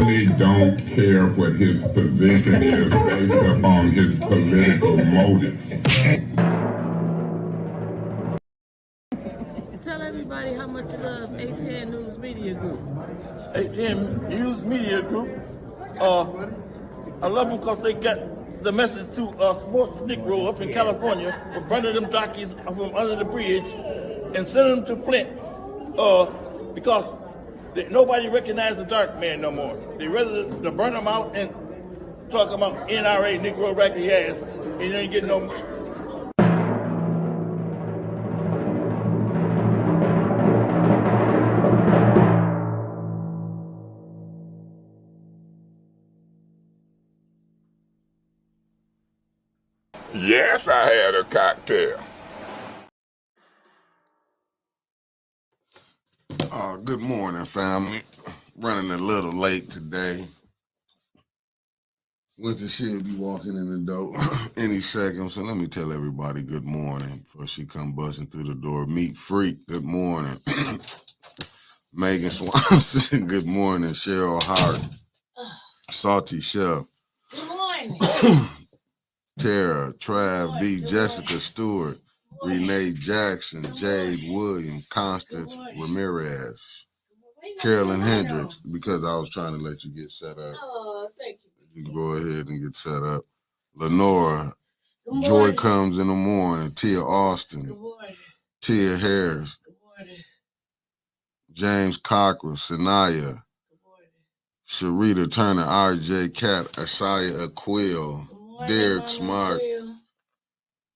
really don't care what his position is based upon his political motives. Tell everybody how much you love A10 News Media Group. A10 News Media Group. I love them because they got the message to Sports Negro up in California for burning them jockeys from under the bridge and sending them to Flint because nobody recognizes the dark man no more. They rather to burn them out and talk about NRA, Negro racket ass, and you ain't getting no. Yes, I had a cocktail. Good morning, family. Running a little late today. Winter should be walking in the door any second. So let me tell everybody good morning before she come busting through the door. Meat Freak, good morning. Megan Swanson, good morning. Cheryl Hart, Salty Chef. Good morning. Tara, Trav B, Jessica Stewart, Renee Jackson, Jade Williams, Constance Ramirez, Carolyn Hendricks, because I was trying to let you get set up. Oh, thank you. You can go ahead and get set up. Lenora, Joy Comes in the Morning, Tia Austin, Tia Harris, James Cochran, Sanaya, Sharita Turner, RJ Cat, Asaya Aquil, Derek Smart,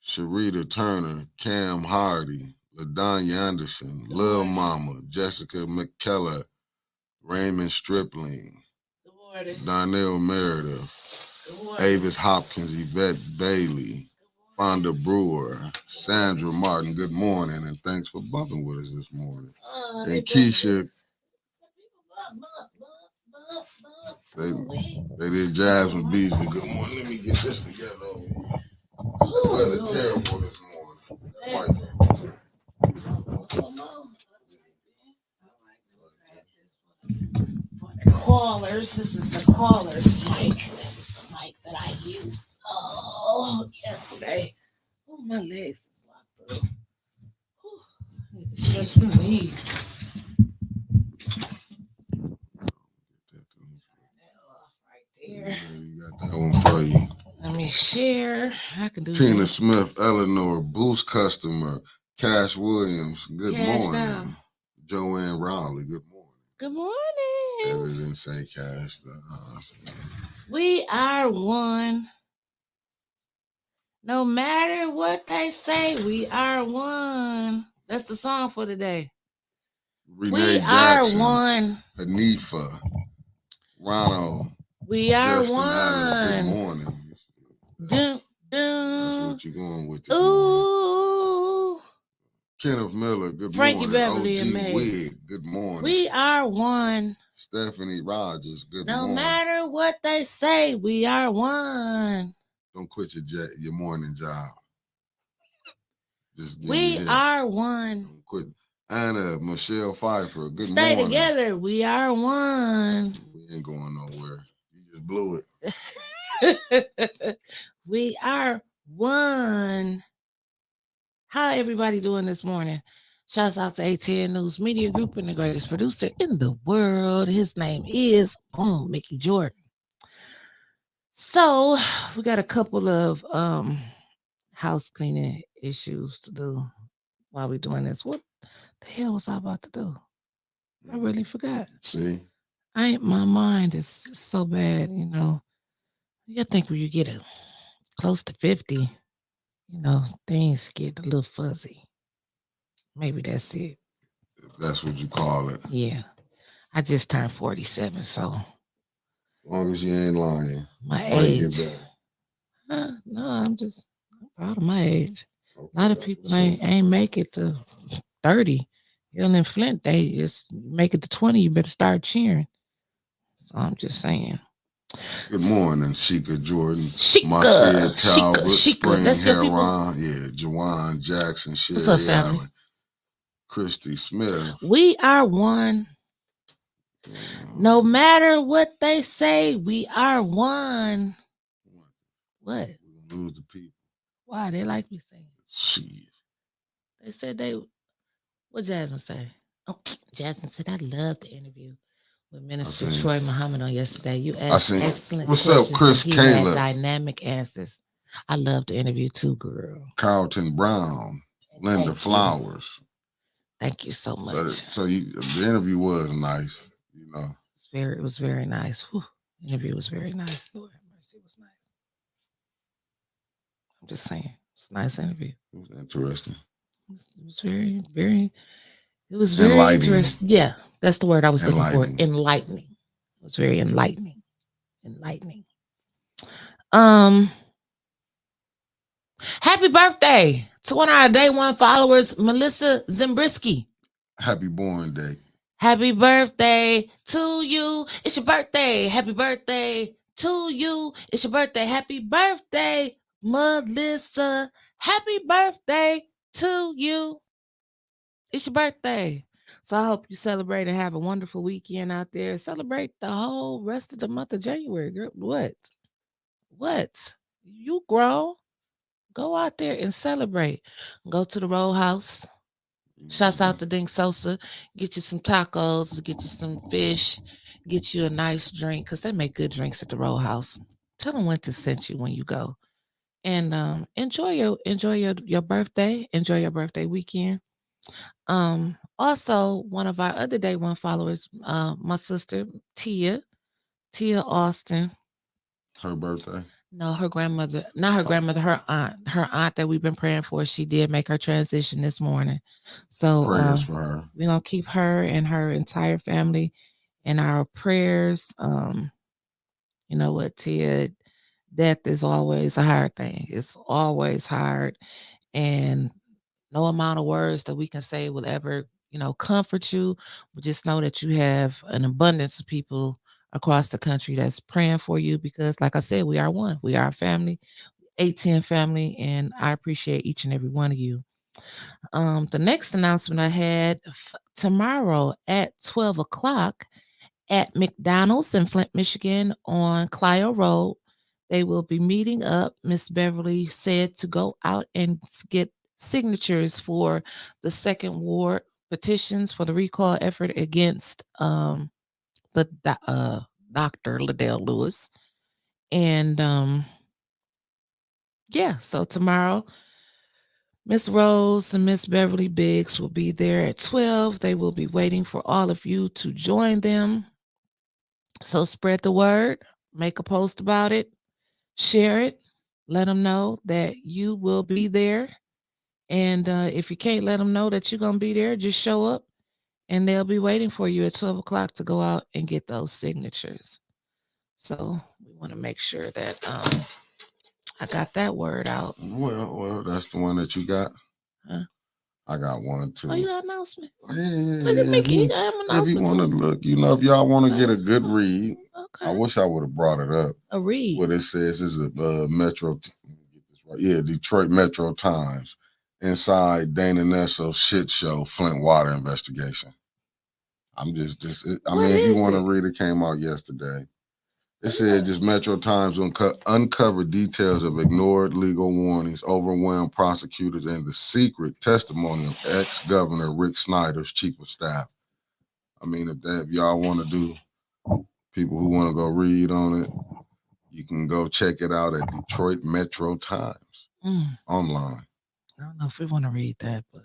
Sharita Turner, Cam Hardy, LaDonya Anderson, Lil Mama, Jessica McKellar, Raymond Stripling, Donnell Meredith, Avis Hopkins, Yvette Bailey, Fonda Brewer, Sandra Martin, good morning, and thanks for bumping with us this morning. And Keisha, they did Jasmine Beasley, good morning. Let me get this together over here. The weather terrible this morning. Callers. This is the callers mic. That's the mic that I used yesterday. Oh, my legs is locked up. I need to stretch them knees. There. You got that one for you. Let me share. I can do Tina that. Smith, Eleanor, Boost customer, Cash Williams, good morning. Down. Joanne Rowley, good morning. Good morning. Better didn't say Cash. We are one. No matter what they say, we are one. That's the song for today. Renee we Jackson, are one. Hanifa, Ronald. We are Justin one. Adams, good morning. Dun, That's dun. what you're going with this Ooh. morning. Kenneth Miller, good Frankie morning. Beverly and OG May. Wig, good morning. We are one. Stephanie Rogers, good No morning. matter what they say, we are one. Don't quit your morning job. Just we are one. Don't quit. Anna, Michelle Pfeiffer, good Stay morning. together. We are one. We ain't going nowhere. You just blew it. We are one. How everybody doing this morning? Shouts out to A10 News Media Group and the greatest producer in the world. His name is Mickey Jordan. So we got a couple of house cleaning issues to do while we're doing this. What the hell was I about to do? I really forgot. See? My mind is so bad, you know. You think when you get close to 50, things get a little fuzzy. Maybe that's it. That's what you call it. Yeah. I just turned 47, so. As long as you ain't lying. My age. No, I'm proud of my age. Okay, a lot of people ain't make it to 30. In Flint, they just make it to 20. You better start cheering. So I'm just saying. Good morning, Sheikah Jordan, Sheikah, Marcia Talbot, Spring that's Heron, Jawan Jackson, Sherry Allen, Christy Smith. We are one. No matter what they say, we are one. What? We're gonna lose the people. Why? They like me saying. Shit. They said they. What Jasmine say? Oh, Jasmine said I loved the interview with Minister seen- Troy Muhammad on yesterday. You asked seen- excellent What's up, questions. Chris and he had Caleb? dynamic answers. I loved the interview too, girl. Carlton Brown, Linda Thank you. Flowers. Thank you so much. The interview was nice, you know. It was very nice. Whew. The interview was very nice. Lord have mercy, it was nice. I'm just saying, it's a nice interview. It was interesting. It was very, very. It was very Enlightening. interesting. Yeah, that's the word I was looking for. Enlightening. Enlightening. It was very enlightening. Enlightening. Happy birthday to one of our day one followers, Melissa Zembrisky. Happy born day. Happy birthday to you. It's your birthday. Happy birthday to you. It's your birthday. Happy birthday, Melissa. Happy birthday to you. It's your birthday. So I hope you celebrate and have a wonderful weekend out there. Celebrate the whole rest of the month of January. Girl. What? You grow. Go out there and celebrate. Go to the Roadhouse. Shouts out to Dink Sosa. Get you some tacos, get you some fish, get you a nice drink, because they make good drinks at the Roadhouse. Tell them when to send you when you go. And enjoy your birthday. Enjoy your birthday weekend. Also, one of our other day one followers, my sister, Tia Austin. Her birthday. No, her grandmother, not her grandmother, her aunt that we've been praying for. She did make her transition this morning. So Prayers for her. we're going to keep her and her entire family in our prayers. You know what, Tia, death is always a hard thing. It's always hard. And no amount of words that we can say will ever, comfort you. But just know that you have an abundance of people across the country that's praying for you, because like I said, we are one. We are a family, 810 family, and I appreciate each and every one of you. The next announcement I had tomorrow at 12 o'clock at McDonald's in Flint, Michigan on Clio Road. They will be meeting up. Miss Beverly said to go out and get signatures for the second ward petitions for the recall effort against Dr. Liddell Lewis. And so tomorrow, Miss Rose and Miss Beverly Biggs will be there at 12. They will be waiting for all of you to join them. So spread the word, make a post about it, share it, let them know that you will be there. And if you can't let them know that you're going to be there, just show up. And they'll be waiting for you at 12 o'clock to go out and get those signatures. So we want to make sure that I got that word out. Well, that's the one that you got. Huh? I got one too. Oh, you got an announcement? Yeah, Look at Mickey. He got an if announcement. you want to look, if y'all want to get a good read, Okay. I wish I would have brought it up. A read. What it says is a Metro. Let me get this right. Yeah, Detroit Metro Times. Inside Dana Nessel shit show Flint water investigation. I'm just if you want to read it, came out yesterday. It said just Metro Times uncovered details of ignored legal warnings, overwhelmed prosecutors, and the secret testimony of ex-governor Rick Snyder's chief of staff. I mean, if y'all want to do, people who want to go read on it, you can go check it out at Detroit Metro Times online. I don't know if we want to read that, but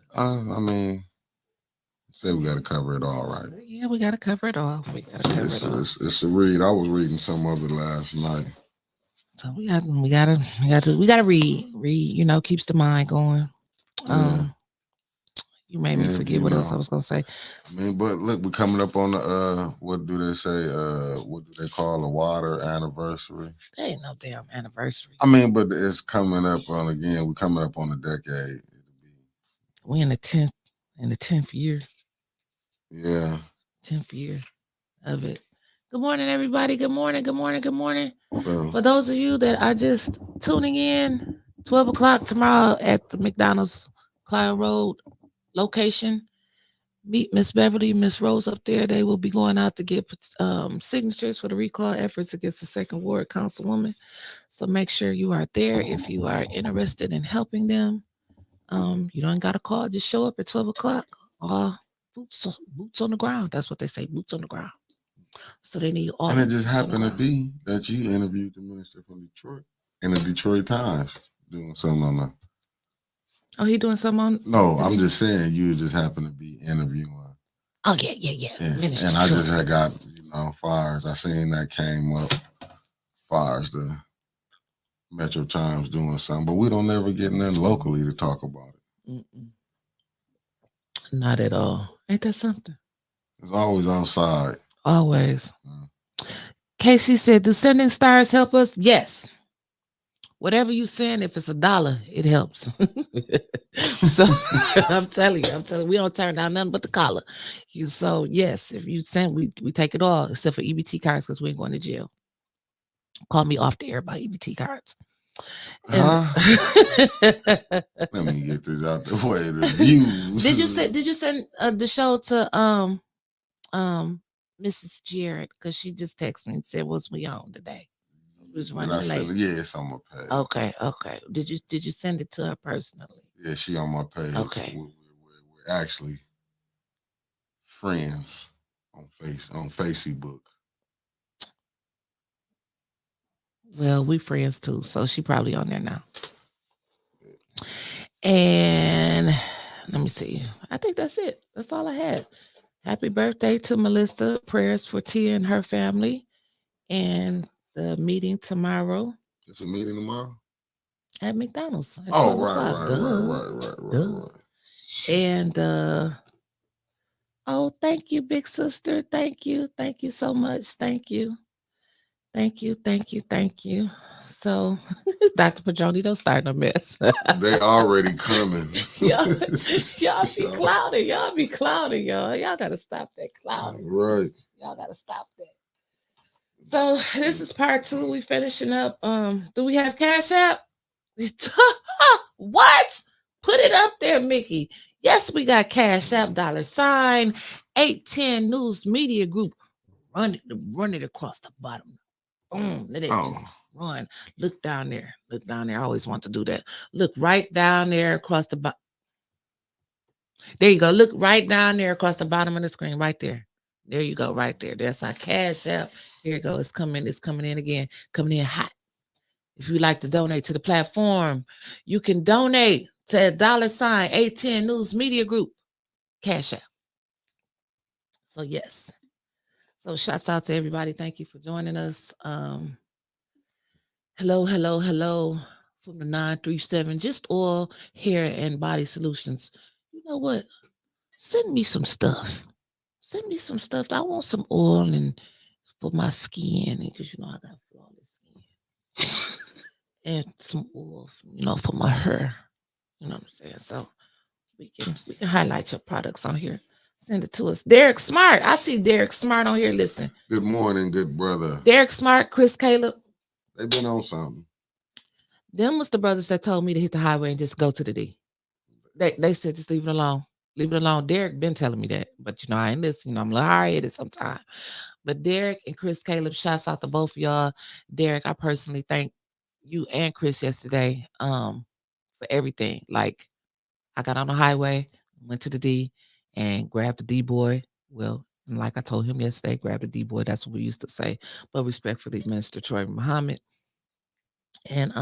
say we got to cover it all, right? Yeah, we got to cover it all. It's a read. I was reading some of it last night. So we gotta read. Read, keeps the mind going. You made me forget what else I was gonna say. But look, we're coming up on the what do they say? What do they call a water anniversary? There ain't no damn anniversary. But it's coming up on again. We're coming up on a decade. We in the 10th year. Yeah. 10th year of it. Good morning, everybody. Good morning. Well, For those of you that are just tuning in, 12 o'clock tomorrow at the McDonald's Clio Road location, meet Miss Beverly, Miss Rose up there. They will be going out to get signatures for the recall efforts against the Second Ward Councilwoman. So make sure you are there if you are interested in helping them. You don't got to call, just show up at 12 o'clock. Boots on the ground. That's what they say, boots on the ground. So they need all. And it just happened to be that you interviewed the minister from Detroit in the Detroit Times doing something on the. Oh, he doing something on? No, I'm just saying you just happened to be interviewing. Oh yeah. And I just had got, fires. I seen that came up, fires the Metro Times doing something, but we don't ever get nothing locally to talk about it. Mm-mm. Not at all. Ain't that something? It's always outside. Always. Casey said, do sending stars help us? Yes. Whatever you send, if it's $1, it helps. So I'm telling you, we don't turn down nothing but the collar. So yes, if you send, we take it all except for EBT cards because we ain't going to jail. Call me off the air about EBT cards. Let me get this out the way. The views. Did you send the show to Mrs. Jarrett? Because she just texted me and said, "Was we on today?" Was running late. Yeah, it's on my page. Okay. Did you send it to her personally? Yeah, she on my page. Okay. We're actually friends on Facebook. Well, we friends too, so she probably on there now. And let me see. I think that's it. That's all I had. Happy birthday to Melissa. Prayers for Tia and her family. And the meeting tomorrow. It's a meeting tomorrow? At McDonald's. At Right. And thank you, big sister. Thank you so much. Thank you. So, Dr. Padroni, don't start no mess. They already coming. Y'all be clouding, y'all. Y'all gotta stop that clouding. Right. Y'all gotta stop that. So this is part 2. We finishing up. Do we have Cash App? What? Put it up there, Mickey. Yes, we got Cash App, $810 News Media Group. Run it across the bottom. Boom. Let it just run. Look down there. I always want to do that. Look right down there across the bottom. There you go. Look right down there across the bottom of the screen. Right there. There you go. Right there. That's our Cash App. Here it goes. It's coming in again. Coming in hot. If you'd like to donate to the platform, you can donate to $810 News Media Group. Cash App. So yes. So shouts out to everybody. Thank you for joining us. Hello from the 937. Just Oil, Hair, and Body Solutions. You know what? Send me some stuff. I want some oil and for my skin, because I got flawless skin. And some oil, for my hair. You know what I'm saying? So we can highlight your products on here. Send it to us. Derek Smart. I see Derek Smart on here. Listen. Good morning, good brother. Derek Smart, Chris Caleb. They've been on something. Them was the brothers that told me to hit the highway and just go to the D. They said just leave it alone. Leave it alone. Derek been telling me that. But I ain't listening. I'm a little hard-headed sometimes. But Derek and Chris Caleb, shouts out to both of y'all. Derek, I personally thank you and Chris yesterday for everything. Like, I got on the highway, went to the D, and grabbed the D-boy. Well, like I told him yesterday, grab the D-boy. That's what we used to say. But respectfully, Minister Troy Muhammad. And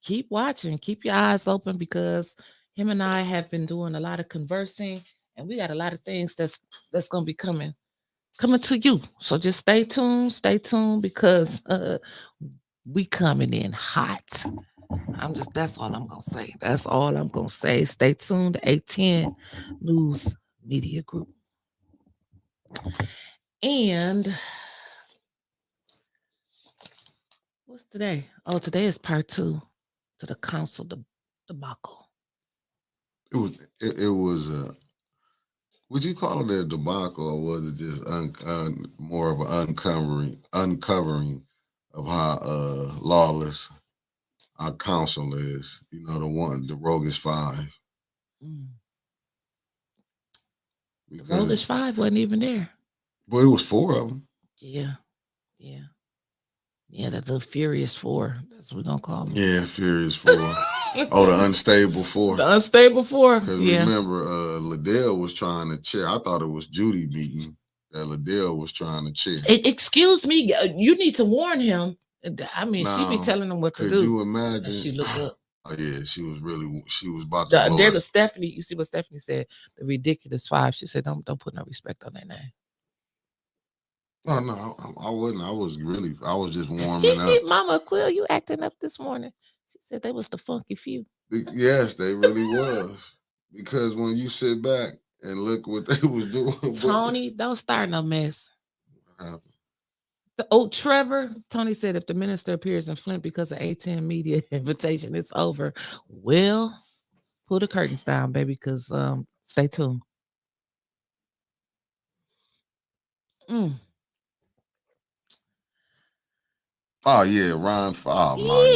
keep watching. Keep your eyes open, because him and I have been doing a lot of conversing. And we got a lot of things that's going to be coming to you. So just stay tuned, because we coming in hot. That's all I'm going to say. Stay tuned to 810 News Media Group. And what's today? Oh, today is part 2 to the council debacle. It was would you call it a debacle, or was it just more of an uncovering of how lawless our council is? The Roguish 5. The Rollish Five wasn't even there. But it was 4 of them. Yeah. The little Furious Four. That's what we're gonna call them. Yeah, the Furious 4. Oh, the Unstable 4. The Unstable Four. Because Yeah. remember, Liddell was trying to cheer. I thought it was Judy meeting that Liddell was trying to cheer. Excuse me, you need to warn him. I mean, she be No, telling him what to Could do. you imagine? And she looked up. Oh yeah, she was about to blow There us. goes Stephanie. You see what Stephanie said? The Ridiculous Five. She said, "Don't put no respect on that name." Oh no, I wasn't. I was just warming up. Mama Quill, you acting up this morning. She said they was the funky few. Yes, they really was. Because when you sit back and look what they was doing, Tony, don't start no mess. What happened? Trevor, Tony said if the minister appears in Flint because of A10 media invitation, it's over. Well, pull the curtains down, baby, because stay tuned. Oh yeah, Ron. Oh my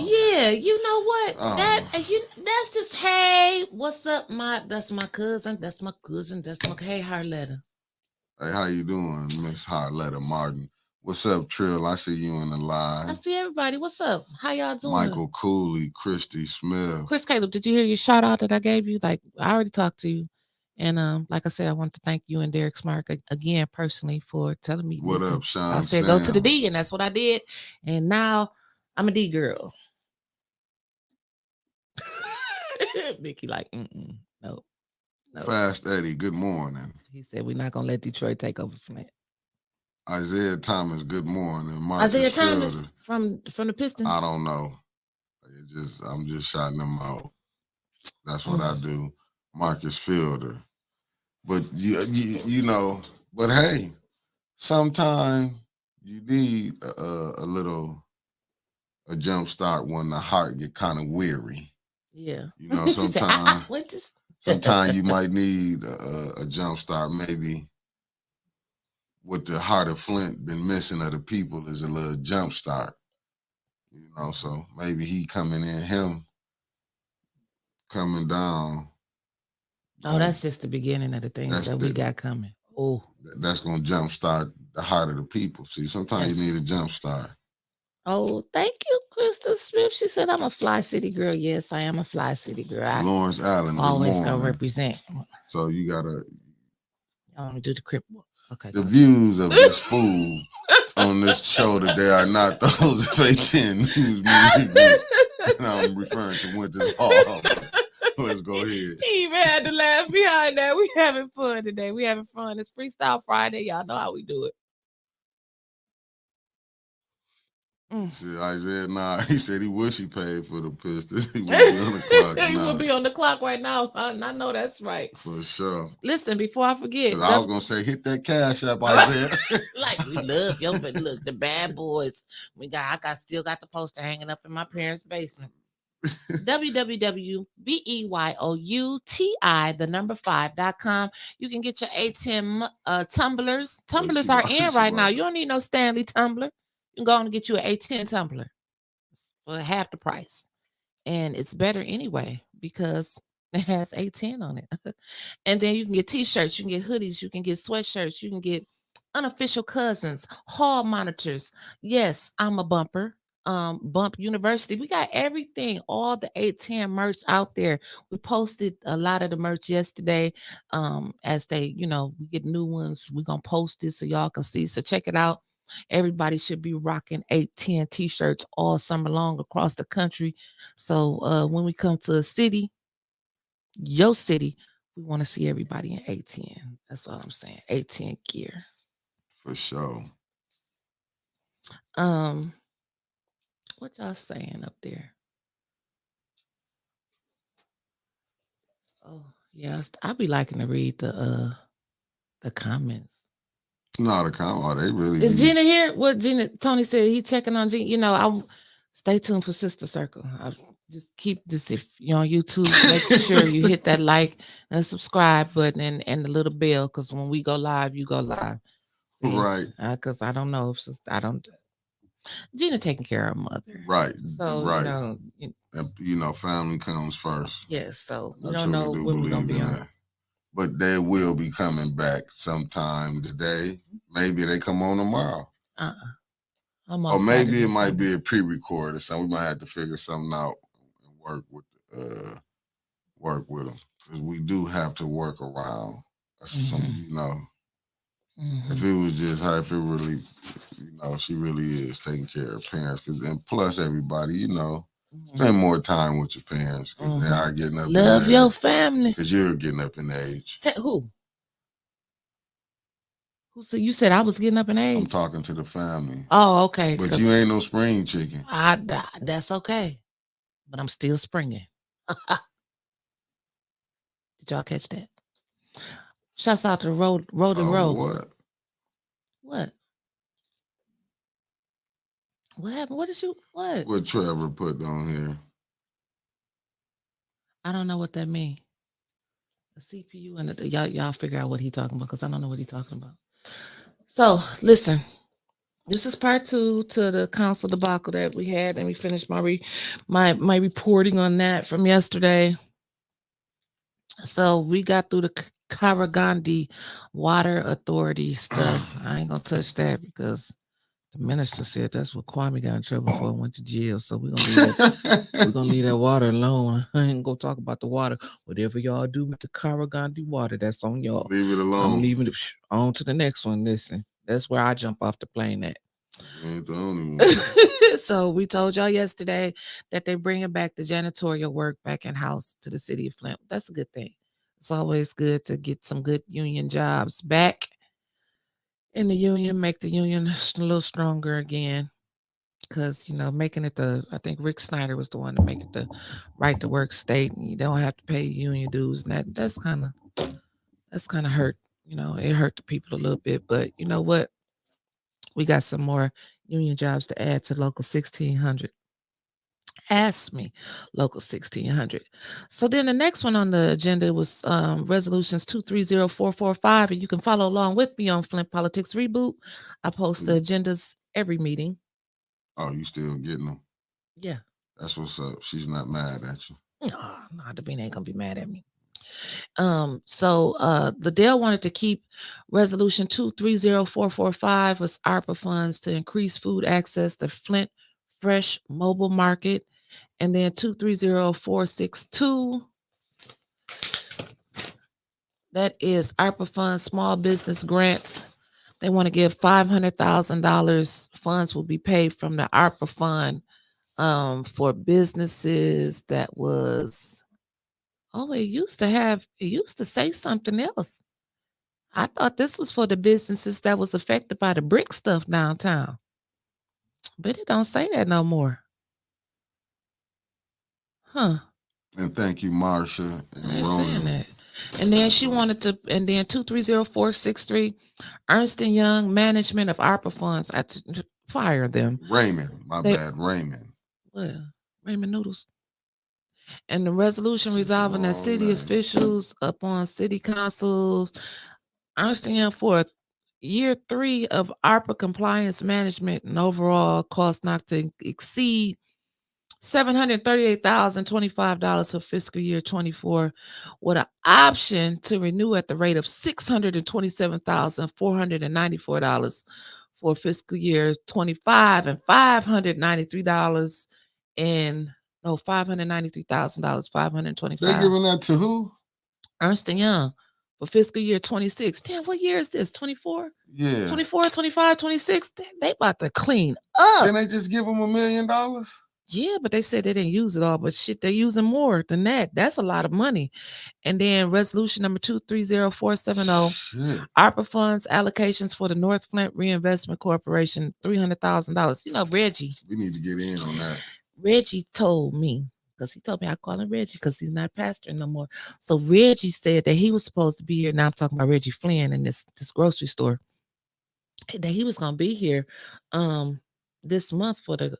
yeah. You know what? That's just hey, what's up, that's my cousin. That's my hey Harletta. Hey, how you doing, Miss Harletta Martin? What's up, Trill? I see you in the live. I see everybody. What's up? How y'all doing? Michael Cooley, Christy Smith. Chris Caleb, did you hear your shout out that I gave you? Like I already talked to you. And like I said, I want to thank you and Derek Smart again personally for telling me. What up, Sean? I said go to the D, and that's what I did. And now I'm a D girl. Mickey like, no. Fast Eddie, good morning. He said we're not gonna let Detroit take over Flint. Isaiah Thomas, good morning. Marcus Isaiah Thomas from the Pistons. I don't know. I'm just shouting them out. That's what I do. Marcus Fielder. But you know, but hey, sometimes you need a jump start when the heart get kind of weary. Yeah. You know, sometimes you might need a jump start. Maybe what the heart of Flint been missing of the people is a little jump start. You know, so maybe he coming down. Oh, that's just the beginning of the things that we got coming. Oh, that's gonna jumpstart the heart of the people. See, sometimes you need a jump start. Oh, thank you, Krista Smith. She said, "I'm a Fly City girl." Yes, I am a Fly City girl. Lawrence Allen, always gonna represent. So you gotta. I want to do the crip walk. Okay. The views of this fool on this show today are not those of A10 News Music Group. And I'm referring to Winters Hall. Let's go ahead. He even had to laugh behind that. We having fun today. We having fun. It's Freestyle Friday. Y'all know how we do it. See, Isaiah, he said he wish he paid for the Pistons. He would be on the clock. He would be on the clock right now. I know that's right. For sure. Listen, before I forget. I was going to say, hit that cash up, Isaiah. Like, we love yo, but look, the bad boys. I still got the poster hanging up in my parents' basement. www.beyout5.com. You can get your A10 tumblers. Tumblers are in right now. You don't need no Stanley tumbler. You can go on and get you an A10 tumbler for half the price. And it's better anyway because it has A10 on it. And then you can get t-shirts, you can get hoodies, you can get sweatshirts, you can get unofficial cousins, hall monitors. Yes, I'm a bumper. Bump University. We got everything, all the A10 merch out there. We posted a lot of the merch yesterday. As they, we get new ones, we're gonna post it so y'all can see. So check it out. Everybody should be rocking A10 t-shirts all summer long across the country. So when we come to a city, your city, we want to see everybody in A10. That's all I'm saying. A10 gear. For sure. What y'all saying up there? Oh, yeah. I be liking to read the comments. No, the comment. They really. Is Gina here? What Tony said he checking on Gina. I stay tuned for Sister Circle. I just keep this if you're on YouTube, make sure you hit that like and subscribe button and the little bell because when we go live, you go live. See? Right. Because I don't know if Gina taking care of her mother. Right. So right. Family comes first. Yes. So we don't know when we're gonna be on. but they will be coming back sometime today. Maybe they come on tomorrow. I'm Or on maybe Saturday, it might Sunday. be a pre-recorded, so we might have to figure something out and work with them. Because we do have to work around some, if it was just her, if it really, she really is taking care of parents. And plus everybody, spend more time with your parents because they are getting up Love in your age. family. Because you're getting up in age. Who? Who said you said I was getting up in age? I'm talking to the family. Oh, okay. But you ain't no spring chicken. That's okay. But I'm still springing. Did y'all catch that? Shouts out to Road and Road. What? What happened? What Trevor put on here? I don't know what that means. The CPU and y'all figure out what he talking about because I don't know what he talking about. So listen, this is part 2 to the council debacle that we had, and we finished my reporting on that from yesterday. So we got through the Karagandhi Water Authority stuff. I ain't gonna touch that because the minister said that's what Kwame got in trouble for and went to jail. So we're gonna leave that water alone. I ain't gonna talk about the water. Whatever y'all do with the Karagandhi water, that's on y'all. Leave it alone. I'm leaving it on to the next one. Listen, that's where I jump off the plane at. You ain't the only one. So we told y'all yesterday that they're bringing back the janitorial work back in house to the city of Flint. That's a good thing. It's always good to get some good union jobs back in the union, make the union a little stronger again. Because, making it I think Rick Snyder was the one to make it the right to work state. And you don't have to pay union dues. And that's kind of hurt. It hurt the people a little bit. But you know what? We got some more union jobs to add to Local 1600. Ask me, Local 1600. So then the next one on the agenda was resolutions 230445, and you can follow along with me on Flint Politics Reboot. I post the agendas every meeting. Oh, you still getting them? Yeah. That's what's up. She's not mad at you. No, Davina ain't gonna be mad at me. So the Dale wanted to keep resolution 230445 was ARPA funds to increase food access to Flint Fresh Mobile Market. And then 230462, that is ARPA funds, small business grants. They want to give $500,000 funds will be paid from the ARPA fund for businesses that was, it used to say something else. I thought this was for the businesses that was affected by the brick stuff downtown. But it don't say that no more. Huh. And thank you, Marsha and Ronan. And then she wanted to, and then 230463, Ernst & Young management of ARPA funds. I fire them. Raymond, Raymond. What? Raymond Noodles. And the resolution resolving that city officials upon city councils, Ernst & Young for year 3 of ARPA compliance management and overall cost not to exceed $738,025 for fiscal year 24, with an option to renew at the rate of $627,494 for fiscal year 25, and $593,000. $525. They're giving that to who? Ernst & Young for fiscal year 26. Damn, what year is this? 24? Yeah. 24, 25, 26. They about to clean up. Can they just give them $1 million? Yeah, but they said they didn't use it all, but shit, they're using more than that. That's a lot of money. And then resolution number 230470, ARPA funds allocations for the North Flint Reinvestment Corporation, $300,000. Reggie. We need to get in on that. Reggie told me, because he told me I call him Reggie because he's not pastoring no more. So Reggie said that he was supposed to be here. Now I'm talking about Reggie Flynn in this grocery store. That he was gonna be here this month for the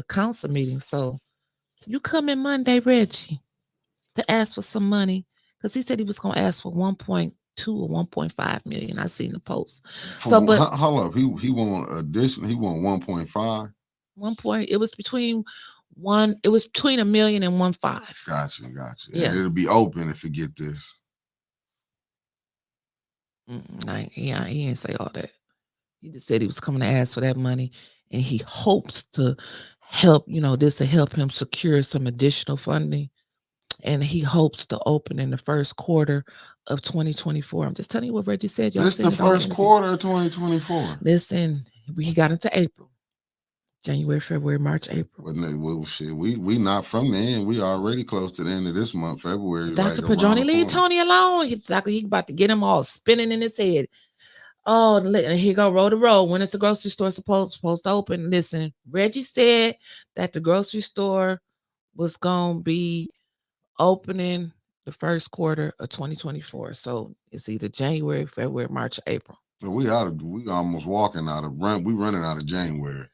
council meeting. So you come in Monday, Reggie, to ask for some money, because he said he was gonna ask for 1.2 or 1.5 million. I seen the post. Hold up, he want addition. He want 1.5. It was between $1 million and 1.5. Gotcha. Yeah. And it'll be open if you get this. He ain't say all that. He just said he was coming to ask for that money, and he hopes to help. This will help him secure some additional funding, and he hopes to open in the first quarter of 2024. I'm just telling you what Reggie said. Y'all This seen the it on first interview. quarter of 2024. Listen, he got into April, January, February, March, April. Well, shit, we not from the end. We already close to the end of this month, February. Dr. Like Pajoni, leave Tony alone. He about to get him all spinning in his head. Oh, and here go roll the road. When is the grocery store supposed to open? Listen, Reggie said that the grocery store was gonna be opening the first quarter of 2024. So it's either January, February, March, April. We almost walking out of we running out of January.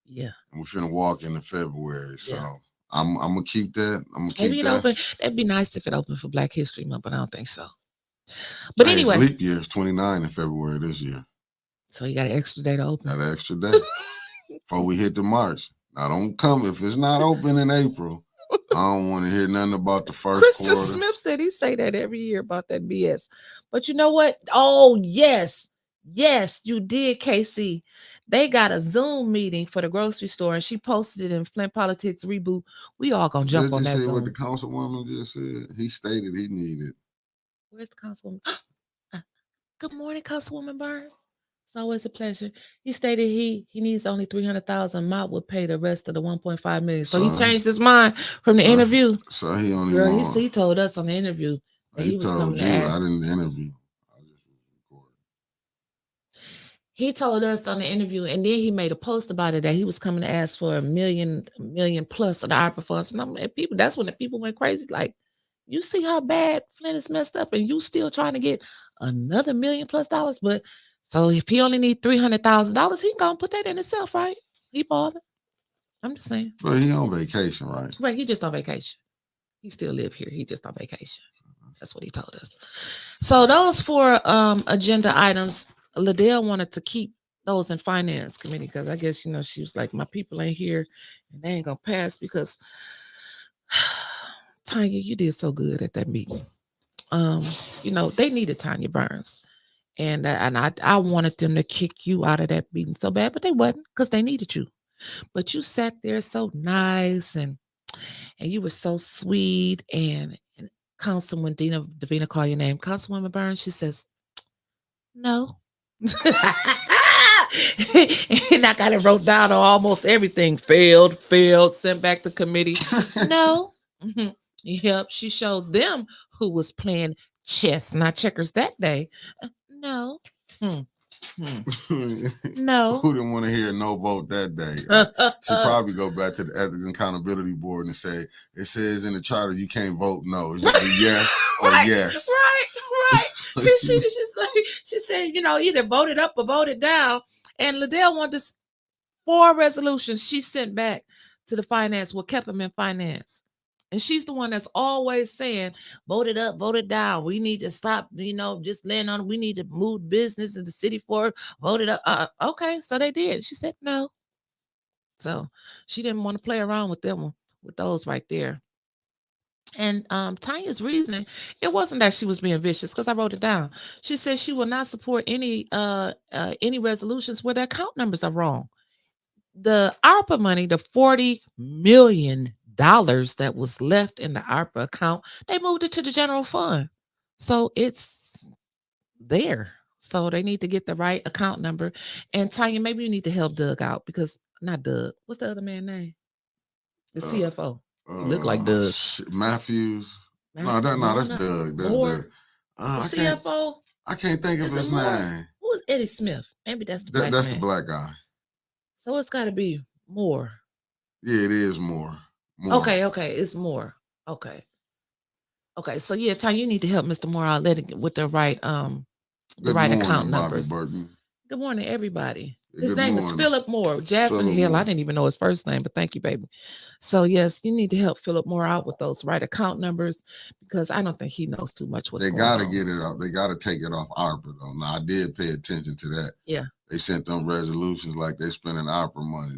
Yeah. And we're finna walk into February. So Yeah. I'm gonna keep that. I'm gonna Maybe keep it that. open. That'd be nice if it opened for Black History Month, but I don't think so. But anyway, leap year is 29 in February this year. So you got an extra day to open. Got an extra day before we hit the March. Now don't come if it's not open in April. I don't want to hear nothing about the first Krista quarter. Smith said he say that every year about that BS. But you know what? Oh, yes, you did, KC. They got a Zoom meeting for the grocery store, and she posted it in Flint Politics Reboot. We all gonna jump on that Did you see Zoom. what the councilwoman just said? He stated he needed. Where's the councilwoman? Good morning, Councilwoman Burns. It's always a pleasure. He stated he needs only 300,000. Mott would pay the rest of the 1.5 million. So he changed his mind from the interview. So he only Girl, he told us on the interview that he was told coming you. to ask. I didn't interview. I just recorded. He told us on the interview, and then he made a post about it that he was coming to ask for a million plus of the ARPA funds. And that's when the people went crazy. Like, you see how bad Flint is messed up, and you still trying to get another $1 million+ dollars. But so if he only need $300,000, he gonna put that in himself, right? He bothered. I'm just saying. Well, he on vacation, right? Right, he just on vacation. He still live here. He just on vacation. That's what he told us. So those 4 agenda items, Liddell wanted to keep those in finance committee because I guess she was like, my people ain't here and they ain't gonna pass because Tanya, you did so good at that meeting. They needed Tanya Burns. And I wanted them to kick you out of that meeting so bad, but they wasn't because they needed you. But you sat there so nice and you were so sweet. And Councilwoman Davina called your name. Councilwoman Burns, she says, no. And I got it wrote down on almost everything. Failed, sent back to committee. No. Yep, she showed them who was playing chess, not checkers that day. No. No. Who didn't want to hear no vote that day? Should probably go back to the Ethics and Accountability Board and say, it says in the charter you can't vote no. Is it a yes or yes? Right. She said, either vote it up or vote it down. And Liddell wanted 4 resolutions she sent back to the finance, what kept them in finance. And she's the one that's always saying, vote it up, vote it down. We need to stop, just laying on. We need to move business in the city for vote it up. Okay, so they did. She said no. So she didn't want to play around with them, with those right there. And Tanya's reasoning, it wasn't that she was being vicious because I wrote it down. She said she will not support any resolutions where the account numbers are wrong. The ARPA money, the $40 million that was left in the ARPA account, they moved it to the general fund. So it's there. So they need to get the right account number. And Tanya, maybe you need to help Doug out because not Doug. What's the other man's name? The CFO. Look like Doug. Matthews. No, that's Doug. That's Doug. The CFO. I can't think of his name. Who is Eddie Smith? Maybe that's the black That's man. the black guy. So it's got to be more. Yeah, it is more. Okay, it's more. Okay. So yeah, Tanya, you need to help Mr. Moore out with the right account numbers. Good morning, everybody. His name is Philip Moore. Jasmine Hill. I didn't even know his first name, but thank you, baby. So yes, you need to help Philip Moore out with those right account numbers because I don't think he knows too much what's going on. They got to get it up. They got to take it off ARPA though. Now I did pay attention to that. Yeah. They sent them resolutions like they spending ARPA money.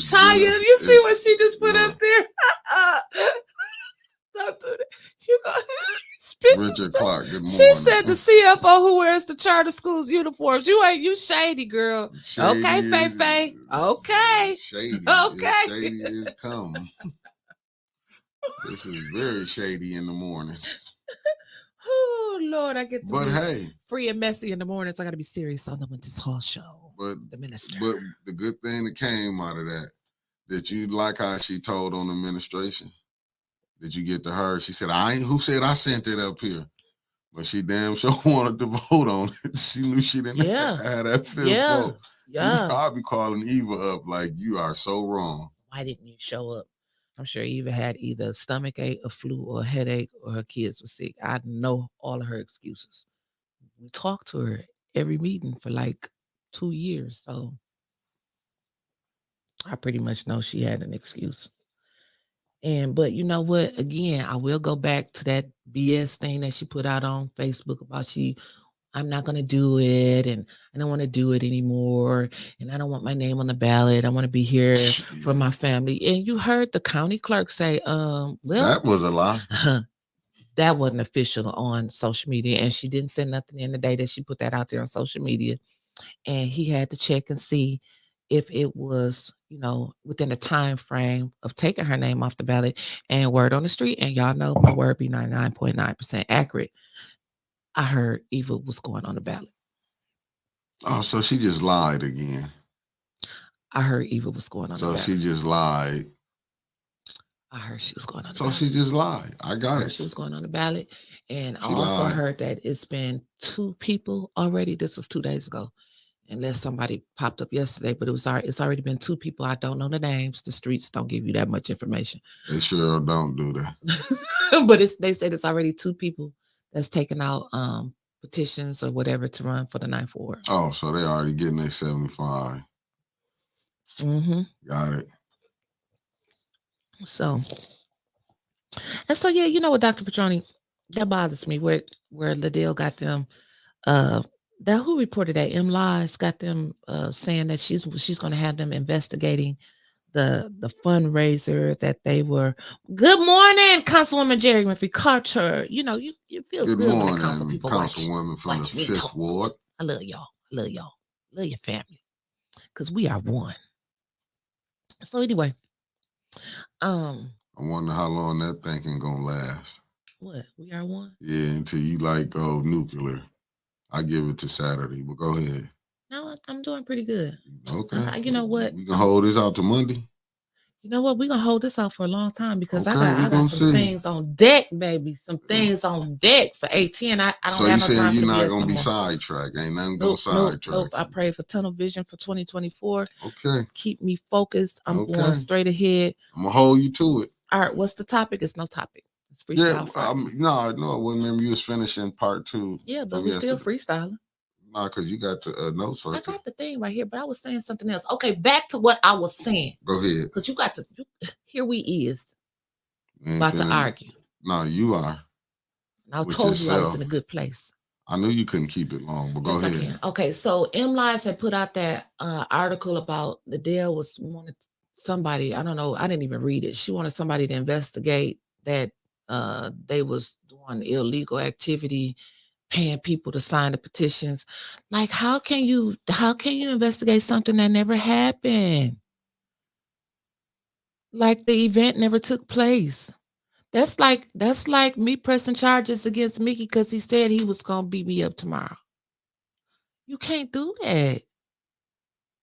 Tanya, you see what she just put up there? Don't do that. You go spit Richard Clark, good morning. She said the CFO who wears the charter schools uniforms. You shady, girl. Shady Okay, is- Faye Faye. Okay. Shady. Okay. Shady is come. This is very shady in the mornings. Oh Lord, I get to But be hey, free and messy in the mornings. I got to be serious on the Winters Hall show. but The minister. but the good thing that came out of that you like how she told on the administration. Did you get to her? She said, who said I sent it up here? But she damn sure wanted to vote on it. She knew she didn't have that fifth vote. She was probably calling Eva up like, you are so wrong. Why didn't you show up? I'm sure Eva had either a stomach ache, a flu, or a headache, or her kids were sick. I know all of her excuses. We talked to her every meeting for like 2 years. So I pretty much know she had an excuse. But you know what? Again, I will go back to that BS thing that she put out on Facebook about I'm not going to do it, and I don't want to do it anymore, and I don't want my name on the ballot. I want to be here for my family. And you heard the county clerk say, well, that was a lie. That wasn't official on social media, and she didn't say nothing in the day that she put that out there on social media. And he had to check and see if it was, within the time frame of taking her name off the ballot. And word on the street, and y'all know my word be 99.9% accurate. I heard Eva was going on the ballot. Oh, so she just lied again. I heard Eva was going on the ballot. So she just lied. I heard she was going on the so ballot. She just lied. I got it. She was going on the ballot. And I also heard that it's been 2 people already. This was 2 days ago. Unless somebody popped up yesterday, but it's already been 2 people. I don't know the names. The streets don't give you that much information. They sure don't do that. But they said it's already 2 people that's taking out petitions or whatever to run for the 9th Ward. Oh, so they already getting their 75. Mm-hmm. Got it. So yeah, you know what, Dr. Petroni, that bothers me where Liddell got them that who reported that MLies got them saying that she's going to have them investigating the fundraiser that they were. Good morning, Councilwoman Jerry Murphy Carter. You feel good morning, when the council people Councilwoman from the 5th Ward. I love y'all. Love your family, because we are one. So anyway, I wonder how long that thinking gonna last. What, we are one? Yeah, until you go nuclear. I give it to Saturday, but go ahead. No, I'm doing pretty good. Okay. You know what? We can hold this out to Monday. You know what? We're going to hold this out for a long time because okay, I got some things on deck, baby. Some things on deck for 18. I don't so have you no time saying you're not going to be sidetracked? Ain't nothing going to sidetrack. Nope. I pray for tunnel vision for 2024. Okay. Keep me focused. I'm going straight ahead. I'm going to hold you to it. All right. What's the topic? It's no topic. It's freestyle. No, I wasn't remember you was finishing part 2. Yeah, but we're still freestyling. No, because you got the notes for it. I got the thing right here, but I was saying something else. Okay, back to what I was saying. Go ahead. Because you got to, here we is about to argue. No, you are. I told you I was in a good place. I knew you couldn't keep it long, but go ahead. Okay, so MLies had put out that article about Liddell wanted somebody, I don't know, I didn't even read it. She wanted somebody to investigate that they was doing illegal activity, paying people to sign the petitions. Like, how can you investigate something that never happened? Like, the event never took place. That's like me pressing charges against Mickey because he said he was gonna beat me up tomorrow. You can't do that.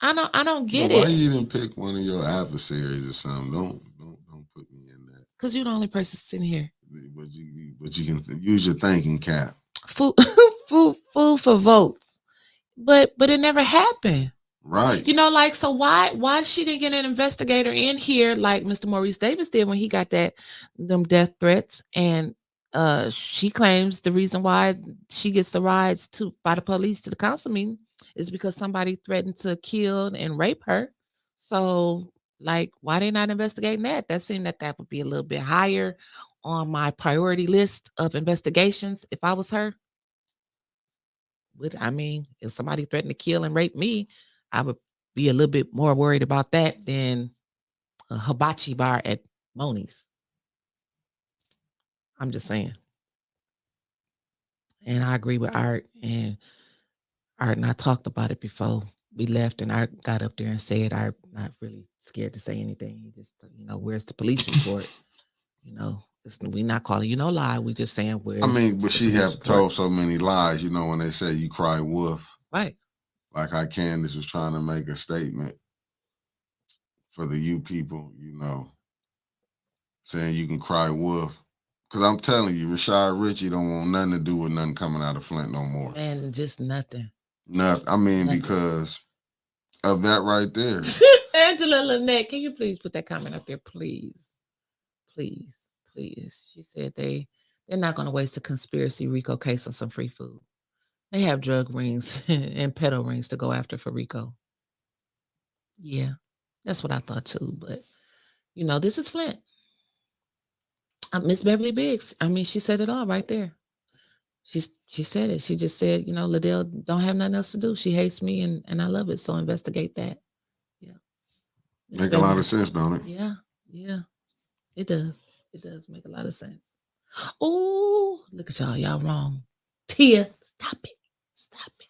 I don't get it. Why you didn't pick one of your adversaries or something? Don't put me in that. Because you're the only person sitting here. But you can use your thinking cap. Food for votes. But it never happened. Right. So why she didn't get an investigator in here like Mr. Maurice Davis did when he got them death threats, and she claims the reason why she gets the rides by the police to the council meeting is because somebody threatened to kill and rape her. So why they not investigating that? That seemed that would be a little bit higher on my priority list of investigations if I was her. If somebody threatened to kill and rape me, I would be a little bit more worried about that than a hibachi bar at Moni's. I'm just saying. And I agree with Art. And Art and I talked about it before we left, and Art got up there and said, "Art not really scared to say anything. He just, where's the police report? We not calling you no lie. We just saying where's." I mean, but the she police have report?" told so many lies, when they say you cry wolf, Right. like how Candace was trying to make a statement for the you people, saying you can cry wolf. Because I'm telling you, Rashad Ritchie don't want nothing to do with nothing coming out of Flint no more. Man, just nothing. Nothing. I mean, Nothing. because of that right there. Angela Lynette, can you please put that comment up there, please? Please, please. She said they're not going to waste a conspiracy RICO case on some free food. They have drug rings and pedo rings to go after for RICO. Yeah, that's what I thought too. But, this is Flint. Miss Beverly Biggs. I mean, she said it all right there. She said it. She just said, Liddell don't have nothing else to do. She hates me and I love it. So investigate that. Yeah. Make a lot of sense, don't it? Yeah. Yeah. It does. It does make a lot of sense. Oh, look at y'all. Y'all wrong. Tia, stop it. Stop it.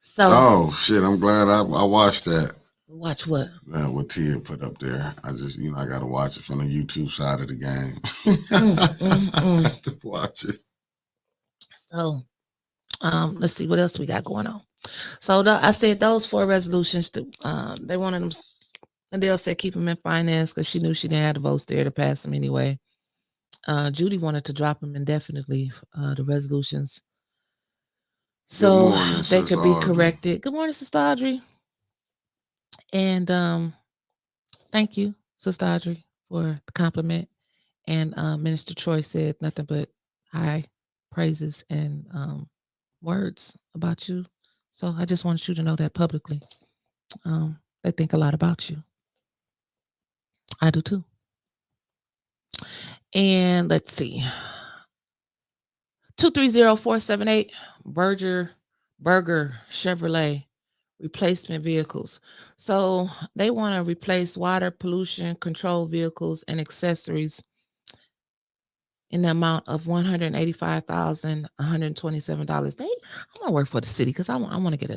So. Oh, shit. I'm glad I watched that. Watch what? What Tia put up there. I just, I got to watch it from the YouTube side of the game. I have to watch it. So, let's see what else we got going on. So I said those 4 resolutions. They wanted them, and they'll say keep them in finance because she knew she didn't have the votes there to pass them anyway. Judy wanted to drop them indefinitely, the resolutions, so morning, they could be Audrey. corrected. Good morning, Sister Audrey. And thank you, Sister Audrey, for the compliment. And Minister Troy said nothing but high praises and words about you. So I just wanted you to know that publicly. They think a lot about you. I do too. And let's see. 230-478 Berger Chevrolet replacement vehicles. So they want to replace water pollution control vehicles and accessories in the amount of $185,127. I want to work for the city because I want to get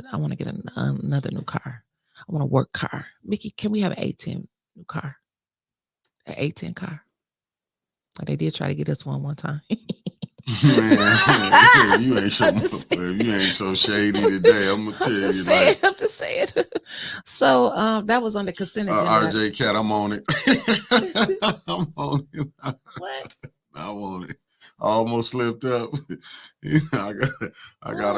another new car. I want a work car. Mickey, can we have an A10 new car? An A10 car. They did try to get us one time. Man, you ain't so shady today. I'm gonna tell you. I'm just saying. So that was on the consent agenda. RJ Cat, I'm on it. I'm on it. What? I want it. I almost slipped up. I got.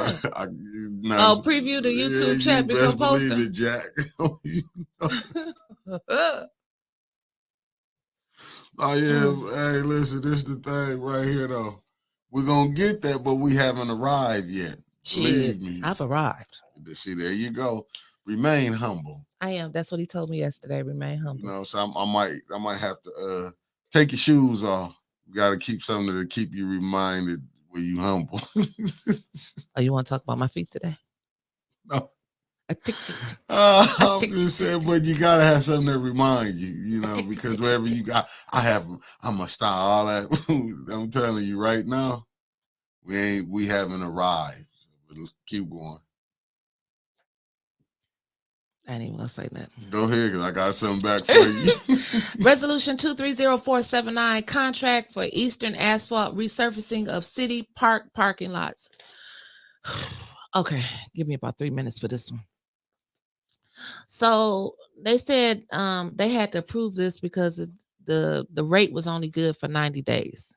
Preview the YouTube chat before posting. Believe it, Jack. Oh yeah. Hey, listen. This is the thing right here, though. We're gonna get that, but we haven't arrived yet. Believe me. I've arrived. See, there you go. Remain humble. I am. That's what he told me yesterday. Remain humble. So I might have to take your shoes off. You got to keep something to keep you reminded when you humble. Oh, you want to talk about my feet today? No. I'm just saying, but you gotta have something that remind you, because wherever you got, I'm a star. All that. I'm telling you right now, we haven't arrived. But let's keep going. I didn't even want to say that. Go ahead, because I got something back for you. Resolution 230-479, contract for Eastern Asphalt resurfacing of city park parking lots. Okay, give me about 3 minutes for this one. So they said they had to approve this because the rate was only good for 90 days.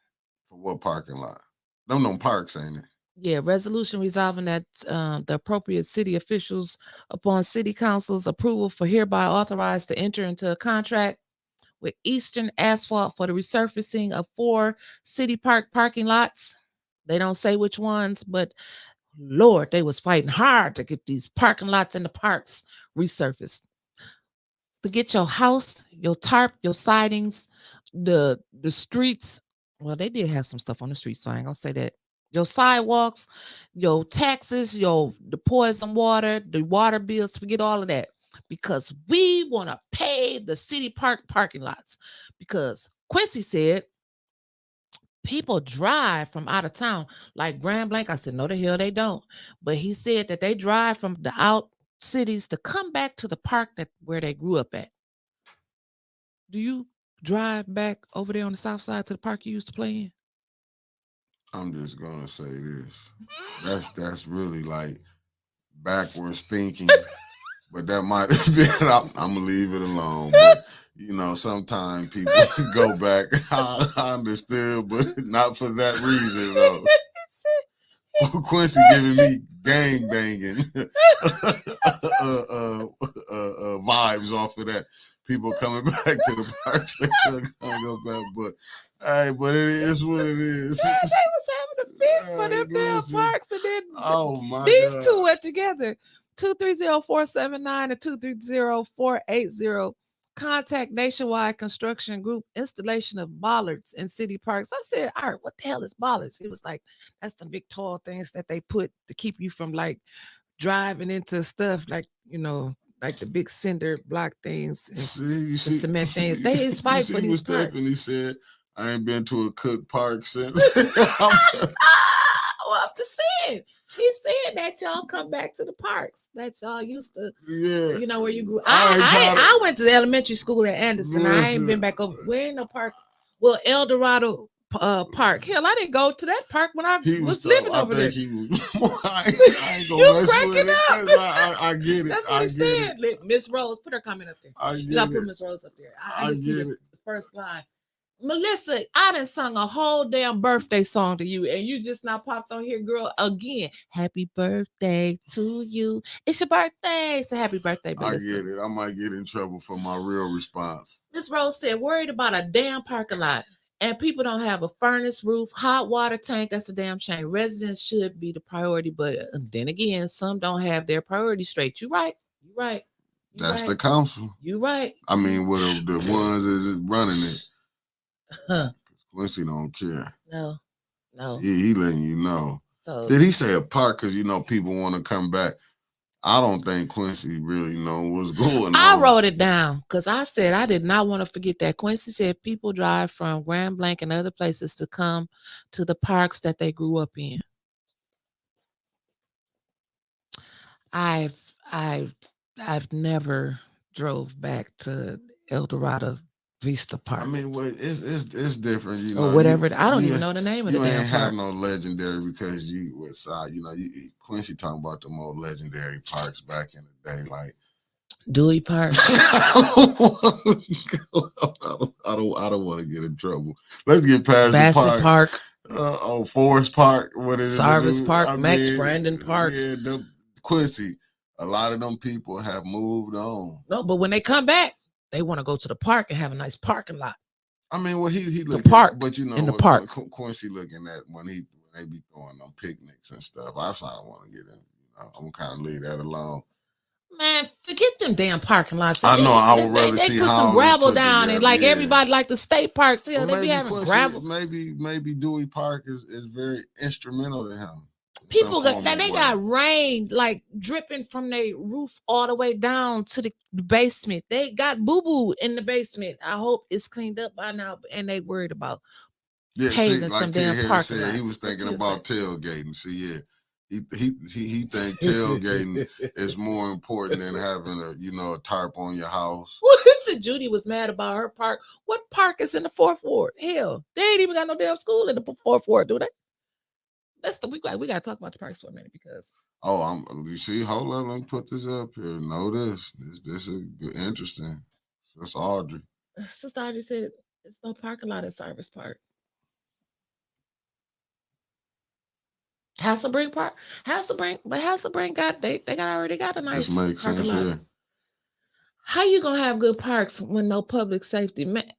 For what parking lot? No parks, ain't it? Yeah, resolution resolving that the appropriate city officials, upon city council's approval, for hereby authorized to enter into a contract with Eastern Asphalt for the resurfacing of 4 city park parking lots. They don't say which ones, but Lord, they was fighting hard to get these parking lots in the parks resurfaced. Forget your house, your tarp, your sidings, the streets. Well, they did have some stuff on the streets, so I ain't gonna say that. Your sidewalks, your taxes, the poison water, the water bills, forget all of that. Because we want to pay the city park parking lots. Because Quincy said People drive from out of town, like Grand Blanc. I said, no, the hell they don't. But he said that they drive from the out cities to come back to the park where they grew up at. Do you drive back over there on the south side to the park you used to play in? I'm just gonna say this. That's really like backwards thinking, but that might have been. I'm gonna leave it alone. But you know, sometimes people go back. I understood, but not for that reason though. Quincy giving me gang banging vibes off of that. People coming back to the parks, they gonna go back, but hey, but it is what it is. Yeah, they was having a fit for them damn listen. parks, and then Oh my these God. two went together. 230-479 and 230-480. Contact Nationwide Construction Group, installation of bollards in city parks. I said, all right, what the hell is bollards? He was like, that's the big tall things that they put to keep you from like driving into stuff like, you know, like the big cinder block things and See, the cement things. They is fight for these parks. Stephanie said, I ain't been to a Cook Park since. Well, I'm just saying. He said that y'all come back to the parks that y'all used to, Yeah. you know, where you grew. I I went to the elementary school at Anderson. I ain't Listen. been back over. We're in no park. Well, El Dorado Park. Hell, I didn't go to that park when I was living over there. He was, I ain't You gonna mess cracking with it. up. I get it. That's what I he get said. Miss Rose, put her comment up there. I You gotta get put it. Miss Rose up there. I I see get the it. first line. Melissa, I done sung a whole damn birthday song to you, and you just now popped on here, girl, again. Happy birthday to you. It's your birthday. So happy birthday, I Melissa. get it. I might get in trouble for my real response. Miss Rose said, worried about a damn parking lot. And people don't have a furnace, roof, hot water tank. That's a damn shame. Residents should be the priority, but then again, some don't have their priorities straight. You right. You right. You That's right. the council. You right. I mean, with the ones that is running it. Huh. Quincy don't care. No. He letting you know. So Did he say a park because you know people want to come back? I don't think Quincy really know what's going on. I wrote it down because I said I did not want to forget that. Quincy said people drive from Grand Blanc and other places to come to the parks that they grew up in. I've never drove back to El Dorado Vista Park. I mean, well, it's different, you know. Or whatever. I don't even know the name of the You damn ain't have park. no legendary because you was, you know, Quincy talking about the more legendary parks back in the day, like Dewey Park. I don't want to get in trouble. Let's get past Bassett the park. Park. Forest Park. What is it? Sarvis Park. Max Brandon Park. Yeah, Quincy. A lot of them people have moved on. No, but when they come back, they want to go to the park and have a nice parking lot. I mean, well, he the park, but you know, in the park. Quincy looking at when they be throwing them picnics and stuff. That's why I don't want to get in. You know, I'm gonna kind of leave that alone. Man, forget them damn parking lots. I know. I would rather see put how some gravel down together, and like yeah. everybody like the state parks. Still, Well, they be having Quincy, gravel. Maybe Dewey Park is very instrumental to him. People got rain like dripping from their roof all the way down to the basement. They got boo-boo in the basement. I hope it's cleaned up by now, and they worried about paving some damn parking lot. He was thinking about tailgating. See, yeah. He think tailgating is more important than having a tarp on your house. What said Judy was mad about her park? What park is in the 4th Ward? Hell, they ain't even got no damn school in the 4th Ward, do they? We gotta talk about the parks for a minute because you see, hold on, let me put this up here. Know this is interesting. That's Audrey. Sister Audrey said it's no parking lot at Sarvis Park. Hasselbrink Park, but Hasselbrink already got a nice This makes parking sense lot. here. How you gonna have good parks when no public safety? Man,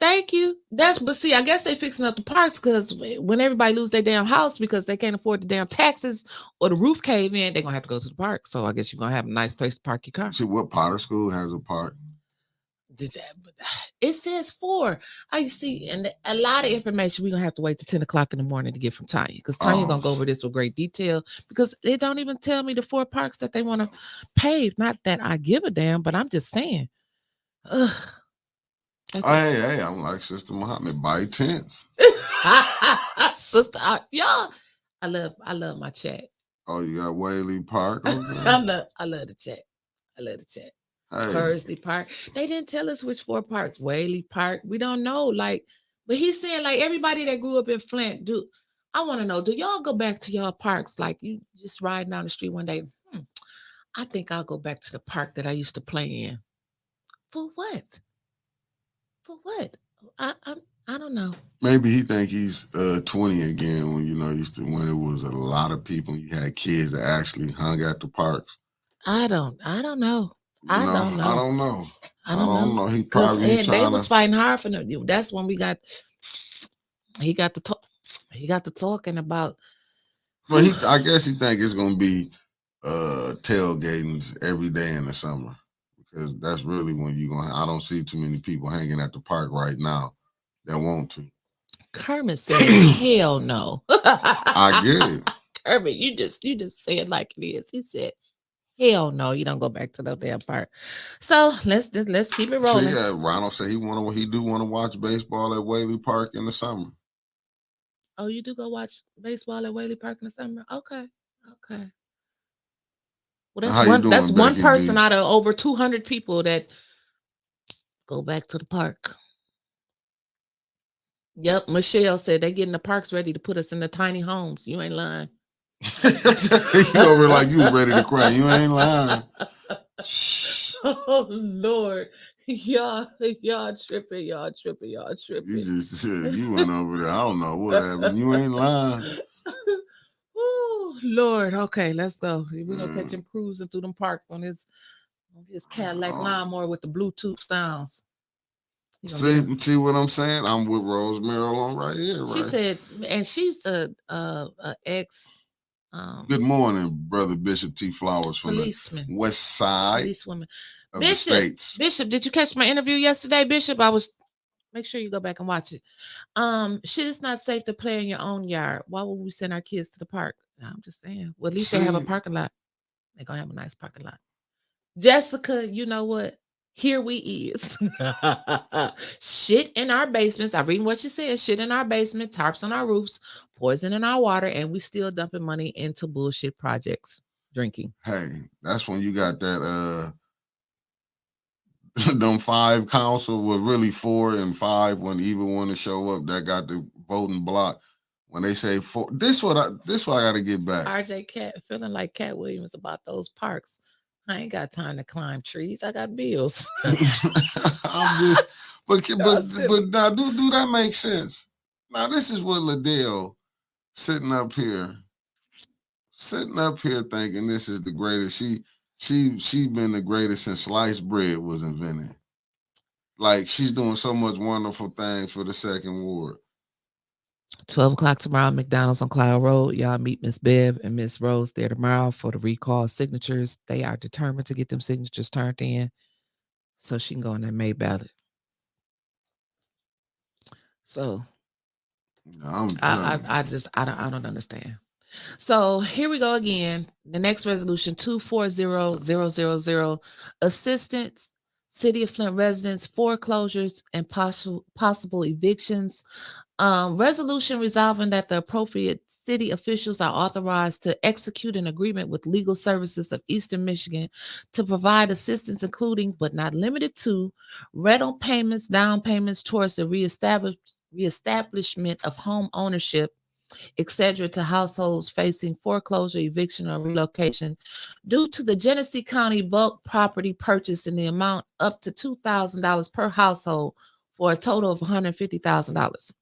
thank you. But see, I guess they fixing up the parks because when everybody lose their damn house because they can't afford the damn taxes or the roof cave in, they're gonna have to go to the park. So I guess you're gonna have a nice place to park your car. See, what Potter School has a park? It says 4. I see, and a lot of information we're gonna have to wait till 10 o'clock in the morning to get from Tanya because Tanya's gonna go over this with great detail because they don't even tell me the 4 parks that they want to pave. Not that I give a damn, but I'm just saying. Hey, I'm like Sister Muhammad. Buy tents. Sister, y'all, I love my chat. Oh, you got Whaley Park. Okay. I love the chat. I love the chat. Hey, Pursley Park. They didn't tell us which 4 parks. Whaley Park. We don't know. Like, but he's saying like everybody that grew up in Flint. I want to know? Do y'all go back to y'all parks? Like you just riding down the street one day. I think I'll go back to the park that I used to play in. For what? For what? I don't know. maybe he think he's 20 again when when it was a lot of people. You had kids that actually hung at the parks. I don't know. I don't know. I don't know. I don't know. He Because probably they was fighting hard for them. That's when he got to talk. He got to talking about. Well, I guess he think it's gonna be tailgating every day in the summer because that's really when I don't see too many people hanging at the park right now that want to. Kermit said, "Hell no." I get it. Kermit, you just say it like it is. He said, "Hell no, you don't go back to the damn park." So let's keep it rolling. See, Ronald said he do want to watch baseball at Whaley Park in the summer. Oh, you do go watch baseball at Whaley Park in the summer? Okay. Well, that's one person out of over 200 people that go back to the park. Yep, Michelle said they getting the parks ready to put us in the tiny homes. You ain't lying. You over like you ready to cry. You ain't lying. Shh. Oh Lord. Y'all tripping. You just said you went over there. I don't know what happened. You ain't lying. Oh Lord. Okay, let's go. We're gonna catch him cruising through them parks on his Cadillac lawnmower with the Bluetooth sounds. See what I'm saying? I'm with Rose Maryland right here, right? She said, and she's a ex. Good morning, Brother Bishop T. Flowers from policeman. The West Side policewoman. of the States. Bishop, did you catch my interview yesterday, Bishop? Make sure you go back and watch it. Shit is not safe to play in your own yard. Why would we send our kids to the park? No, I'm just saying. Well, at least they have a parking lot. They're gonna have a nice parking lot. Jessica, you know what? Here we is. Shit in our basements. I'm reading what you said. Shit in our basement, tarps on our roofs, poison in our water, and we still dumping money into bullshit projects. Drinking. Hey, that's when you got that them 5 council with really 4 and 5 when even want to show up that got the voting block. When they say 4, this what I gotta get back. RJ Cat feeling like Cat Williams about those parks. I ain't got time to climb trees. I got bills. I'm just, but now do that make sense? Now this is what Liddell sitting up here thinking this is the greatest. She been the greatest since sliced bread was invented. Like she's doing so much wonderful things for the Second Ward. 12 o'clock tomorrow, McDonald's on Cloud Road. Y'all meet Miss Bev and Miss Rose there tomorrow for the recall signatures. They are determined to get them signatures turned in so she can go on that May ballot. So I don't understand. So here we go again. The next resolution 240000, assistance City of Flint residents, foreclosures, and possible evictions. Resolution resolving that the appropriate city officials are authorized to execute an agreement with Legal Services of Eastern Michigan to provide assistance, including but not limited to rental payments, down payments towards the reestablishment of home ownership, etc., to households facing foreclosure, eviction, or relocation due to the Genesee County bulk property purchase in the amount up to $2,000 per household for a total of $150,000.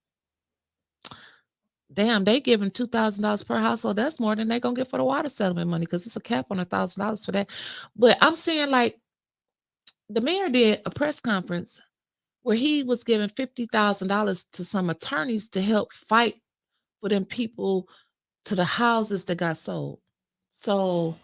Damn, they giving $2,000 per household. That's more than they're gonna get for the water settlement money because it's a cap on $1,000 for that. But I'm saying, like, the mayor did a press conference where he was giving $50,000 to some attorneys to help fight for them people to the houses that got sold. So,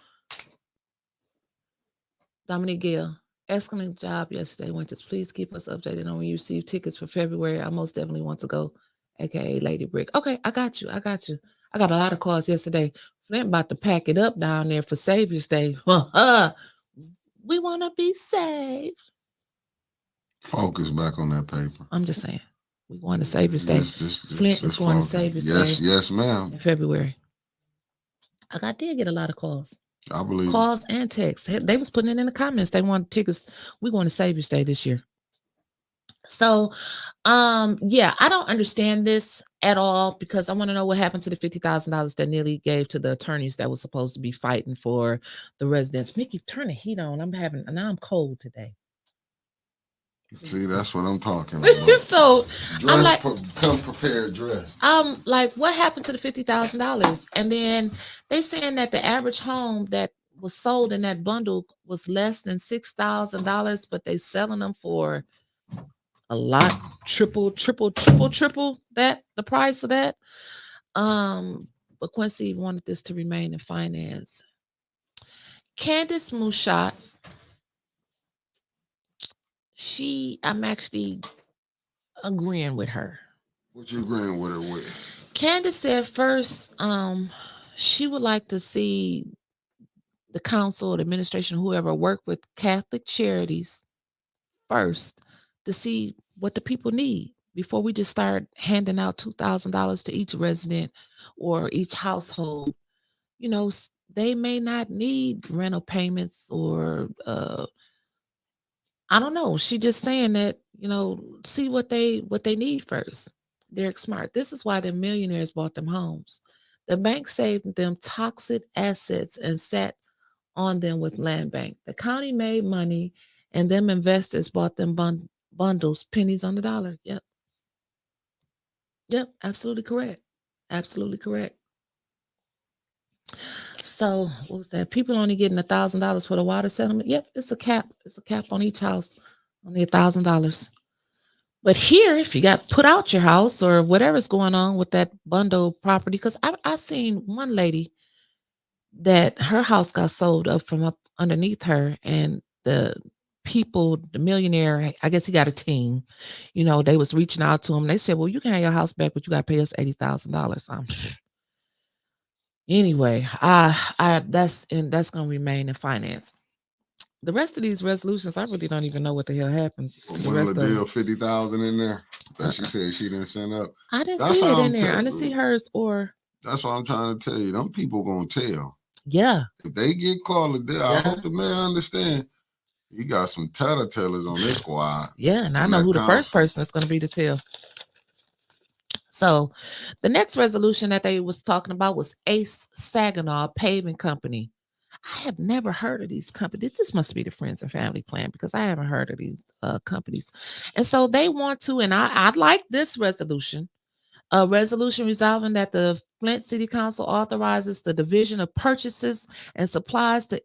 Dominique Gale, excellent job yesterday. Winters, please keep us updated on when you receive tickets for February. I most definitely want to go, aka Lady Brick. Okay, I got you. I got a lot of calls yesterday. Flint about to pack it up down there for Savior's Day. We want to be saved. Focus back on that paper. I'm just saying. We're going to Savior's Day. Flint is just going to focus. Savior's Yes, Day yes, ma'am. in February. I did get a lot of calls. I believe it. Calls and texts. They was putting it in the comments. They wanted tickets. We're going to Savior's Day this year. So, yeah, I don't understand this at all because I want to know what happened to the $50,000 that Neely gave to the attorneys that was supposed to be fighting for the residents. Mickey, turn the heat on. I'm cold today. See, that's what I'm talking about. So Dress, I'm like, come prepared, dress. like, what happened to the $50,000? And then they saying that the average home that was sold in that bundle was less than $6,000, but they selling them for a lot, triple that the price of that. But Quincy wanted this to remain in finance. Candace Mushat, I'm actually agreeing with her. What you agreeing with her with? Candace said first, she would like to see the council, the administration, whoever work with Catholic charities first to see what the people need before we just start handing out $2,000 to each resident or each household. You know, they may not need rental payments or I don't know. She just saying that, you know, see what they need first. They're smart. This is why the millionaires bought them homes. The bank saved them toxic assets and sat on them with land bank. The county made money and them investors bought them bundles, pennies on the dollar. Yep. Absolutely correct. Absolutely correct. So what was that? People only getting $1,000 for the water settlement. Yep, it's a cap. It's a cap on each house, only $1,000. But here, if you got put out your house or whatever's going on with that bundle property, because I seen one lady that her house got sold up from up underneath her, and the people, the millionaire, I guess he got a team, you know, they was reaching out to him. They said, well, you can have your house back, but you got to pay us $80,000. Anyway, that's going to remain in finance. The rest of these resolutions, I really don't even know what the hell happened. When deal 50,000 in there that she said she didn't send up. I didn't see it in there. I didn't see hers or. That's what I'm trying to tell you. Them people gonna tell. Yeah. If they get called, I hope the man understand. You got some tattletellers on this squad. Yeah, and I know who the first person is going to be to tell. So the next resolution that they was talking about was Ace Saginaw Paving Company. I have never heard of these companies. This must be the Friends and Family Plan because I haven't heard of these companies. And so they want to, and I like this resolution, a resolution resolving that the Flint City Council authorizes the Division of Purchases and Supplies to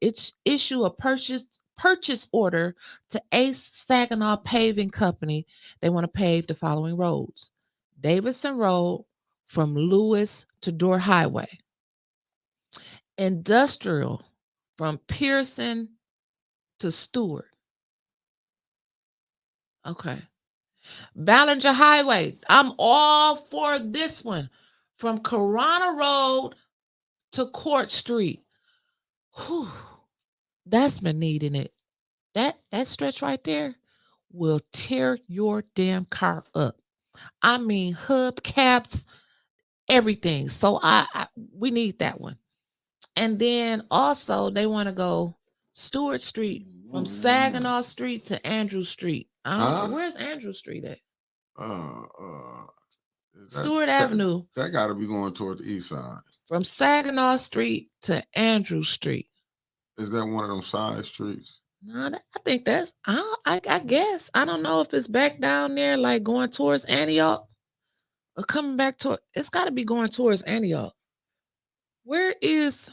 issue a purchase order to Ace Saginaw Paving Company. They want to pave the following roads: Davidson Road from Lewis to Door Highway, Industrial from Pearson to Stewart. Okay. Ballinger Highway. I'm all for this one. From Corona Road to Court Street. Whew. That's been needing it. That stretch right there will tear your damn car up. I mean, hubcaps, everything. So we need that one. And then also they want to go Stewart Street from Saginaw Street to Andrew Street. Where's Andrew Street at? Stewart Avenue. That got to be going toward the east side. From Saginaw Street to Andrew Street. Is that one of them side streets? No, I think that's, I guess. I don't know if it's back down there, like going towards Antioch or coming back to, it's got to be going towards Antioch. Where is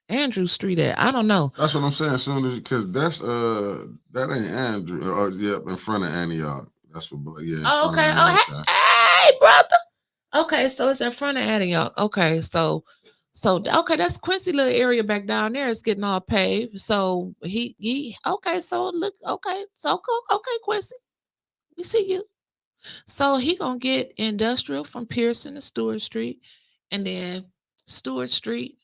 Andrew Street at? I don't know. That's what I'm saying. Soon as, because that's that ain't Andrew. Yep, in front of Antioch. That's what. Yeah. Oh, okay. Oh, hey, brother. Okay, so it's in front of Antioch. Okay, so okay, that's Quincy little area back down there. It's getting all paved. So he okay. So look, okay, so okay, Quincy, we see you. So he gonna get Industrial from Pearson to Stewart Street, and then Stewart Street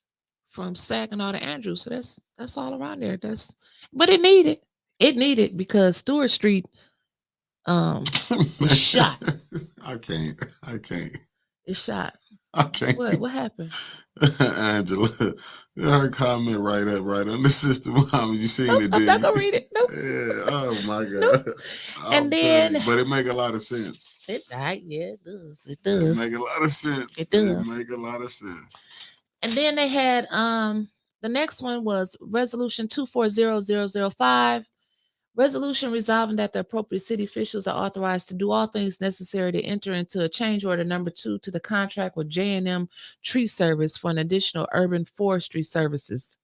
from Saginaw to Andrew. So that's all around there. But it needed because Stewart Street, It's shot. I can't. It's shot. I can't. What happened? Angela, her comment right on the system. You seen Nope, it? I'm Did not you? gonna read it. Nope. Yeah. Oh my God. Nope. I'm And telling then you, but it make a lot of sense. yeah, it does. It It does. make a lot of sense. It does. Make a lot of sense. And then they had the next one was resolution 240005. Resolution resolving that the appropriate city officials are authorized to do all things necessary to enter into a change order number 2 to the contract with J&M Tree Service for an additional urban forestry services.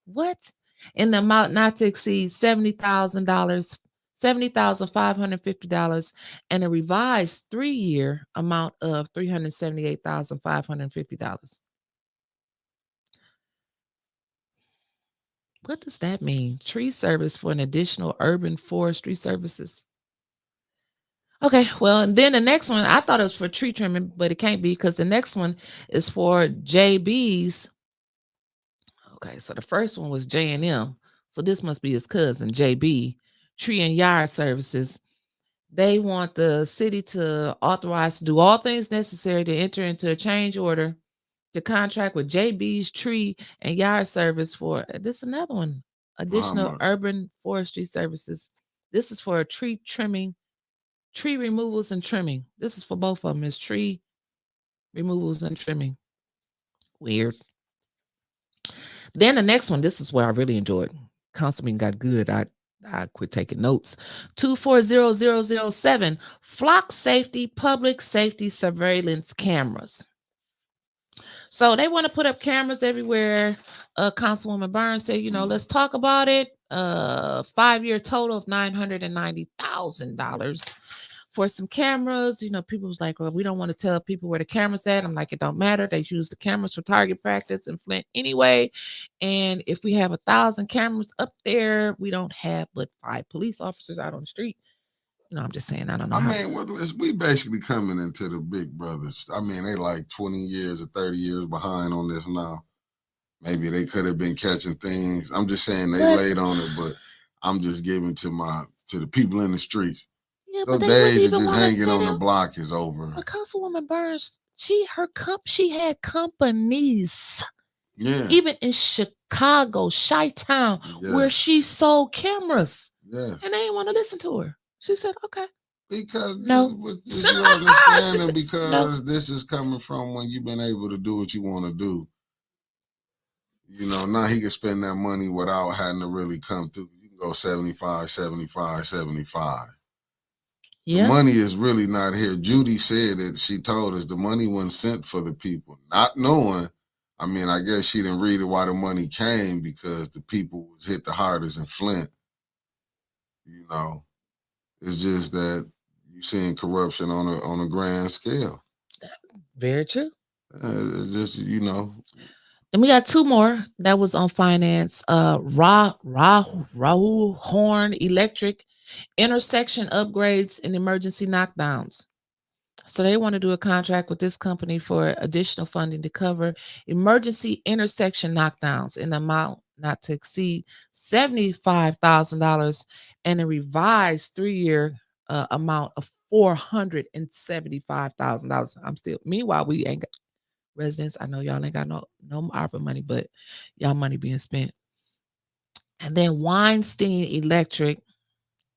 What? In the amount not to exceed $70,000, $70,550, and a revised 3-year amount of $378,550. What does that mean? Tree service for an additional urban forestry services. Okay, well, and then the next one, I thought it was for tree trimming, but it can't be because the next one is for JB's. Okay, so the first one was J&M. So this must be his cousin, JB, Tree and Yard Services. They want the city to authorize to do all things necessary to enter into a change order to contract with JB's Tree and Yard Service for this another one, additional urban forestry services. This is for tree trimming, tree removals and trimming. This is for both of them. It's tree removals and trimming. Weird. Then the next one, this is where I really enjoyed. Councilman got good. I quit taking notes. 240007, flock safety, public safety surveillance cameras. So they want to put up cameras everywhere. Councilwoman Burns said, let's talk about it. 5-year total of $990,000 for some cameras. People was like, well, we don't want to tell people where the camera's at. I'm like, it don't matter. They use the cameras for target practice in Flint anyway. And if we have 1,000 cameras up there, we don't have but 5 police officers out on the street. I'm just saying, I don't know. We basically coming into the big brothers. They like 20 years or 30 years behind on this now. Maybe they could have been catching things. I'm just saying they laid on it, but I'm just giving to the people in the streets. Yeah, those days of just hanging on the block is over. But Councilwoman Burns, she had companies. Yeah. Even in Chicago, Chi-Town, where she sold cameras. Yes. And they didn't want to listen to her. She said, okay. Because no. You understanding because this is coming from when you've been able to do what you want to do. Now he can spend that money without having to really come through. You can go 75, 75, 75. Yeah. The money is really not here. Judy said that she told us the money wasn't sent for the people. Not knowing, I guess she didn't read it why the money came because the people was hit the hardest in Flint. It's just that you're seeing corruption on a grand scale. Very true. It's just, And we got 2 more that was on finance. Rahul Horn Electric intersection upgrades and emergency knockdowns. So they want to do a contract with this company for additional funding to cover emergency intersection knockdowns in the amount not to exceed $75,000 and a revised 3-year amount of $475,000. Meanwhile, we ain't got residents. I know y'all ain't got no ARPA money, but y'all money being spent. And then Weinstein Electric,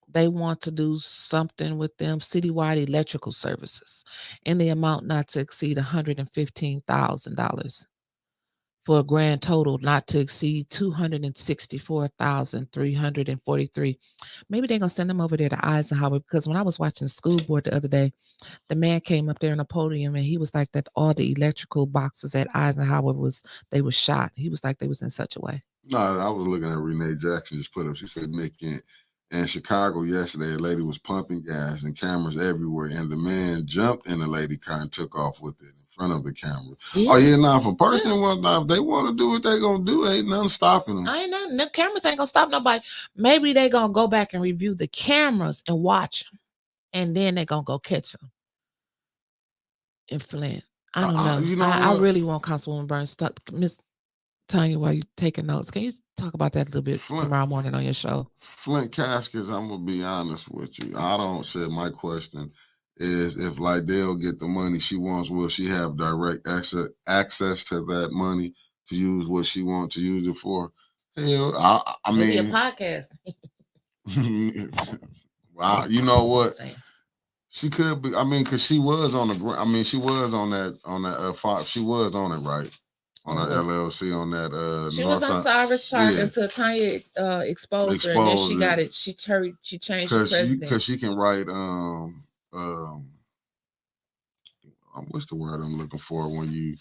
they want to do something with them, citywide electrical services in the amount not to exceed $115,000 for a grand total not to exceed $264,343. Maybe they're going to send them over there to Eisenhower, because when I was watching the school board the other day, the man came up there on the podium and he was like that all the electrical boxes at Eisenhower they were shot. He was like they was in such a way. No, I was looking at Renee Jackson just put up. She said, Nick, in Chicago yesterday, a lady was pumping gas and cameras everywhere, and the man jumped in the lady car and took off with it in front of the camera. Yeah. Oh yeah, now if a person if they want to do what they gonna do, ain't nothing stopping them. Ain't nothing. The cameras ain't gonna stop nobody. Maybe they gonna go back and review the cameras and watch them, and then they gonna go catch them in Flint. I don't know. I really want Councilwoman Burns to Miss Tanya, while you taking notes, can you talk about that a little bit Flint- tomorrow morning on your show? Flint Caskets, I'm gonna be honest with you. I don't say my question is if Lydell get the money she wants, will she have direct access to that money to use what she wants to use it for? Hell, I Maybe a mean, podcast. wow, you know what? Saying. She could be. I mean, cause she was on the. I mean, she was on that. Five. She was on it, right? On the LLC on that. She was on Cyrus Park yeah. until Tanya exposed her, and then she got it. She changed the president. Because she can write. What's the word I'm looking for when you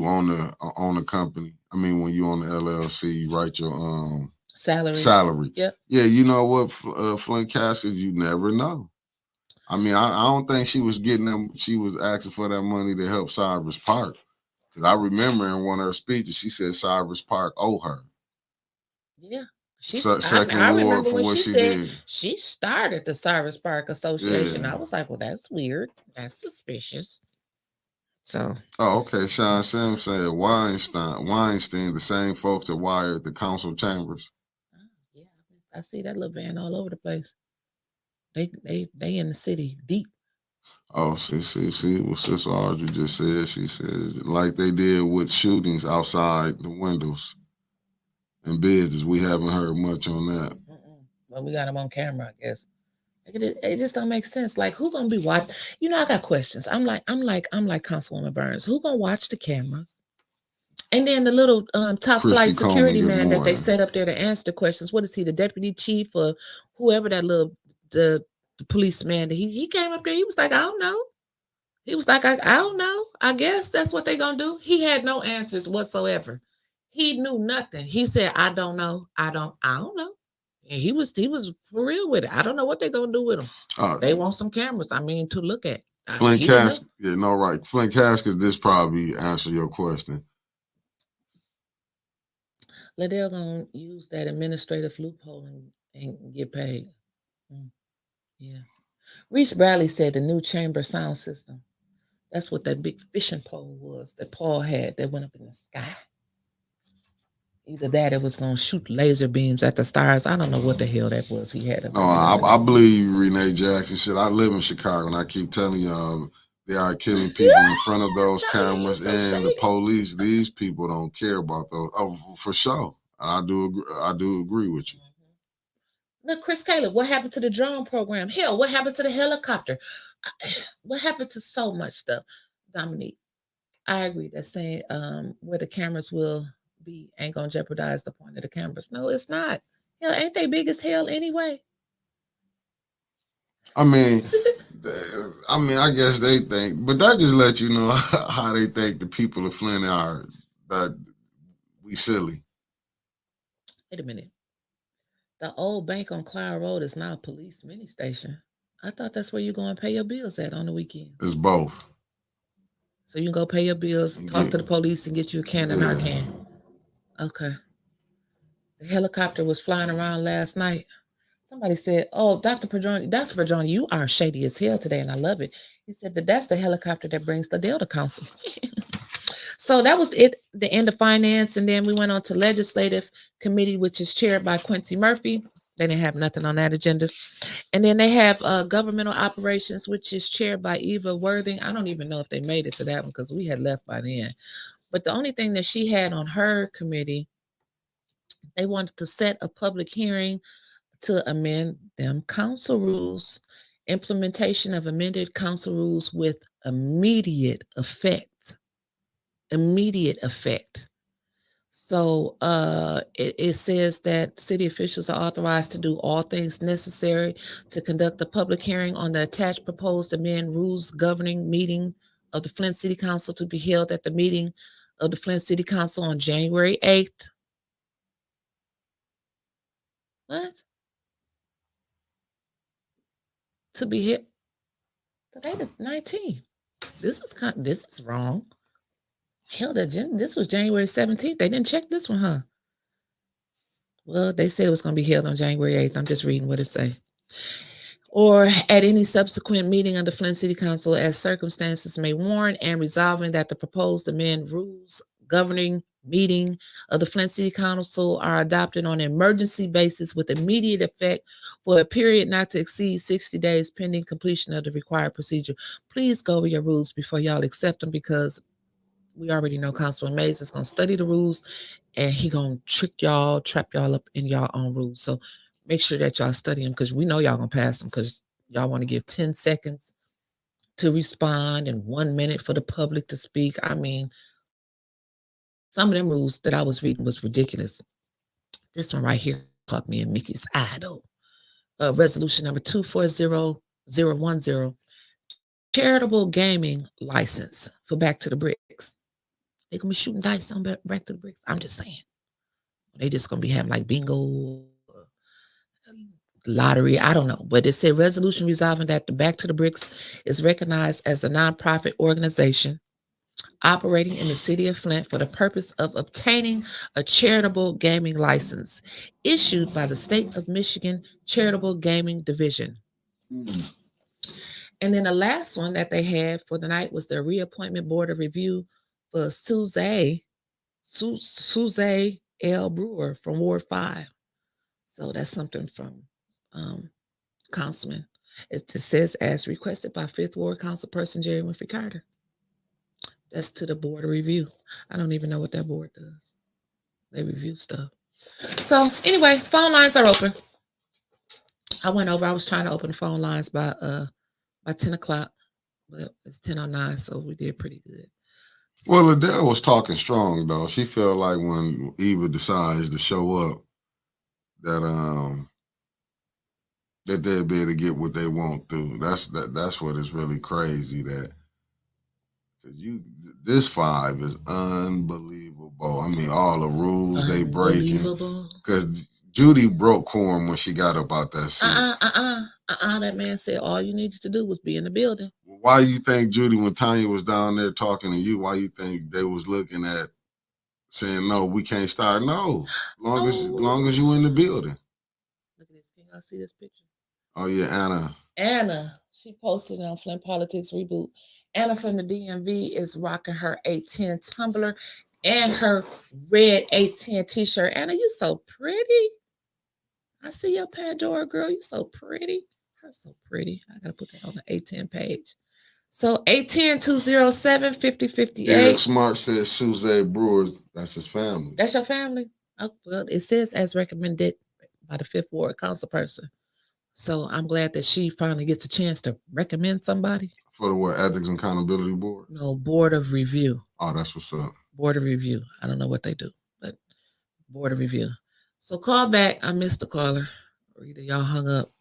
own the company? I mean, when you own the LLC, you write your salary. Yep. Yeah, you know what, Flint Caskets, you never know. I mean, I don't think she was getting them. She was asking for that money to help Cyrus Park. Because I remember in one of her speeches, she said Cyrus Park owe her. Yeah. Second ward for what she did. She started the Cyrus Park Association. Yeah. I was like, well, that's weird. That's suspicious. So. Oh, okay. Sean Sims said Weinstein, the same folks that wired the council chambers. Oh, yeah, I see that little van all over the place. They in the city deep. Oh, see what Sister Audrey just said. She said like they did with shootings outside the windows in business. We haven't heard much on that. Well, we got them on camera, I guess. It just don't make sense. Like, who gonna be watching? You know, I got questions. I'm like Councilwoman Burns. Who gonna watch the cameras? And then the little top flight security man that they set up there to answer the questions. What is he, the deputy chief or whoever that little the policeman? He came up there. He was like, I don't know. He was like, I don't know. I guess that's what they're gonna do. He had no answers whatsoever. He knew nothing. He said, I don't know. I don't know. And he was for real with it. I don't know what they're gonna do with him. They want some cameras. I mean, to look at. Flint Caskets, yeah, no, right. Flint Caskets, this probably answer your question. Liddell gonna use that administrative loophole and get paid. Yeah. Reese Bradley said the new chamber sound system. That's what that big fishing pole was that Paul had that went up in the sky. Either that, it was going to shoot laser beams at the stars. I don't know what the hell that was. He had. I believe Renee Jackson. Shit, I live in Chicago, and I keep telling y'all they are killing people in front of those cameras and the police. These people don't care about those. Oh, for sure. And I do agree with you. Look, Chris Caleb, what happened to the drone program? Hell, what happened to the helicopter? What happened to so much stuff? Dominique, I agree that saying where the cameras will be ain't gonna jeopardize the point of the cameras. No, it's not. Hell, ain't they big as hell anyway? I mean, I guess they think, but that just lets you know how they think the people of Flint are, that we silly. Wait a minute. The old bank on Clyde Road is now a police mini station. I thought that's where you go and pay your bills at on the weekend. It's both. So you can go pay your bills, talk to the police, and get you a can of Narcan. Okay. The helicopter was flying around last night. Somebody said, oh, Dr. Perjoni, you are shady as hell today, and I love it. He said that's the helicopter that brings the Delta Council. So that was it, the end of finance. And then we went on to legislative committee, which is chaired by Quincy Murphy. They didn't have nothing on that agenda. And then they have governmental operations, which is chaired by Eva Worthing. I don't even know if they made it to that one because we had left by then. But the only thing that she had on her committee, they wanted to set a public hearing to amend them council rules, implementation of amended council rules with immediate effect. Immediate effect. So it says that city officials are authorized to do all things necessary to conduct a public hearing on the attached proposed amend rules governing meeting of the Flint City Council to be held at the meeting of the Flint City Council on January 8th. What? To be hit today the 19th. This is wrong. Hell, this was January 17th. They didn't check this one, huh? Well, they said it was going to be held on January 8th. I'm just reading what it say. Or at any subsequent meeting of the Flint City Council as circumstances may warrant, and resolving that the proposed amend rules governing meeting of the Flint City Council are adopted on an emergency basis with immediate effect for a period not to exceed 60 days pending completion of the required procedure. Please go over your rules before y'all accept them, because we already know Councilman Mays is going to study the rules and he going to trick y'all, trap y'all up in y'all own rules. So make sure that y'all study them, because we know y'all going to pass them, because y'all want to give 10 seconds to respond and 1 minute for the public to speak. I mean, some of them rules that I was reading was ridiculous. This one right here caught me in Mickey's eye, though. Resolution number 240010, charitable gaming license for Back to the Bricks. They're going to be shooting dice on Back to the Bricks. I'm just saying. They just going to be having like bingo, lottery. I don't know. But it said resolution resolving that the Back to the Bricks is recognized as a nonprofit organization operating in the city of Flint for the purpose of obtaining a charitable gaming license issued by the State of Michigan Charitable Gaming Division. And then the last one that they had for the night was the reappointment board of review for Suze L. Brewer from Ward 5. So that's something from Councilman. It says as requested by 5th Ward Councilperson Jerry Winfrey Carter. That's to the board of review. I don't even know what that board does. They review stuff. So anyway, phone lines are open. I was trying to open the phone lines by 10 o'clock, but it's 10:09, so we did pretty good. Well, Liddell was talking strong though. She felt like when Eva decides to show up, that they'll be able to get what they want through. That's what is really crazy. That this 5 is unbelievable. I mean, all the rules they breaking. Because Judy broke quorum when she got up out that seat. That man said all you needed to do was be in the building. Why you think, Judy, when Tanya was down there talking to you, why you think they was looking at saying, no, we can't start? No, long as you in the building. Look at this. Can y'all see this picture? Oh, yeah, Anna. She posted it on Flint Politics Reboot. Anna from the DMV is rocking her 810 tumbler and her red 810 t-shirt. Anna, you so pretty. I see your Pandora, girl. You so pretty. Her so pretty. I gotta put that on the 810 page. So 810-207-5058. Eric Smart says Suze Brewers, that's his family. That's your family? Oh, well, it says as recommended by the 5th Ward Councilperson. So I'm glad that she finally gets a chance to recommend somebody. For the what, Ethics and Accountability Board? No, Board of Review. Oh, that's what's up. Board of Review. I don't know what they do, but Board of Review. So call back. I missed the caller. Or either y'all hung up.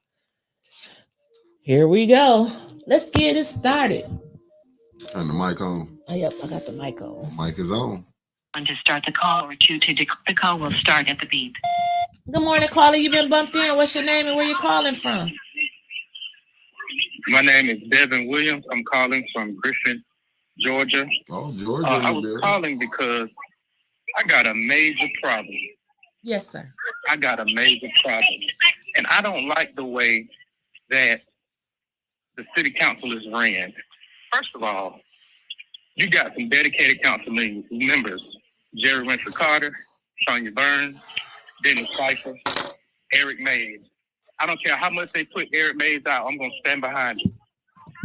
Here we go. Let's get it started. Turn the mic on. Oh, yep, I got the mic on. Mic is on. One to start the call or two to the call will start at the beep. Good morning, caller. You've been bumped in. What's your name and where you calling from? My name is Devin Williams. I'm calling from Griffin, Georgia. Oh, Georgia. I was calling because I got a major problem. Yes, sir. I got a major problem. And I don't like the way that the city council is ran. First of all, you got some dedicated council members. Jerry Winfrey Carter, Sonia Burns, Dennis Pfeiffer, Eric Mays. I don't care how much they put Eric Mays out, I'm going to stand behind him.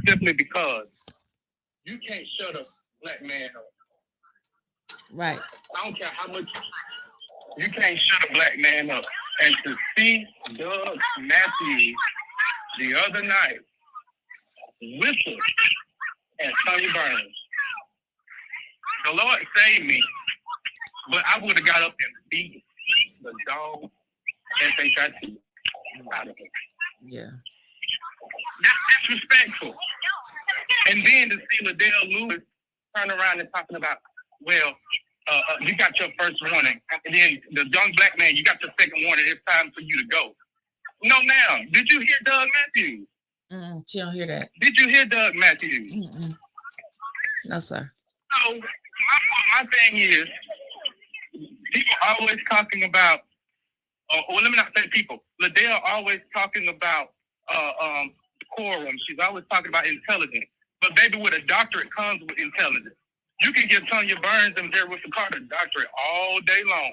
Simply because you can't shut a black man up. Right. I don't care how much you can't shut a black man up. And to see Doug Matthews the other night whistle at Sonia Burns, the Lord saved me, but I would have got up and beat the dog SHIT out of him. Yeah. That's disrespectful. And then to see Liddell Lewis turn around and talking about, well, you got your first warning. And then the young black man, you got your second warning. It's time for you to go. No, ma'am. Did you hear Doug Matthews? She don't hear that. Did you hear Doug Matthews? No, sir. So my thing is, people always talking about, or let me not say people, Liddell always talking about quorum. She's always talking about intelligence. But baby, with a doctorate comes with intelligence. You can get Tanya Burns and there with the Carter doctorate all day long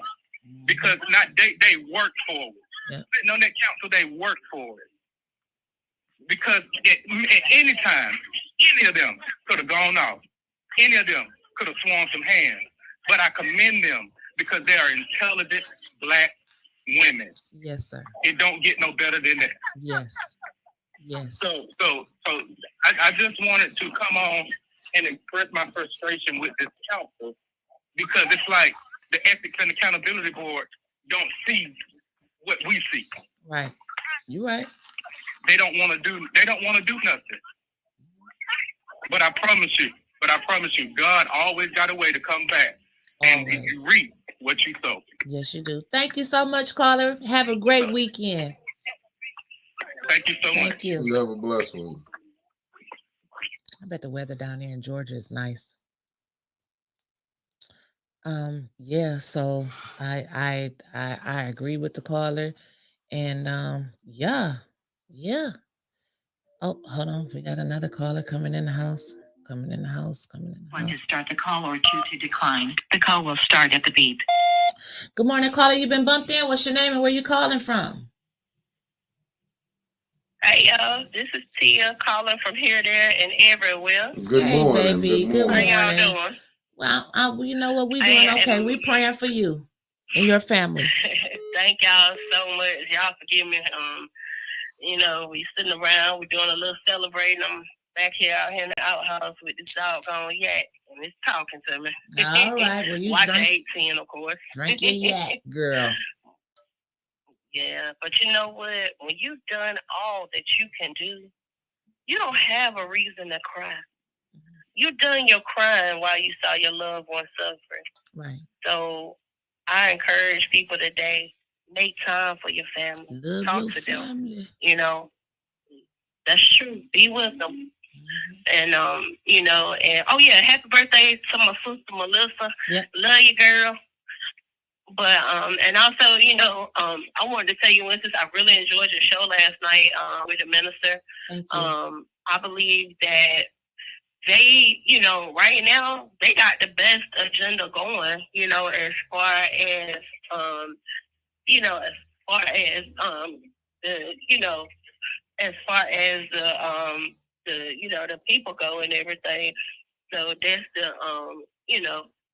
because they worked for it. Yeah. Sitting on that council, they worked for it. Because at any time, any of them could have gone off. Any of them could have sworn some hands. But I commend them because they are intelligent Black women. Yes, sir. It don't get no better than that. Yes. Yes. So I just wanted to come on and express my frustration with this council because it's like the Ethics and Accountability Board don't see what we see. Right. You right. They don't want to do nothing. But I promise you, God always got a way to come back and Always. you reap what you sow. Yes, you do. Thank you so much, caller. Have a great weekend. Thank you so much. Thank you. You have a blessed one. I bet the weather down there in Georgia is nice. Yeah, so I agree with the caller. And yeah. Oh, hold on. We got another caller coming in the house. One to start the call or two to decline. The call will start at the beep. Good morning, caller. You've been bumped in. What's your name and where you calling from? Hey, y'all. This is Tia calling from here, there, and everywhere. Good Hey, morning. baby. Good How morning. y'all doing? Well, you know what? We Hey, doing okay. We praying for you and your family. Thank y'all so much. Y'all forgive me. We sitting around. We're doing a little celebrating. I'm back here out here in the outhouse with this doggone yak, and it's talking to me. All right. Well, you Watch the drink 18, of course. your yak, girl. Yeah, but you know what? When you've done all that you can do, you don't have a reason to cry. You done your crying while you saw your loved one suffering. Right. So I encourage people today, make time for your family. Love Talk your to them. family. That's true. Be with them. And and oh yeah, happy birthday to my sister Melissa. Yep. Love you, girl. But and also, I wanted to tell you, Winston, I really enjoyed your show last night with the minister. Thank you. I believe that they, right now they got the best agenda going, as far as the people go and everything. So that's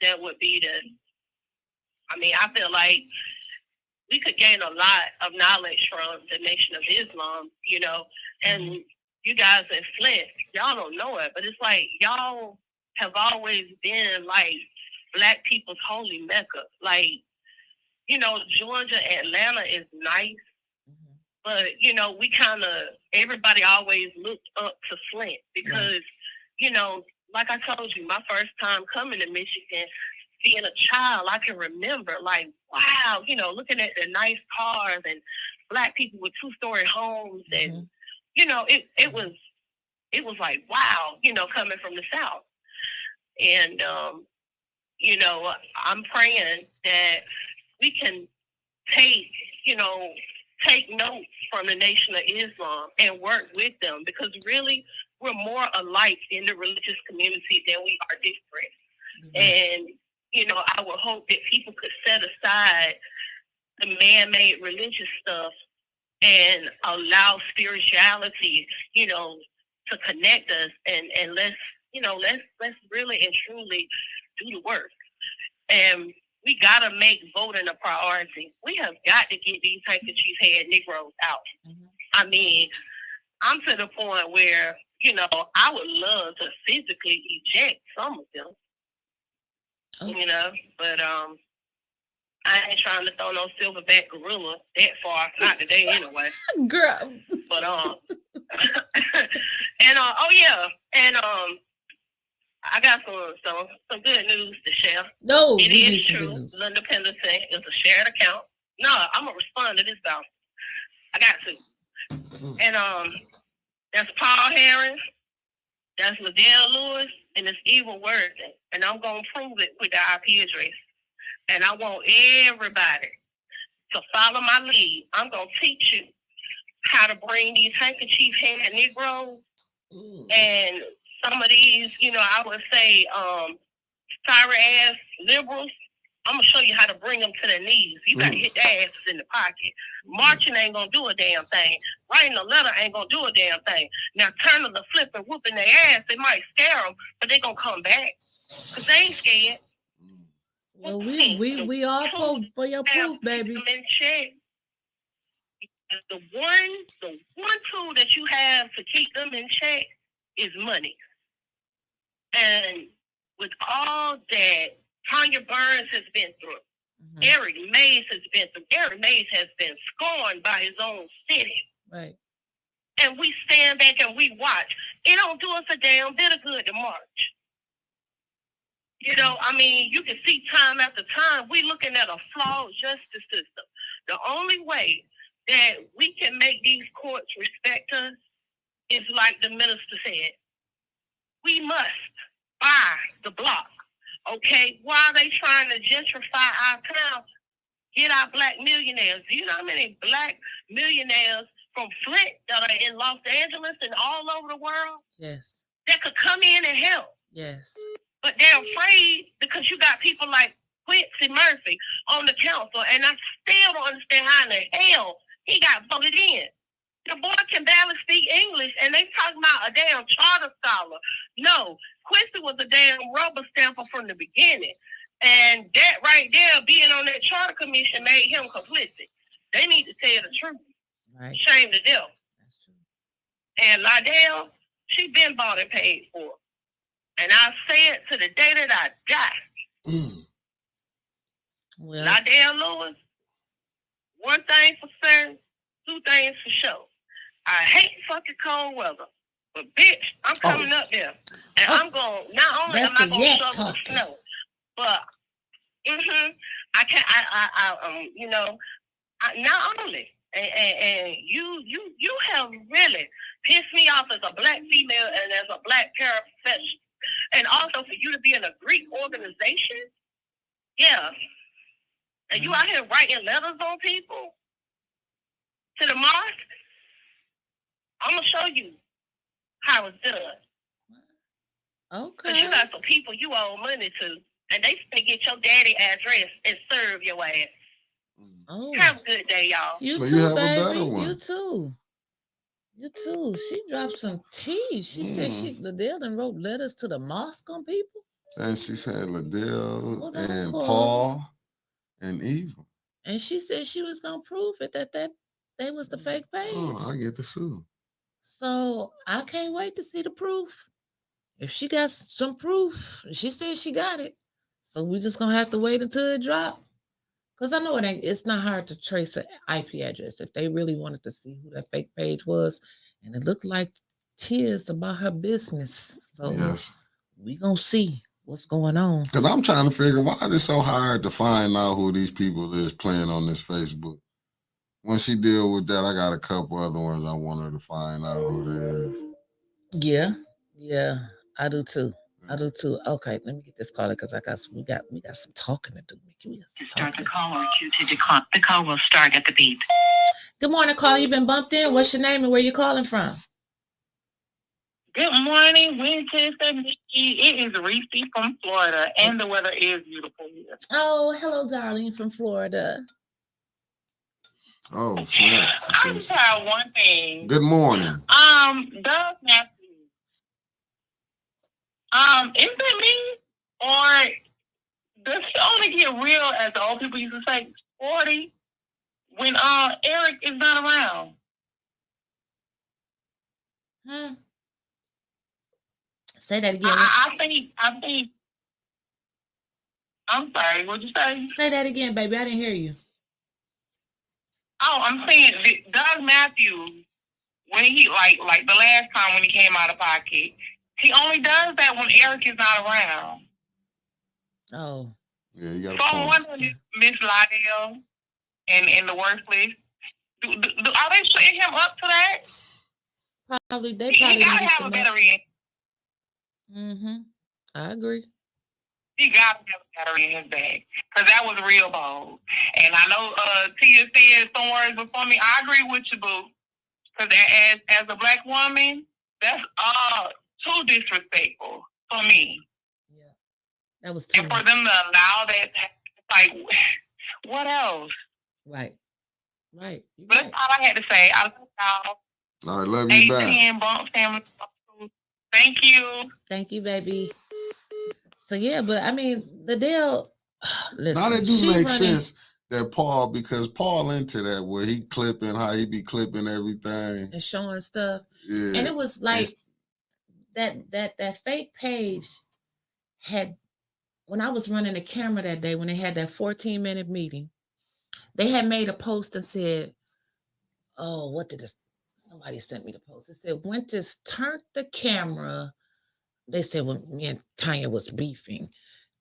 that would be I feel like we could gain a lot of knowledge from the Nation of Islam, and you guys in Flint, y'all don't know it, but it's like y'all have always been like Black people's holy Mecca. Like, Georgia, Atlanta is nice, but, we kind of, everybody always looked up to Flint because, like I told you, my first time coming to Michigan, being a child, I can remember like, wow, looking at the nice cars and Black people with 2-story homes. And, it was like, wow, coming from the South. And, I'm praying that we can take notes from the Nation of Islam and work with them because really we're more alike in the religious community than we are different. And, I would hope that people could set aside the man-made religious stuff and allow spirituality, to connect us and let's really and truly do the work. And we gotta make voting a priority. We have got to get these handkerchief head Negroes out. I mean, I'm to the point where, I would love to physically eject some of them. But I ain't trying to throw no silverback gorilla that far, not today anyway. Girl. But and I got some good news to share. No, It we need is some true. good news. Linda Pendleton is a shared account. No, I'm gonna respond to this though. I got to. And that's Paul Harris, that's Liddell Lewis, and it's Eva Worthing. And I'm gonna prove it with the IP address. And I want everybody to follow my lead. I'm gonna teach you how to bring these handkerchief head Negroes and some of these, I would say, sorry ass liberals, I'm gonna show you how to bring them to their knees. You gotta hit their asses in the pocket. Marching ain't gonna do a damn thing. Writing a letter ain't gonna do a damn thing. Now turning the flip and whooping their ass, it might scare them, but they gonna come back because they ain't scared. Well, we all for your proof, baby. Keep them in check. The one tool that you have to keep them in check is money. And with all that Tanya Burns has been through, Eric Mays has been through. Eric Mays has been scorned by his own city. Right. And we stand back and we watch. It don't do us a damn bit of good to march. You know, I mean, you can see time after time, we looking at a flawed justice system. The only way that we can make these courts respect us is like the minister said. We must buy the block. Okay, why are they trying to gentrify our town? Get our black millionaires. Do you know how many black millionaires from Flint that are in Los Angeles and all over the world? Yes. That could come in and help. Yes. But they're afraid because you got people like Quincy Murphy on the council, and I still don't understand how in the hell he got voted in. The boy can barely speak English, and they talking about a damn charter scholar. No, Quincy was a damn rubber stamper from the beginning. And that right there, being on that charter commission, made him complicit. They need to tell the truth. Right. Shame to death. That's true. And Lydell, she been bought and paid for. And I say it to the day that I die. Well, Lydell Lewis, one thing for certain, two things for sure. I hate fucking cold weather. But bitch, I'm coming up there. And I'm going, not only am I going to shovel the snow, but I can't, you know, not only, and you have really pissed me off as a black female and as a black paraprofessional. And also for you to be in a Greek organization, yeah. And you out here writing letters on people to the mosque. I'm gonna show you how it's done. okay. Because you got some people you owe money to, and they finna get your daddy address and serve your ass. Oh. Have a good day, y'all. You Well, too, you have a baby. better one. You too. You too. She dropped some tea. She said Liddell done wrote letters to the mosque on people. And she said Liddell Hold on, and Paul. Paul and Eva. And she said she was gonna prove it that they was the fake page. Oh, I get the sue. So I can't wait to see the proof. If she got some proof, she said she got it. So we just gonna have to wait until it drop. Because I know it's not hard to trace an IP address if they really wanted to see who that fake page was. And it looked like tears about her business. So Yes. we gonna see what's going on. Because I'm trying to figure why is it so hard to find out who these people is playing on this Facebook. When she deal with that, I got a couple other ones I want her to find out who they is. Yeah, I do too. Okay, let me get this caller because we got some talking to do. We got some To start talking. the call or to decline. The call will start at the beep. Good morning, caller. You been bumped in. What's your name and where you calling from? Good morning, Winchester, Mickey. It is Reese from Florida, and the weather is beautiful here. Oh, hello, darling, from Florida. Oh, snap. I just have one thing. Good morning. Doug Matthews. Is it me or does she only get real, as the old people used to say, 40 when Eric is not around? Say that again. I think. I'm sorry. What'd you say? Say that again, baby. I didn't hear you. Oh, I'm saying Doug Matthews, when he like the last time when he came out of pocket, he only does that when Eric is not around. Oh. Yeah, you got a So I'm point. wondering, Miss Lydell and in the workplace, are they setting him up to that? Probably they He probably gotta need have to a know. battery. I agree. He gotta have a battery in his bag because that was real bold. And I know Tia said some words before me. I agree with you, boo. Because as a black woman, that's too disrespectful for me. Yeah. That was too And for much. them to allow that, like, what else? Right. Right. You're But right. that's all I had to say. I love y'all. All right, love you back. 810 Bump Family. Thank you. Thank you, baby. So yeah, but I mean, the deal. Listen, Now that do she make running- sense that Paul, because Paul into that where he clipping, how he be clipping everything. and showing stuff, Yeah. and it was like It's- that fake page had, when I was running the camera that day when they had that 14-minute meeting, they had made a post and said, oh, what did this? Somebody sent me the post. It said, Winters turned the camera. They said when me and Tanya was beefing.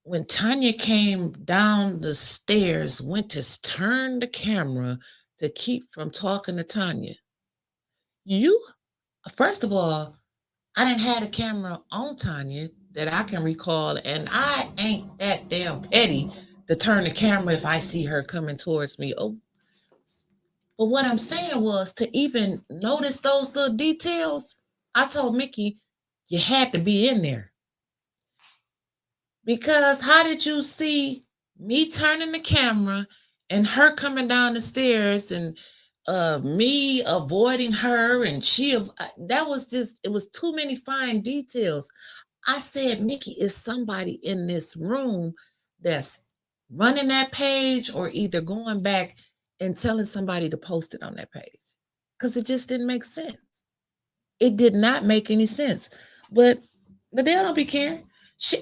When Tanya came down the stairs, Winters turned the camera to keep from talking to Tanya. You, first of all, I didn't have a camera on Tanya that I can recall, and I ain't that damn petty to turn the camera if I see her coming towards me. Oh, but what I'm saying was, to even notice those little details, I told Mickey, you had to be in there. Because how did you see me turning the camera and her coming down the stairs and me avoiding her and that was just, it was too many fine details. I said, Mickey, is somebody in this room that's running that page or either going back and telling somebody to post it on that page? Because it just didn't make sense. It did not make any sense. But the deal don't be caring. She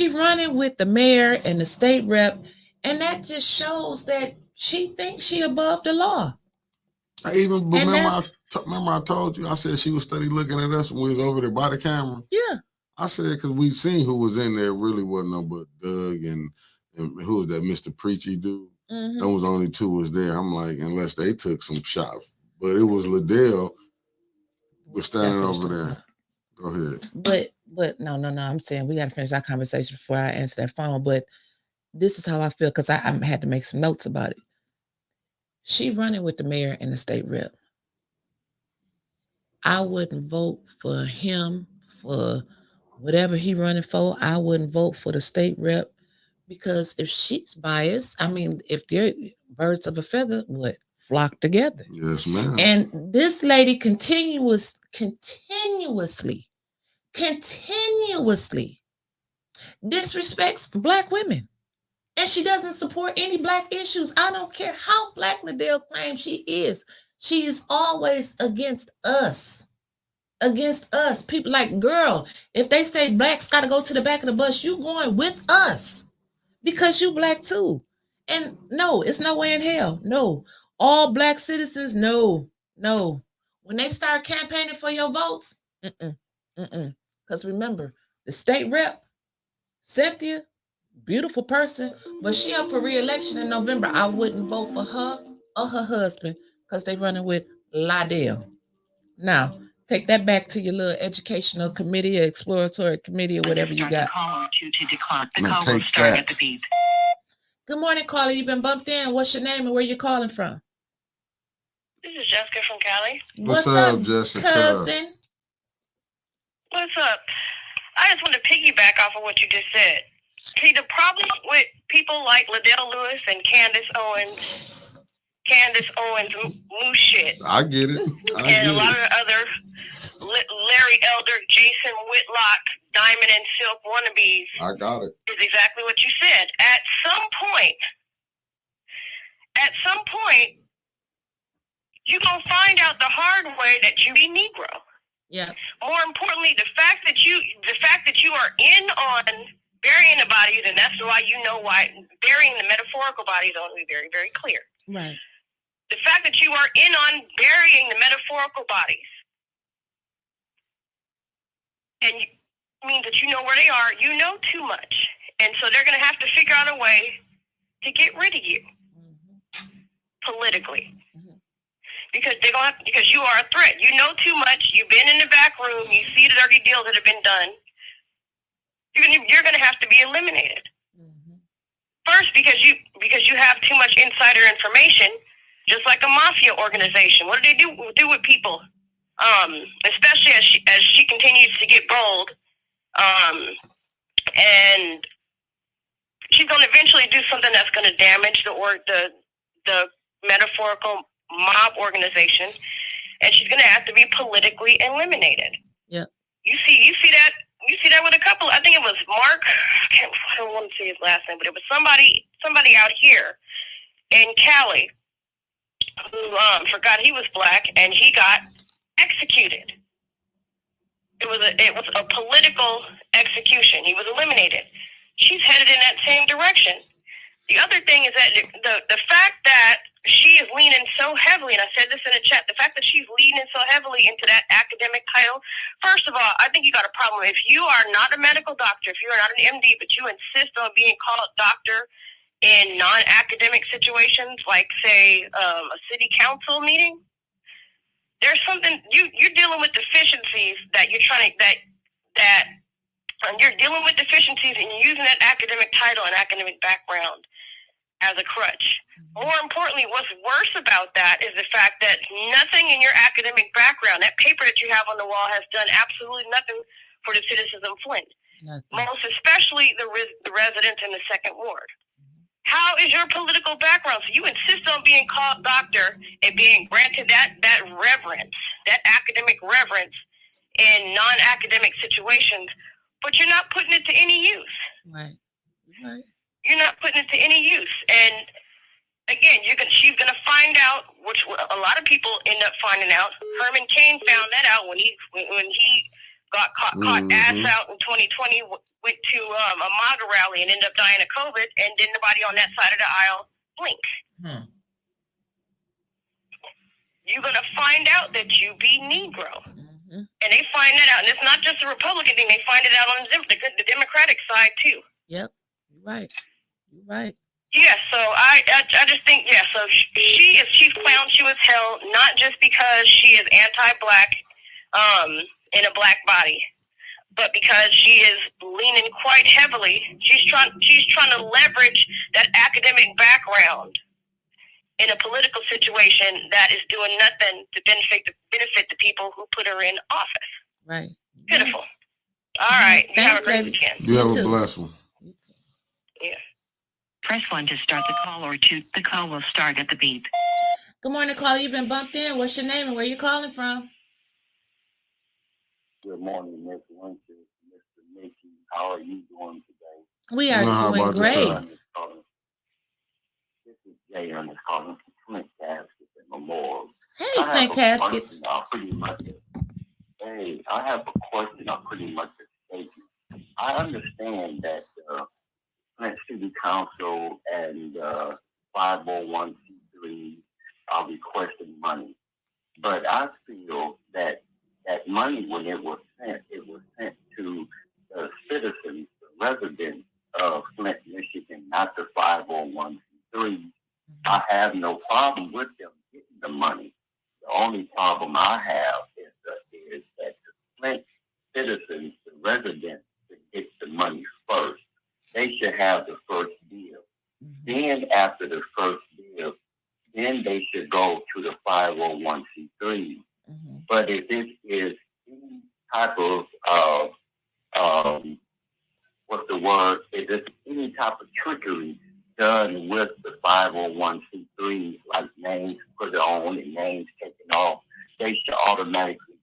running with the mayor and the state rep, and that just shows that she thinks she above the law. I even remember I told you, I said she was steady looking at us when we was over there by the camera. Yeah. I said, because we seen who was in there, really wasn't no but Doug and who was that Mr. Preachy dude? Mm-hmm. Those only two was there. I'm like, unless they took some shots. But it was Liddell was standing over there. Go ahead. But no. I'm saying we got to finish our conversation before I answer that phone. But this is how I feel, because I had to make some notes about it. She running with the mayor and the state rep. I wouldn't vote for him for whatever he running for. I wouldn't vote for the state rep, because if she's biased, I mean, if they're birds of a feather, what? Flock together. Yes, ma'am. And this lady continuously disrespects Black women. And she doesn't support any Black issues. I don't care how Black Liddell claims she is. She is always against us. Against us. People like, girl, if they say Blacks got to go to the back of the bus, you going with us because you Black too. And no, it's no way in hell. No. All Black citizens, no. When they start campaigning for your votes, because remember, the state rep, Cynthia, beautiful person, but she up for re-election in November. I wouldn't vote for her or her husband because they running with Liddell. Now, take that back to your little educational committee or exploratory committee or whatever you got. Call or two to decline. The Now call will take start that. at the beep. Good morning, caller. You've been bumped in. What's your name and where you calling from? This is Jessica from Cali. What's up, Jessica? cousin? What's up? I just want to piggyback off of what you just said. See, the problem with people like Liddell Lewis and Candace Owens moose shit, I get it. and a lot of the other Larry Elder, Jason Whitlock, Diamond and Silk wannabes I got it. is exactly what you said. At some point, you're going to find out the hard way that you be Negro. Yeah. More importantly, the fact that you are in on burying the bodies, and that's why burying the metaphorical bodies, I want to be very, very clear. Right. The fact that you are in on burying the metaphorical bodies, and means that you know where they are. You know too much, and so they're going to have to figure out a way to get rid of you politically. Because because you are a threat. You know too much. You've been in the back room. You see the dirty deals that have been done. You're going to have to be eliminated. First, because you have too much insider information, just like a mafia organization. What do they do with people? Especially as she continues to get bold, and she's going to eventually do something that's going to damage the metaphorical mob organization, and she's going to have to be politically eliminated. Yeah. You see that with a couple. I think it was Mark. I don't want to say his last name, but it was somebody out here in Cali who forgot he was black, and he got executed. It was a political execution. He was eliminated. She's headed in that same direction. The other thing is that the fact that she is leaning so heavily, and I said this in the chat, the fact that she's leaning so heavily into that academic title, first of all, I think you got a problem. If you are not a medical doctor, if you are not an MD, but you insist on being called doctor in non-academic situations, like, say, a city council meeting, there's something, you're dealing with deficiencies that you're trying to, that you're dealing with deficiencies and you're using that academic title and academic background as a crutch. More importantly, what's worse about that is the fact that nothing in your academic background, that paper that you have on the wall, has done absolutely nothing for the citizens of Flint. Nothing. Most especially the residents in the Second Ward. How is your political background? So you insist on being called doctor and being granted that reverence, that academic reverence in non-academic situations, but you're not putting it to any use. Right. Right. You're not putting it to any use. And again, she's going to find out, which a lot of people end up finding out. Herman Cain found that out when he got caught ass out in 2020, went to a MAGA rally and ended up dying of COVID, and did nobody on that side of the aisle blink. You're going to find out that you be Negro. And they find that out. And it's not just a Republican thing. They find it out on the Democratic side, too. Yep. You're right. You're right. Yeah, so I just think, yeah, so she's clown shoe as hell, not just because she is anti-black in a black body, but because she is leaning quite heavily. She's trying to leverage that academic background in a political situation that is doing nothing to benefit the people who put her in office. Right. Pitiful. All right. You Thanks, have a great baby. weekend. You have too. a blessed one. Yeah. Press 1 to start the call or 2. The call will start at the beep. Good morning, caller. You've been bumped in. What's your name and where you calling from? Good morning, Miss Winter, Mr. Mickey. How are you doing today? We are How doing about great. yourself? This is Jay Ernest calling from Flint Caskets and Memorial. Hey, I have Flint a Caskets. question I have a question on pretty much a statement. I understand that Flint City Council and 501c3 are requesting money. But I feel that that money, when it was sent to the citizens, the residents of Flint, Michigan, not the 501c3. I have no problem with them getting the money. The only problem I have is that the Flint citizens, the residents, should get the money first. They should have the first deal. Then after the first deal, then they should go to the 501c3. But if it is any type of if it's any type of trickery done with the 501c3, like names put on and names taken off, they should automatically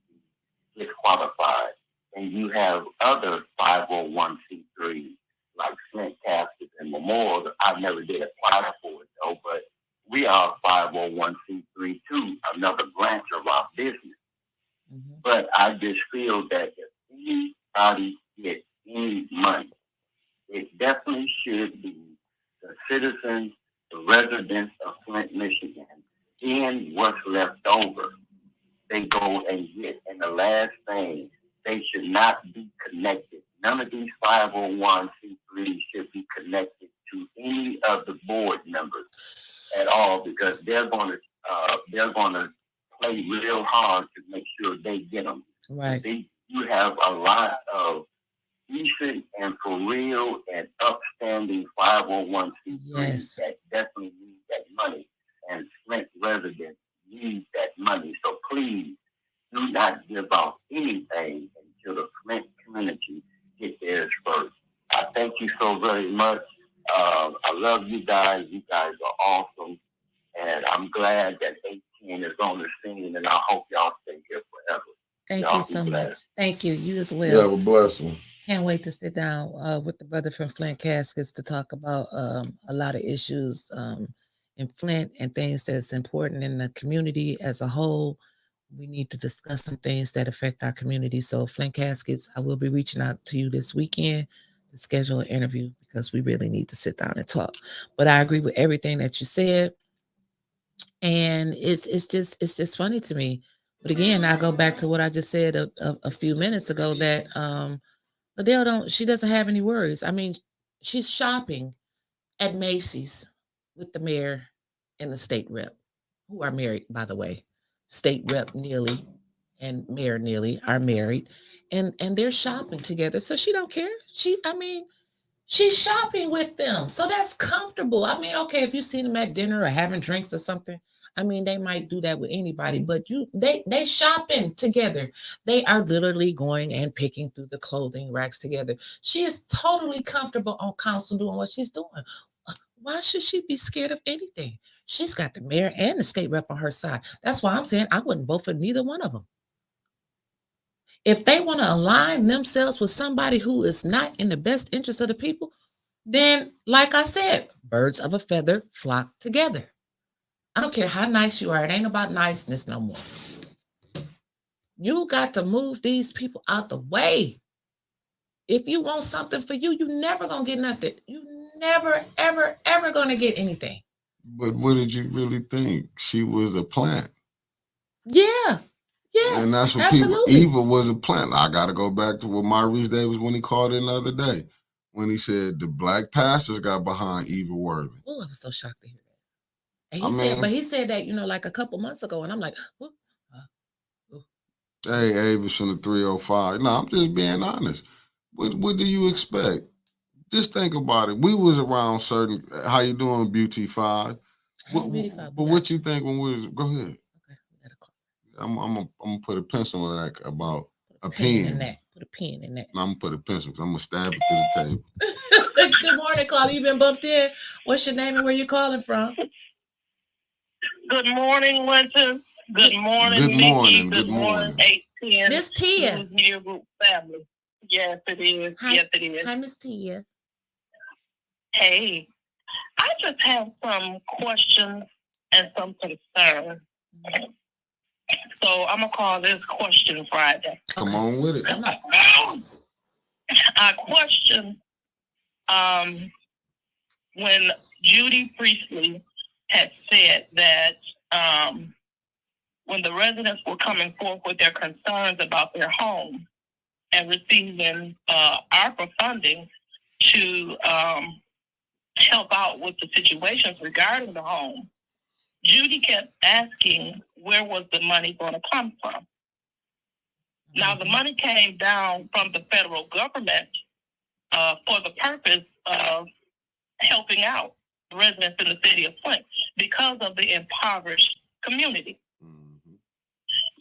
be disqualified. And you have other 501c3s like Flint Caskets and Memorial. I never did apply for it though, but we are 501c3 too, another branch of our business. But I just feel that if anybody gets any money, it definitely should be the citizens, the residents of Flint, Michigan. Then what's left over, they go and get. And the last thing, they should not be connected. None of these 501c3s should be connected to any of the board members at all, because they're going to play real hard to make sure they get them. Right. You have a lot of decent and for real and upstanding 501c3s that definitely need that money, and Flint residents need that money. So please do not give out anything until the Flint community get theirs first. I thank you so very much. love you guys. You guys are awesome. And I'm glad that 18 is on the scene, and I hope y'all stay here forever. Thank Y'all you be so much. blessed. Thank you. You as You well. have a blessed one. Can't wait to sit down with the brother from Flint Caskets to talk about a lot of issues in Flint and things that's important in the community as a whole. We need to discuss some things that affect our community. So Flint Caskets, I will be reaching out to you this weekend to schedule an interview because we really need to sit down and talk. But I agree with everything that you said. And it's just funny to me. But again, I go back to what I just said a few minutes ago that Liddell she doesn't have any worries. I mean, she's shopping at Macy's with the mayor and the state rep, who are married, by the way. State Rep Neely and Mayor Neely are married, and they're shopping together. So she don't care. She's shopping with them. So that's comfortable. I mean, okay, if you see them at dinner or having drinks or something, I mean, they might do that with anybody, but they shopping together. They are literally going and picking through the clothing racks together. She is totally comfortable on council doing what she's doing. Why should she be scared of anything? She's got the mayor and the state rep on her side. That's why I'm saying I wouldn't vote for neither one of them. If they want to align themselves with somebody who is not in the best interest of the people, then, like I said, birds of a feather flock together. I don't care how nice you are. It ain't about niceness no more. You got to move these people out the way. If you want something for you, you never gonna get nothing. You never, ever, ever gonna get anything. But what did you really think? She was a plant. Yeah. Yes. And that's what absolutely. people, Eva was a plant. I got to go back to what Maurice Davis when he called in the other day, when he said the black pastors got behind Eva Worthy. Oh, I was so shocked to hear that. And he said that, like a couple months ago, and I'm like, Hey, Avis from the 305. No, I'm just being honest. What do you expect? Just think about it. We was around certain. How you doing, Beauty 5? But what you think when we was? Go ahead. Okay, we got a call. I'm gonna put a pencil on that about a pen. pen. In that. Put a pen in that. No, I'm gonna put a pencil because I'm gonna stab it to the table. Good morning, caller. You been bumped in. What's your name and where you calling from? Good morning, Winter. Good morning, Good Nikki. morning. Good morning, 810. This Tia. News Media Group family. Yes, it is. Hi, yes, it is. Hi, Miss Tia. Hey, I just have some questions and some concerns. So I'm gonna call this Question Friday. Come on with it. Come on. I question when Judy Priestley had said that when the residents were coming forth with their concerns about their home and receiving ARPA funding to help out with the situations regarding the home, Judy kept asking where was the money going to come from. Now, the money came down from the federal government for the purpose of helping out the residents in the city of Flint because of the impoverished community.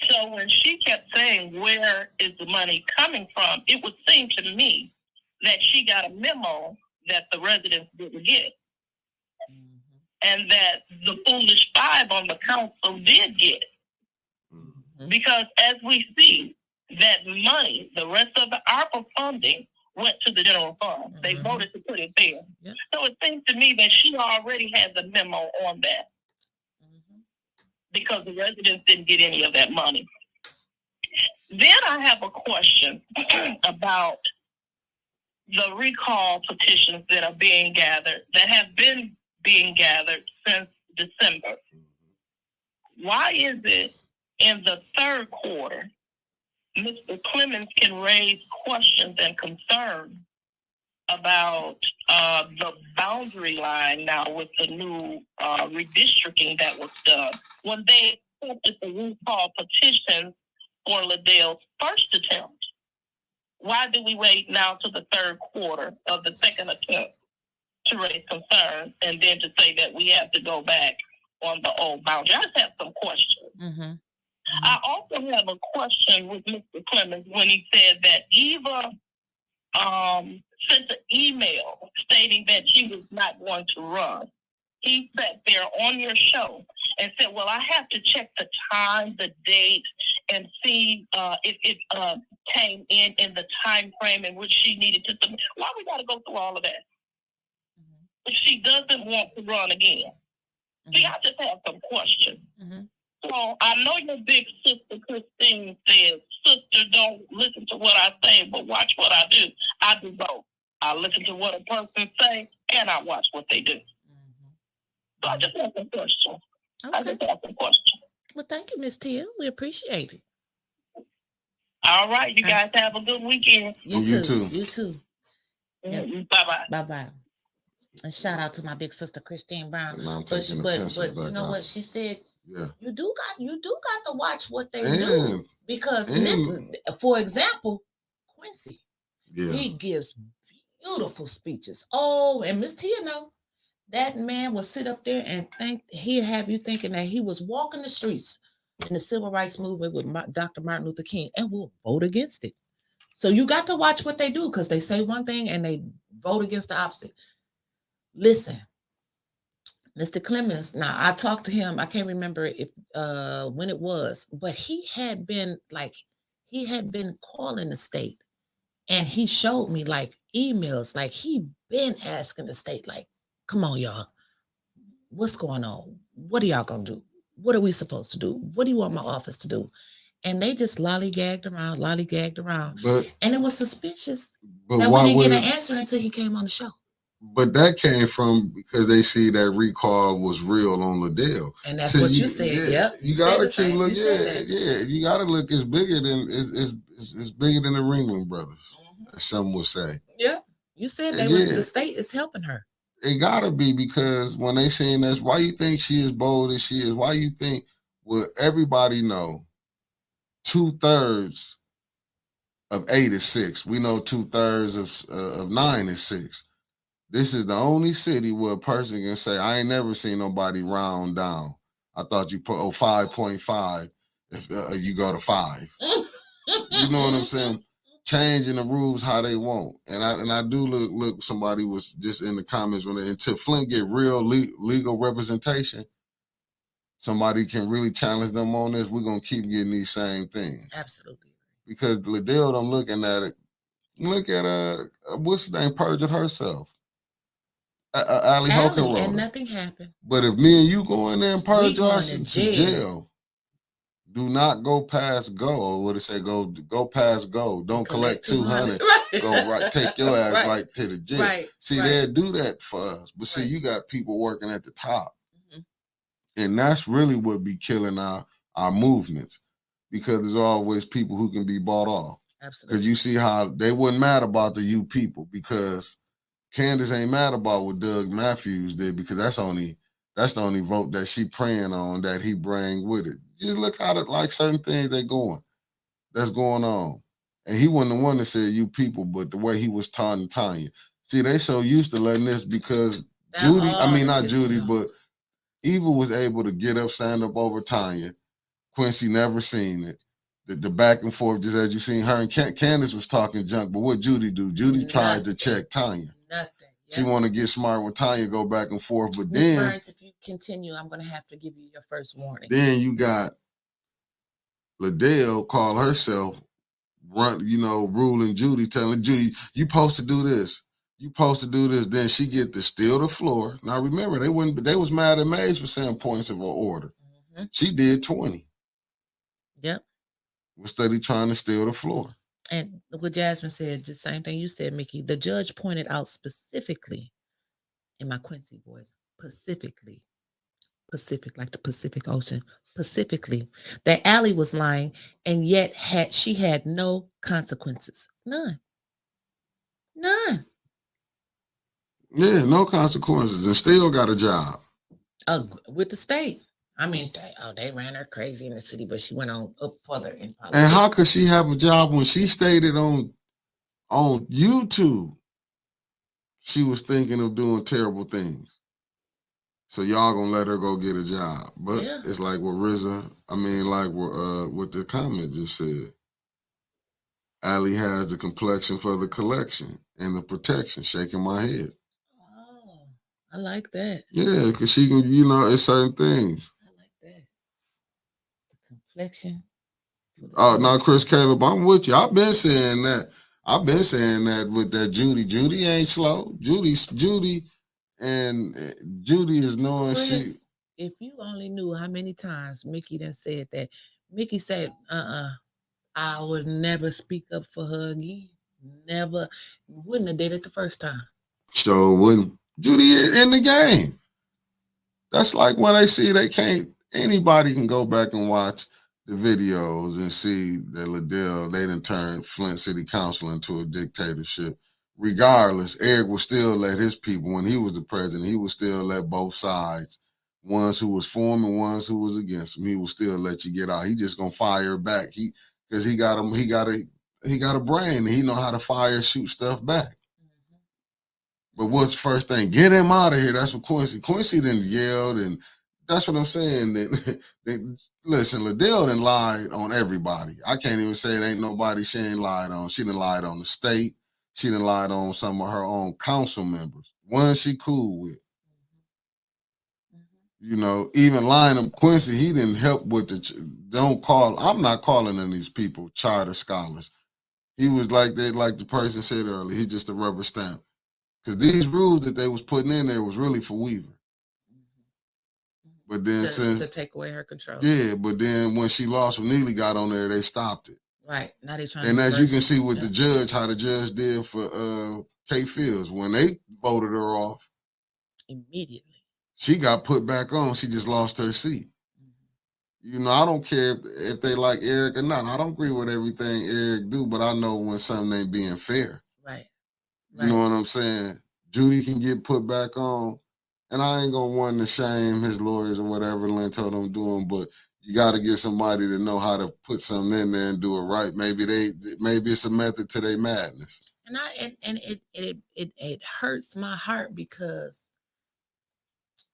So when she kept saying, where is the money coming from, it would seem to me that she got a memo that the residents didn't get. And that the foolish five on the council did get. Because as we see, that money, the rest of the ARPA funding, went to the general fund. They voted to put it there. Yep. So it seems to me that she already had the memo on that. Because the residents didn't get any of that money. Then I have a question about the recall petitions that are being gathered, that have been being gathered since December. Why is it in the third quarter, Mr. Clemens can raise questions and concerns about the boundary line now with the new redistricting that was done? When they accepted the recall petition for Liddell's first attempt, why do we wait now to the third quarter of the second attempt to raise concerns and then to say that we have to go back on the old boundary? I just have some questions. I also have a question with Mr. Clemens when he said that Eva sent an email stating that she was not going to run. He sat there on your show and said, well, I have to check the time, the date, and see if it came in the time frame in which she needed to submit. Why we got to go through all of that? If she doesn't want to run again. See, I just have some questions. So I know your big sister Christine says, sister, don't listen to what I say, but watch what I do. I do both. I listen to what a person say, and I watch what they do. So I just have some questions. Okay. I just have some questions. Well, thank you, Miss Tia. We appreciate it. All right, you guys have a good weekend. You too. You too. Yep. Bye-bye. Bye-bye. And shout out to my big sister Christine Brown. And I'm But taking the pencil you back know out. what she said? Yeah. You do got to watch what they And- do, because for example, Quincy, Yeah. he gives beautiful speeches. Oh, and Miss Tia know that man will sit up there and he'll have you thinking that he was walking the streets in the civil rights movement with Dr. Martin Luther King, and will vote against it. So you got to watch what they do, because they say one thing and they vote against the opposite. Listen, Mr. Clemens, now I talked to him, I can't remember if when it was, but he had been calling the state, and he showed me like emails, like he been asking the state, like, come on, y'all, what's going on? What are y'all gonna do? What are we supposed to do? What do you want my office to do? And they just lollygagged around. But And it was suspicious but that we why didn't would get an answer until he came on the show. But that came from because they see that recall was real on Liddell. And that's So what you said. yeah, Yep. You said gotta the same. keep looking. You said Yeah, that. yeah. You gotta look. It's bigger than it's bigger than the Ringling Brothers, as some would say. Yeah. You said Yeah. the state is helping her. It gotta be, because when they saying this, why you think she is bold as she is? Why you think? Well, everybody know 2/3 of 8 is 6. We know 2/3 of 9 is 6. This is the only city where a person can say, I ain't never seen nobody round down. I thought you put 5.5 if you go to 5. You know what I'm saying? Changing the rules how they want. And I do look, somebody was just in the comments when until Flint get real legal representation, somebody can really challenge them on this, we're going to keep getting these same things. Absolutely. Because Liddell, I'm looking at it. Look at what's the name, perjured herself. Allie Hogan wrote and it. nothing happened. But if me and you go in there and purge going us to to jail, do not go past go. Or what it say? Go past go. Don't collect 200. Go right. Take your ass right to the jail. Right. See, they'll do that for us. But see, you got people working at the top, and that's really what be killing our movements, because there's always people who can be bought off. Absolutely. Because you see how they wasn't mad about the you people, because Candace ain't mad about what Doug Matthews did, because that's the only vote that she praying on that he bring with it. Just look how like certain things that's going on. And he wasn't the one that said you people, but the way he was taunting Tanya. See, they so used to letting this, because not Judy, but Eva was able to get up, stand up over Tanya. Quincy never seen it. The back and forth, just as you seen her and Candace was talking junk, but what Judy do? Judy tried to check Tanya. Nothing. Yep. She want to get smart with Tanya, go back and forth, but Ms. then Burns, if you continue, I'm going to have to give you your first warning. then you got Liddell call herself ruling Judy, telling Judy, you supposed to do this. You supposed to do this. Then she get to steal the floor. Now remember, they was mad at Mays for saying points of her order. She did 20. Yep. Was steady trying to steal the floor. And what Jasmine said, the same thing you said, Mickey. The judge pointed out specifically, in my Quincy voice, Pacific, like the Pacific Ocean, specifically, that Allie was lying, and yet she had no consequences. None. Yeah, no consequences, and still got a job. With the state. I mean, they ran her crazy in the city, but she went on up further in politics. And how could she have a job when she stated on YouTube she was thinking of doing terrible things? So y'all gonna let her go get a job? But it's like what what the comment just said. Allie has the complexion for the collection and the protection. Shaking my head. Oh, I like that. Yeah, because she can, you know, it's certain things. I like that. The complexion. for the Oh, no, collection. Chris Caleb, I'm with you. I've been saying that. I've been saying that with that Judy. Judy ain't slow. Judy is knowing she. Chris, if you only knew how many times Mickey done said that. Mickey said, I would never speak up for her again. Never. Wouldn't have did it the first time. So when Judy in the game, that's like when they see they can't. Anybody can go back and watch the videos and see that Liddell, they done turned Flint City Council into a dictatorship. Regardless, Eric would still let his people, when he was the president, he would still let both sides, ones who was for him and ones who was against him, he would still let you get out. He just gonna fire back. Because he got a brain. He know how to fire, shoot stuff back. But what's the first thing? Get him out of here. That's what Quincy then yelled, and that's what I'm saying. Listen, Liddell done lied on everybody. I can't even say it ain't nobody she ain't lied on. She done lied on the state. She done lied on some of her own council members. One she cool with. You know, even lying on Quincy, he didn't help with I'm not calling on these people charter scholars. He was like the person said earlier, he's just a rubber stamp. Because these rules that they was putting in there was really for Weaver. But then to take away her control. Yeah, but then when she lost, when Neely got on there, they stopped it. Right. Now they trying and to as you can see with the judge, how the judge did for Kay Fields, when they voted her off, immediately. She got put back on. She just lost her seat. You know, I don't care if they like Eric or not. I don't agree with everything Eric do, but I know when something ain't being fair. Right. You know what I'm saying? Judy can get put back on, and I ain't gonna want to shame his lawyers or whatever Lynn told them doing, but you got to get somebody to know how to put something in there and do it right. Maybe it's a method to their madness. And it hurts my heart because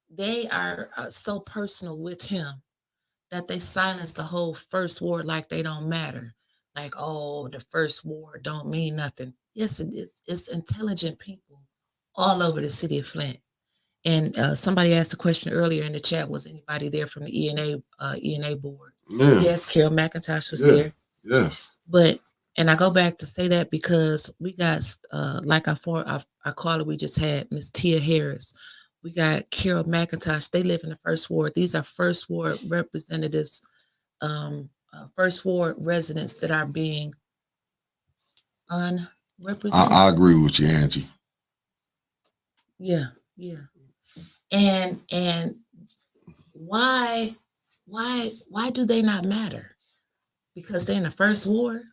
they are so personal with him that they silence the whole first ward like they don't matter. Like, oh, the first ward don't mean nothing. Yes, it is. It's intelligent people all over the city of Flint. And somebody asked a question earlier in the chat, was anybody there from the ENA board? Yeah. Yes, Carol McIntosh was there. Yes. But, and I go back to say that because we got, like our caller we just had, Miss Tia Harris. We got Carol McIntosh. They live in the first ward. These are first ward representatives, first ward residents that are being unrepresented. I agree with you, Angie. Yeah. And why do they not matter? Because they're in the first ward.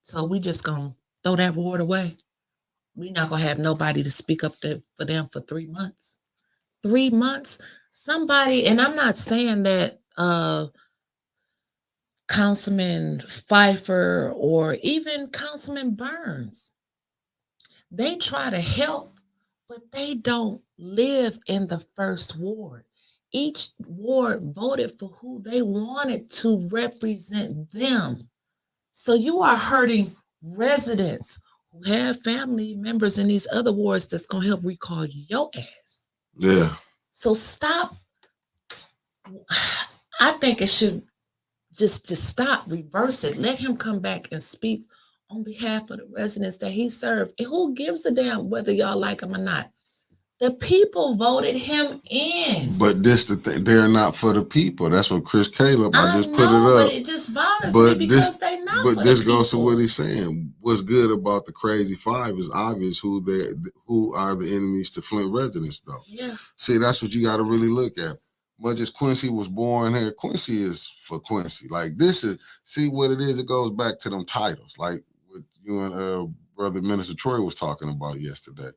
So we just gonna throw that ward away. We're not gonna have nobody to speak up for them for 3 months. 3 months. Somebody, and I'm not saying that Councilman Pfeiffer or even Councilman Burns, they try to help, but they don't live in the first ward. Each ward voted for who they wanted to represent them. So you are hurting residents who have family members in these other wards that's going to help recall your ass. Yeah. So stop. I think it should just stop, reverse it. Let him come back and speak on behalf of the residents that he served. And who gives a damn whether y'all like him or not? The people voted him in. But this the thing, they're not for the people. That's what Chris Caleb, I just put it but up. it just bothers me because they not But for this the goes to people. what he's saying. What's good about the Crazy Five is obvious who are the enemies to Flint residents, though. Yeah. See, that's what you got to really look at. Much as Quincy was born here, Quincy is for Quincy. Like this is, see what it is. It goes back to them titles, like what you and Brother Minister Troy was talking about yesterday.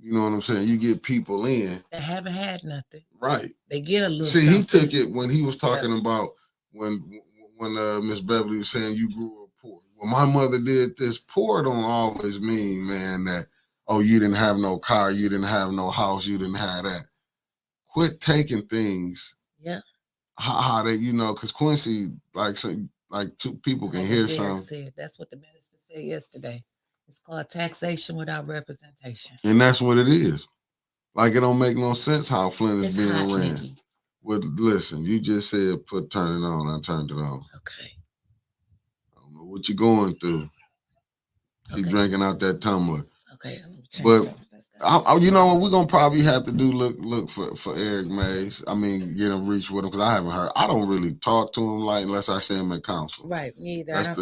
You know what I'm saying? You get people in that haven't had nothing. Right. They get a little. See, something. he took it when he was talking about when Miss Beverly was saying you grew up poor. Well, my mother did this. Poor don't always mean, man, that, oh, you didn't have no car, you didn't have no house, you didn't have that. Quit taking things. Yeah. How they, you know, because Quincy, like two people can hear something. Said. That's what the minister said. said yesterday. It's called taxation without representation. And that's what it is. Like, it don't make no sense how Flint is It's being hot, ran. Nikki. Well, listen, you just said turn it on. I turned it on. Okay. I don't know what you're going through. Keep Okay. drinking out that tumbler. Okay. Let me change But that. you know what? We're gonna probably have to do look for Eric Mays. I mean, get him reach with him, because I haven't heard. I don't really talk to him like unless I see him at council. Right. Me either. That's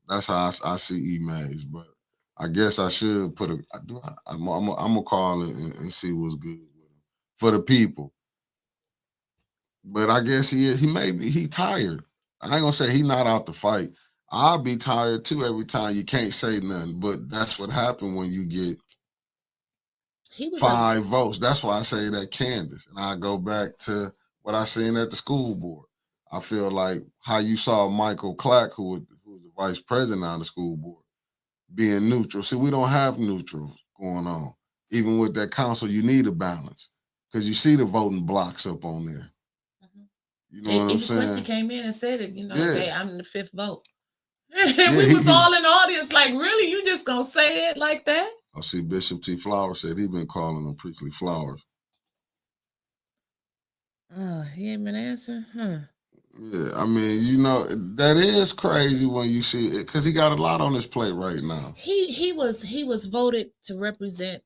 that's how I see E Mays. But I guess I should put I'm gonna call it and see what's good with him for the people. But I guess he tired. I ain't gonna say he not out to fight. I'll be tired too every time you can't say nothing. But that's what happened when you get 5 votes. That's why I say that Candace. And I go back to what I seen at the school board. I feel like how you saw Michael Clack, who was the vice president on the school board, being neutral. See, we don't have neutrals going on. Even with that council, you need a balance, because you see the voting blocks up on there. You know what I'm saying? Quincy came in and said it, Yeah. hey, I'm the 5th vote. Yeah, we was all in the audience like, really? You just gonna say it like that? I see Bishop T. Flowers said he been calling them Priestley Flowers. He ain't been answering? Huh. Yeah, I mean, you know, that is crazy when you see it, because he got a lot on his plate right now. He was voted to represent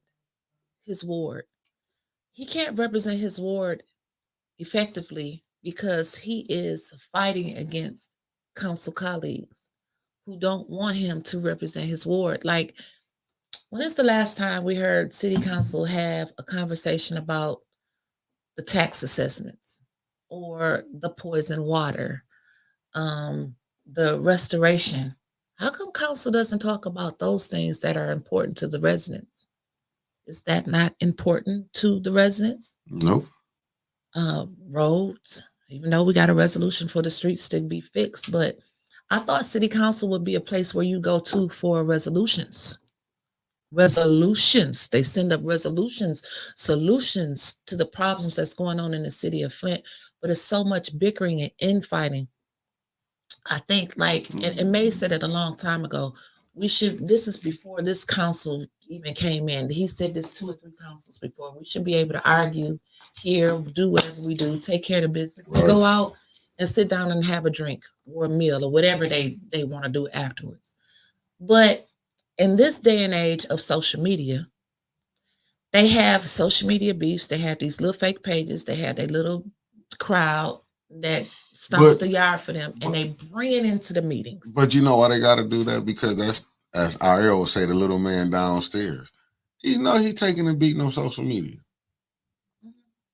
his ward. He can't represent his ward effectively because he is fighting against council colleagues who don't want him to represent his ward. Like, when is the last time we heard city council have a conversation about the tax assessments or the poison water, the restoration? How come council doesn't talk about those things that are important to the residents? Is that not important to the residents? Nope. Roads, even though we got a resolution for the streets to be fixed, but I thought city council would be a place where you go to for resolutions. They send up resolutions, solutions to the problems that's going on in the city of Flint, but it's so much bickering and infighting. I think, like, and May said it a long time ago, this is before this council even came in. He said this 2 or 3 councils before. We should be able to argue here, do whatever we do, take care of the business, and go out and sit down and have a drink or a meal or whatever they want to do afterwards. But in this day and age of social media, they have social media beefs. They have these little fake pages. They have their little crowd that stomps the yard for them, and they bring it into the meetings. But you know why they got to do that? Because that's, as Ariel would say, the little man downstairs. He know he taking and beating on social media.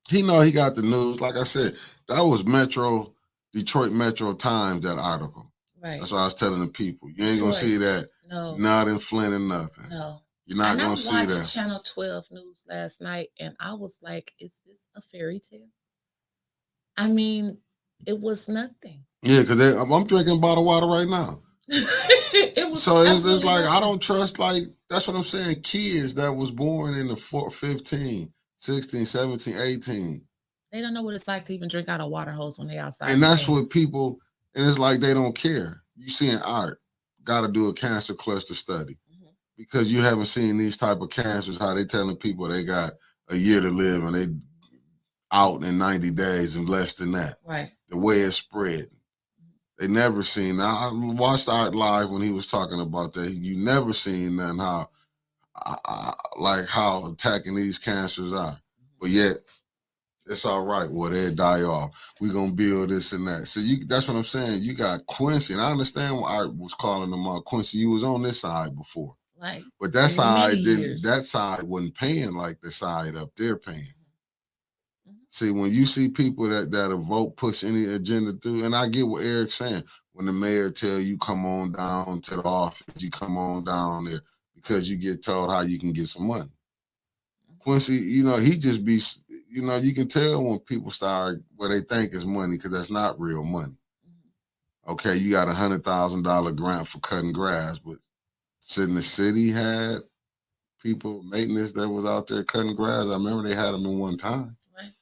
He know he got the news. Like I said, that was Detroit Metro Times, that article. Right. That's what I was telling the people. You ain't going to see that. No. Not in Flint or nothing. No. You're not going to see that. I watched Channel 12 News last night, and I was like, is this a fairy tale? I mean, it was nothing. Yeah, because I'm drinking bottled water right now. It's like, I don't trust, like, that's what I'm saying, kids that was born in the 15, 16, 17, 18. They don't know what it's like to even drink out of water hose when they outside. And that's what people, and it's like they don't care. You seeing art, got to do a cancer cluster study. Because you haven't seen these type of cancers, how they telling people they got a year to live and they out in 90 days and less than that. Right. The way it's spread. They never seen. I watched Art live when he was talking about that. You never seen nothing how attacking these cancers are. But yet, it's all right. Well, they'll die off. We're going to build this and that. So that's what I'm saying. You got Quincy, and I understand why Art was calling them out. Quincy, you was on this side before. Right. But that side wasn't paying like the side up there paying. See, when you see people that vote push any agenda through, and I get what Eric's saying, when the mayor tell you come on down to the office, you come on down there because you get told how you can get some money. Quincy, you know, he just be, you know, you can tell when people start what they think is money, because that's not real money. Okay, you got $100,000 grant for cutting grass, but in the city had people, maintenance that was out there cutting grass. I remember they had them in one time. Right.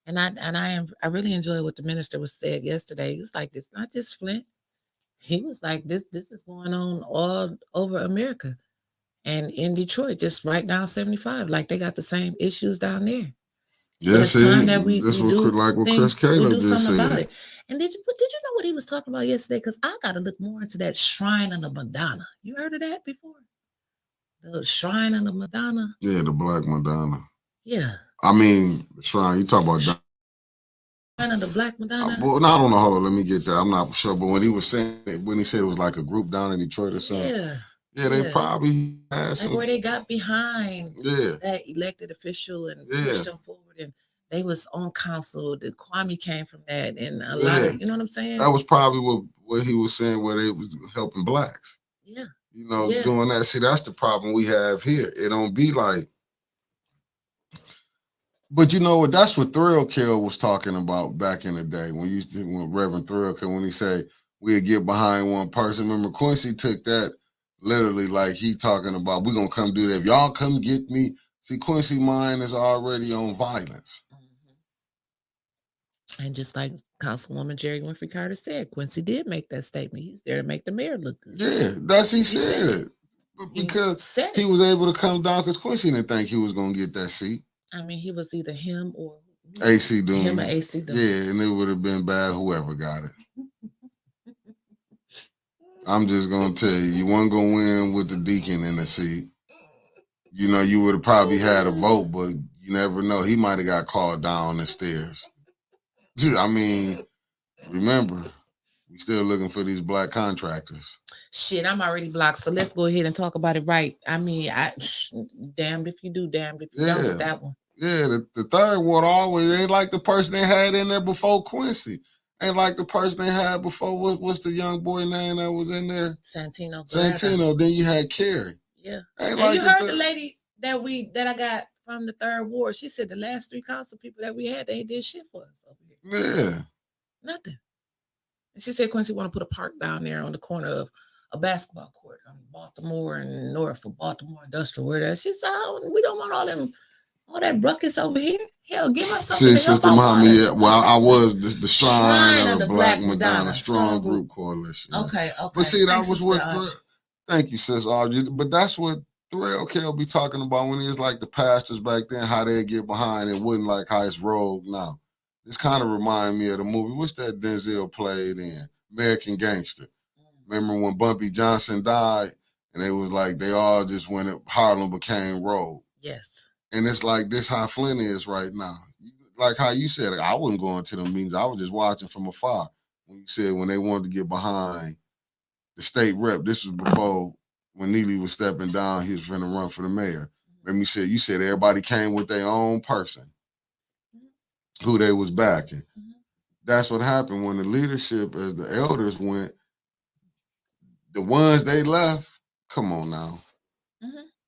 And I really enjoyed what the minister was said yesterday. He was like, it's not just Flint. He was like, this is going on all over America. And in Detroit, just right down 75, like they got the same issues down there. Yeah, It's see, time that we this do what like what Chris things, we Caleb do just something about said. it. And did you know what he was talking about yesterday? Because I got to look more into that Shrine of the Madonna. You heard of that before? The Shrine of the Madonna. Yeah, the Black Madonna. Yeah, I mean, the shrine. You talk about. Shrine of the Black Madonna. Well, no, I don't know. Hold on, let me get that. I'm not sure. But when he was saying it, when he said it was like a group down in Detroit or something, yeah, they probably had like some. where they got behind Yeah, that elected official and pushed them forward, and they was on council. The Kwame came from that, and a lot of, you know what I'm saying. That was probably what he was saying, where they was helping blacks. Yeah, you know, doing that. See, that's the problem we have here. It don't be like. But you know what? That's what Thrill Kill was talking about back in the day when Reverend Thrill Kill, when he said we'd get behind one person. Remember, Quincy took that literally, like he talking about we're gonna come do that. If y'all come get me, see, Quincy mind is already on violence. And just like Councilwoman Jerry Winfrey Carter said, Quincy did make that statement. He's there to make the mayor look good. Yeah, he said it. Because he was able to come down because Quincy didn't think he was gonna get that seat. I mean, he was either him or AC Doom. Him or AC Doom. Yeah, and it would have been bad whoever got it. I'm just gonna tell you, you weren't gonna win with the deacon in the seat. You know, you would have probably had a vote, but you never know. He might have got called down the stairs. I mean, remember, we still looking for these black contractors. Shit, I'm already blocked, so let's go ahead and talk about it right. I mean, damned if you do, damned if you don't with that one. Yeah, the third ward always ain't like the person they had in there before Quincy. Ain't like the person they had before. What's the young boy name that was in there? Santino. Then you had Carrie. Yeah. Ain't and like you heard the lady that I got from the third ward. She said the last 3 council people that we had, they did shit for us over here. Yeah. Nothing. And she said Quincy want to put a park down there on the corner of a basketball court on Baltimore and north of Baltimore Industrial. Where that she said, we don't want all that ruckus over here. Hell, give us something. See, Sister Muhammad, yeah. Well, I was the Shrine of the Black Madonna Strong Group Coalition. Okay. But see, that was what. Thank you, Sis Audrey. But that's what Thrill Kill be talking about when he was like the pastors back then, how they get behind it, wouldn't like how it's rogue now. This kind of remind me of the movie. What's that Denzel played in? American Gangster. Remember when Bumpy Johnson died, and it was like they all just went. Harlem became rogue. Yes. And it's like this how Flint is right now. Like how you said, I wasn't going to them meetings. I was just watching from afar. When you said when they wanted to get behind the state rep, this was before when Neely was stepping down, he was going to run for the mayor. Remember you said everybody came with their own person who they was backing. That's what happened when the leadership, as the elders went, the ones they left, come on now.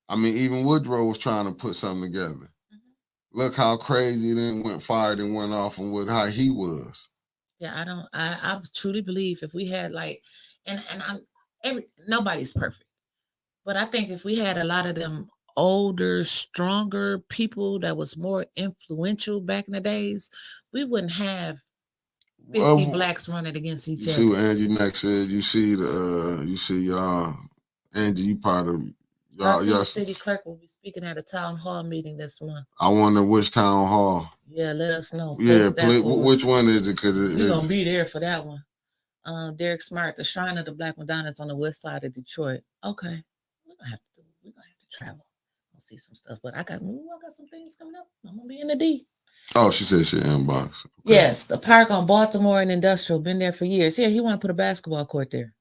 I mean, even Woodrow was trying to put something together. Look how crazy then went fired and went off and how he was. Yeah, I truly believe if we had like, nobody's perfect, but I think if we had a lot of them older, stronger people that was more influential back in the days, we wouldn't have 50 blacks running against each other. You see what Angie Mack said? You see Angie, you part of Our city clerk will be speaking at a town hall meeting this month. I wonder which town hall. Yeah, let us know. Yeah, which one is it? Because we're gonna be there for that one. Derek Smart, the Shrine of the Black Madonna is on the west side of Detroit. Okay, we're gonna have to travel. I'll see some stuff, but I got some things coming up. I'm gonna be in the D. Oh, she said she inbox. Okay. Yes, the park on Baltimore and Industrial, been there for years. Yeah, he want to put a basketball court there.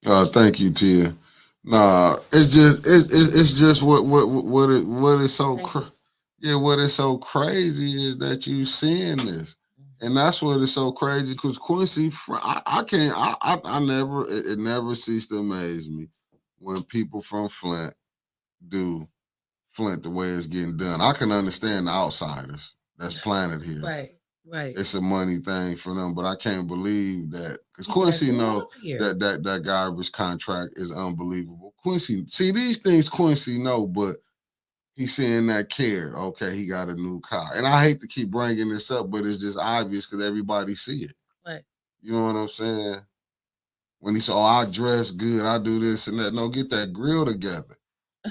Thank you, Tia. Nah, it's just what is so what is so crazy is that you seeing this, and that's what is so crazy because Quincy, it never ceased to amaze me when people from Flint do Flint the way it's getting done. I can understand the outsiders that's planted here. Right. It's a money thing for them, but I can't believe that because Quincy know that garbage contract is unbelievable. Quincy, see these things Quincy know, but he's seeing that cared. Okay, he got a new car. And I hate to keep bringing this up, but it's just obvious because everybody see it. Right. You know what I'm saying? When he said, "Oh, I dress good, I do this and that." No, get that grill together.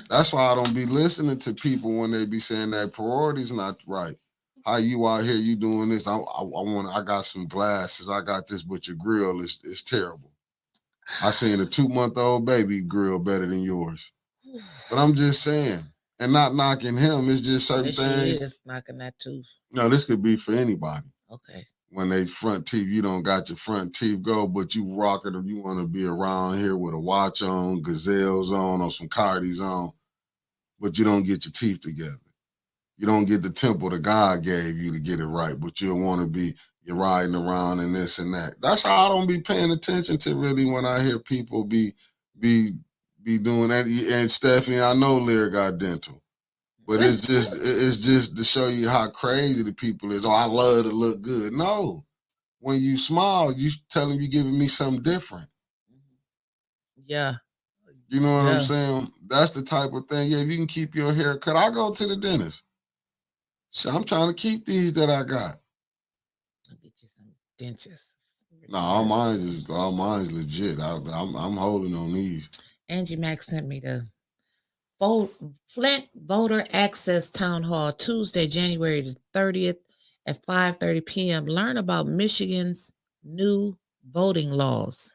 That's why I don't be listening to people when they be saying that priorities not right. How you out here? You doing this? I got some glasses. I got this, but your grill is terrible. I seen a 2-month-old baby grill better than yours. But I'm just saying, and not knocking him. It's just certain And she things. is knocking that tooth. No, this could be for anybody. Okay. When they front teeth, you don't got your front teeth go, but you rock it, or you want to be around here with a watch on, Gazelles on, or some Cardis on, but you don't get your teeth together. You don't get the temple that God gave you to get it right, but you'll want to be, you're riding around and this and that. That's how I don't be paying attention to really when I hear people be doing that. And Stephanie, I know Lyric got dental. But it's just to show you how crazy the people is. Oh, I love to look good. No. When you smile, you tell them you giving me something different. Yeah. You know what I'm saying? That's the type of thing. Yeah, if you can keep your hair cut. I go to the dentist. So I'm trying to keep these that I got. I'll get you some dentures. No, all mine's legit. I'm holding on these. Angie Mack sent me the Flint Voter Access Town Hall Tuesday, January the 30th at 5:30 p.m. Learn about Michigan's new voting laws.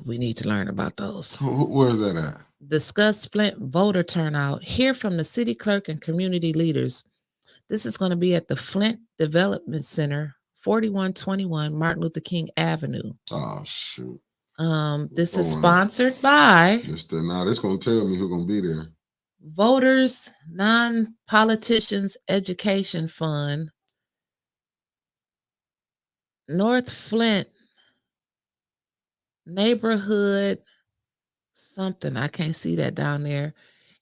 We need to learn about those. Where's that at? Discuss Flint voter turnout. Hear from the city clerk and community leaders. This is going to be at the Flint Development Center, 4121 Martin Luther King Avenue. Oh, shoot. This is sponsored by now it's gonna tell me who's gonna be there. Voters Non-Politicians Education Fund, North Flint Neighborhood something. I can't see that down there.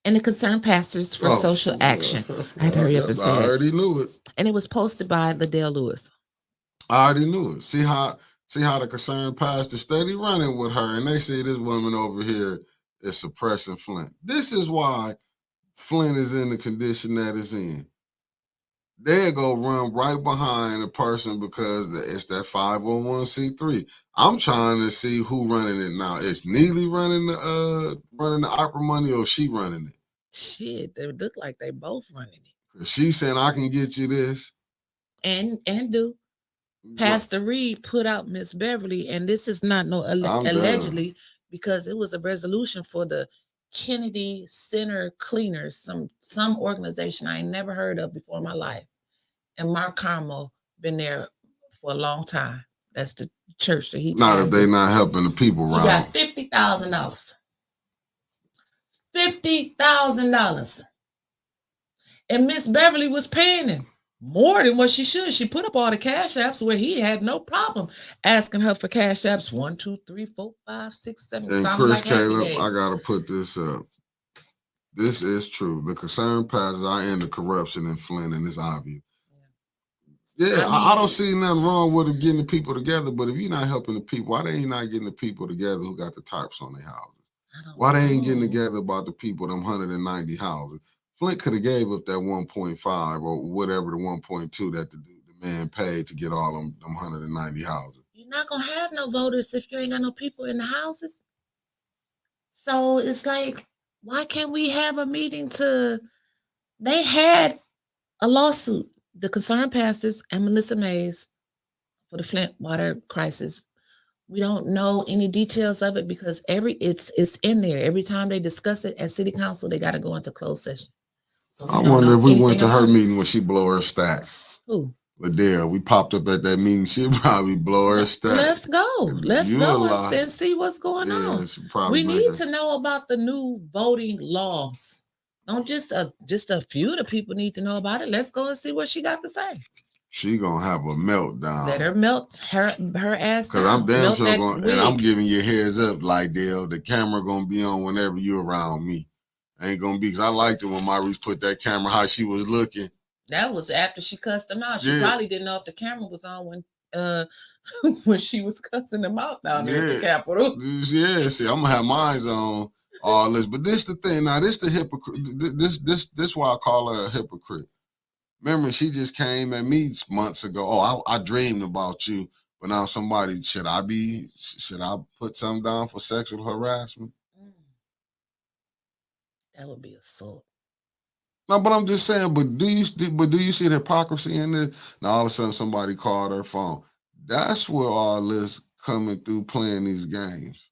And the Concerned Pastors for Social Action. I had to hurry up and say I it. already knew it. And it was posted by Liddell Lewis. I already knew it. See how the Concerned Pastor steady running with her, and they say this woman over here is suppressing Flint. This is why Flint is in the condition that it's in. They'll go run right behind a person because it's that 501c3. I'm trying to see who running it now. Is Neely running the opera money, or she running it? Shit, they look like they both running it. She's saying, I can get you this. And do. Pastor Reed put out Miss Beverly, and this is not allegedly, because it was a resolution for the Kennedy Center Cleaners, some organization I ain't never heard of before in my life. And Mark Carmel been there for a long time. That's the church that he. Not if they not helping the people around. He got $50,000. $50,000. And Miss Beverly was paying him more than what she should. She put up all the cash apps where he had no problem asking her for cash apps. 1, 2, 3, 4, 5, 6, 7. And Chris Caleb, I gotta put this up. This is true. The Concerned Pastors are in the corruption in Flint, and it's obvious. Yeah, I don't see nothing wrong with it getting the people together, but if you're not helping the people, why they ain't not getting the people together who got the tarps on their houses? Why they ain't getting together about the people, them 190 houses? Flint could have gave up that 1.5 or whatever, the 1.2 that the man paid to get all them 190 houses. You're not going to have no voters if you ain't got no people in the houses. So it's like, why can't we have a meeting they had a lawsuit, the Concerned Pastors and Melissa Mays, for the Flint water crisis. We don't know any details of it because it's in there. Every time they discuss it at city council, they got to go into closed session. So I wonder if we went to her meeting when she blow her stack. Who? Liddell. We popped up at that meeting. She'll probably blow her stack. Let's go. Let's go and see what's going on. We need to know about the new voting laws. Don't just a few of the people need to know about it. Let's go and see what she got to say. She gonna have a meltdown. Let her melt her ass down. Because I'm damn sure going, and I'm giving you a heads up, like Dale, the camera gonna be on whenever you're around me. Ain't gonna be, because I liked it when Maurice put that camera, how she was looking. That was after she cussed him out. She probably didn't know if the camera was on when she was cussing him out down there at the Capitol. Yeah, see, I'm gonna have mine on all this. But this the thing, now this the hypocrite. This why I call her a hypocrite. Remember, she just came at me months ago. Oh, I dreamed about you, but now somebody should I put something down for sexual harassment? That would be assault. No, but I'm just saying. But do you see the hypocrisy in this? Now all of a sudden somebody called her phone. That's where all this coming through playing these games.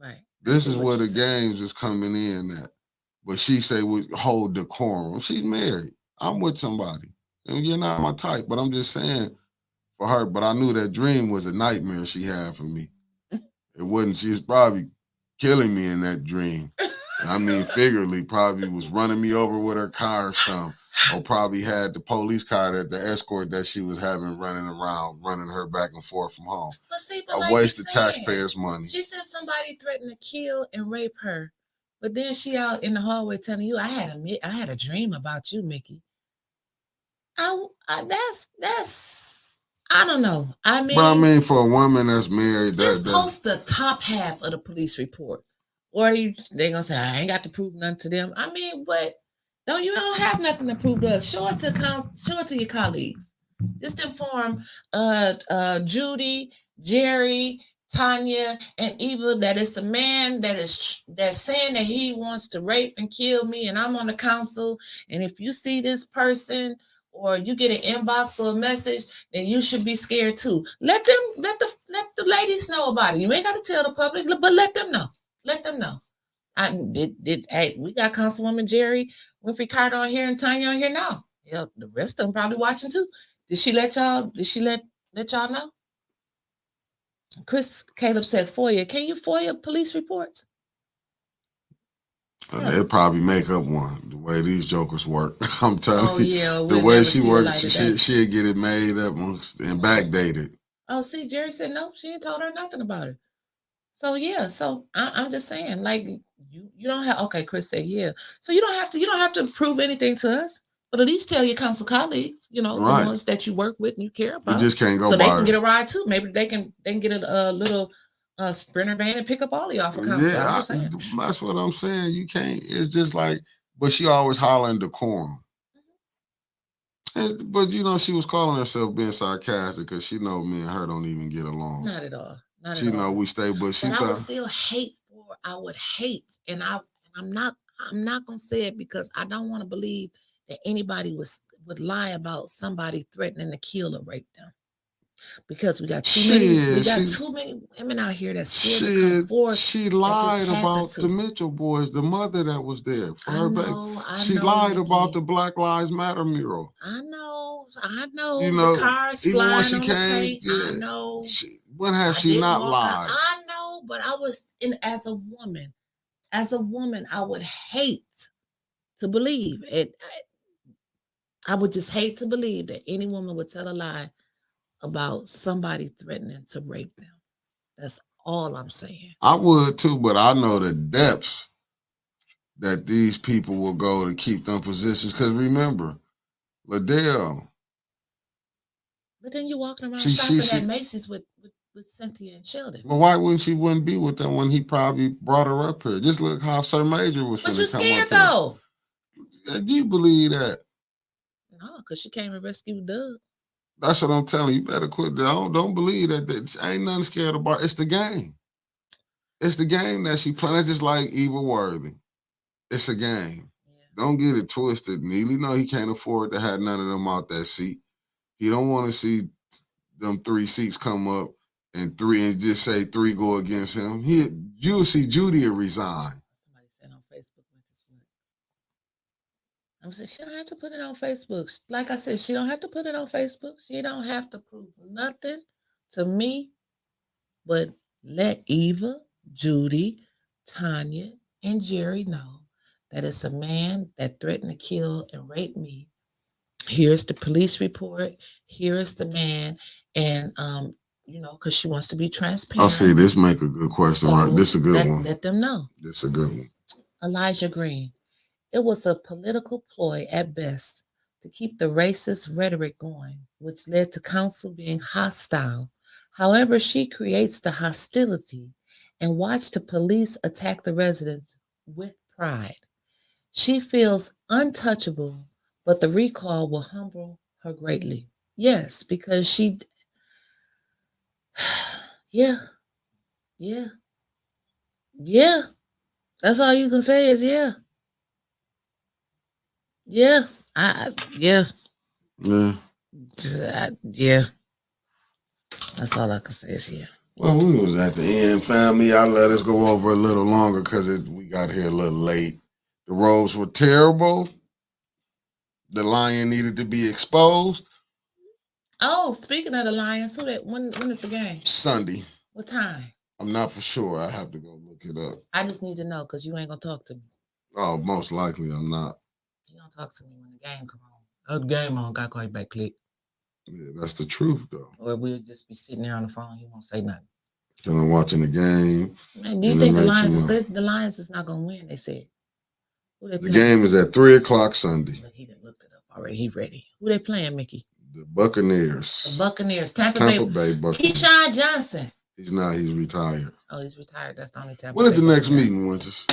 Right. This is where the games is coming in at. But she say we hold decorum. She's married. I'm with somebody. And you're not my type. But I'm just saying for her, but I knew that dream was a nightmare she had for me. It wasn't, she's probably killing me in that dream. I mean, figuratively, probably was running me over with her car or something, or probably had the police car that the escort that she was having running around, running her back and forth from home. But see, A like waste of taxpayers' money. She said somebody threatened to kill and rape her, but then she out in the hallway telling you, "I had a dream about you, Mickey." That's I don't know. I mean, but I mean, for a woman that's married, just post the top half of the police report. Or they gonna say, I ain't got to prove nothing to them. I mean, but you don't have nothing to prove to us. Show it to your colleagues. Just inform Judy, Jerry, Tanya, and Eva that it's a man that's saying that he wants to rape and kill me, and I'm on the council. And if you see this person or you get an inbox or a message, then you should be scared too. Let the ladies know about it. You ain't got to tell the public, but let them know. Let them know. Hey, we got Councilwoman Jerry Winfrey Carter on here and Tanya on here now. Yeah, the rest of them probably watching too. Did she let y'all know? Chris Caleb said FOIA. Can you FOIA police reports? They'll probably make up one the way these jokers work. I'm telling you. Yeah, the way she works, she'll get it made up and backdated. Oh, see, Jerry said no, she ain't told her nothing about it. So yeah, I'm just saying, like you don't have. Okay, Chris said yeah. So you don't have to prove anything to us, but at least tell your council colleagues, the ones that you work with and you care about. You just can't go so by they can get a ride too. Maybe they can get a little Sprinter van and pick up all of y'all for council. Yeah, that's what I'm saying. You can't. It's just like, but she always hollering decorum. But she was calling herself being sarcastic because she know me and her don't even get along. Not at all. She know we stay, but she. But I would still hate and I'm not gonna say it because I don't want to believe that anybody would lie about somebody threatening to kill or rape them. Because we got too many women out here that's scared to come forward. She lied about the Mitchell boys, the mother that was there for her baby. She lied about the Black Lives Matter mural. I know. The cars even flying when she on came, the paint, I know. When has she not lied? I know, but I was as a woman, I would hate to believe it. I would just hate to believe that any woman would tell a lie about somebody threatening to rape them. That's all I'm saying. I would too, but I know the depths that these people will go to keep them positions. Because remember, Liddell. But then you're walking around shopping at Macy's with Cynthia and Sheldon. Well, why wouldn't be with them when he probably brought her up here? Just look how Sir Major was. But you scared though. Do you believe that? No, because she came and rescued Doug. That's what I'm telling you. You better quit. Don't believe that. Ain't nothing scared about. It's the game. It's the game that she playing. That's just like Eva Worthy. It's a game. Yeah. Don't get it twisted. Neely know he can't afford to have none of them out that seat. He don't want to see them 3 seats come up and just say 3 go against him. You'll see Judy resign. Somebody said on Facebook. I said she don't have to put it on Facebook. Like I said, she don't have to put it on Facebook. She don't have to prove nothing to me, but let Eva, Judy, Tanya, and Jerry know that it's a man that threatened to kill and rape me. Here's the police report. Here is the man, and because she wants to be transparent. I'll see. This make a good question, right? This is a good one. Let them know. This is a good one. Elijah Green. It was a political ploy at best to keep the racist rhetoric going, which led to council being hostile. However, she creates the hostility and watched the police attack the residents with pride. She feels untouchable but the recall will humble her greatly. Yes, because she, yeah, yeah, yeah. That's all you can say is yeah, yeah. Yeah, Yeah. yeah. That's all I can say is yeah. Well, we was at the end, family. I let us go over a little longer because we got here a little late. The roads were terrible. The lion needed to be exposed. Oh, speaking of the Lions, when is the game? Sunday. What time? I'm not for sure. I have to go look it up. I just need to know because you ain't gonna talk to me. Oh, most likely I'm not. You don't talk to me when the game come on. Oh, the game on, gotta call you back, click. Yeah, that's the truth, though. Or we'll just be sitting there on the phone. You won't say nothing. Because I'm watching the game. Man, do you think the Lions is not gonna win? They said. Who they The playing? game is at 3:00 Sunday. Look, he done looked it up already. He ready. Who they playing, Mickey? The Buccaneers. The Buccaneers. Tampa Bay Buccaneers. Keyshawn Johnson. He's not. He's retired. Oh, he's retired. That's the only Tampa. When is the next meeting, Winters?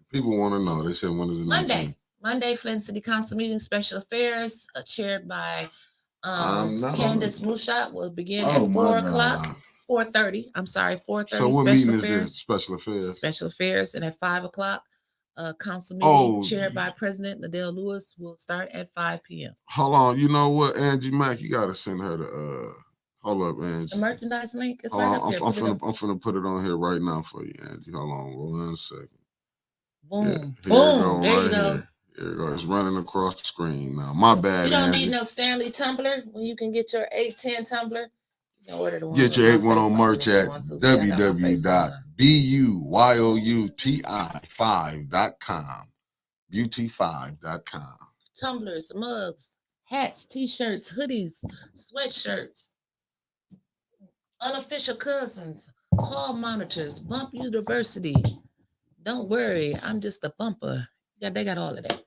People want to know. They said when is the next meeting? Monday, Flint City Council meeting, special affairs, chaired by Candace Mushat, will begin at 4:00. 4:30. I'm sorry, 4:30. So what meeting is this? Special affairs. Special affairs, and at 5:00, council meeting chaired by President Nadell Lewis will start at 5 p.m. Hold on, you know what, Angie Mack, you gotta send her the hold up, Angie. The merchandise link is hold right on, up I'm there. finna put it on here right now for you, Angie. Hold on 1 second. Boom, yeah, boom. There you go. Here it goes. It's running across the screen now. My bad. You don't Angie. need no Stanley tumbler when you can get your 810 tumbler. You can order the one. Get your 810 merch at www.buyouti5.com. Beauty5.com. Tumblers, mugs, hats, t-shirts, hoodies, sweatshirts, unofficial cousins, hall monitors, Bump University. Don't worry, I'm just a bumper. Yeah, they got all of that.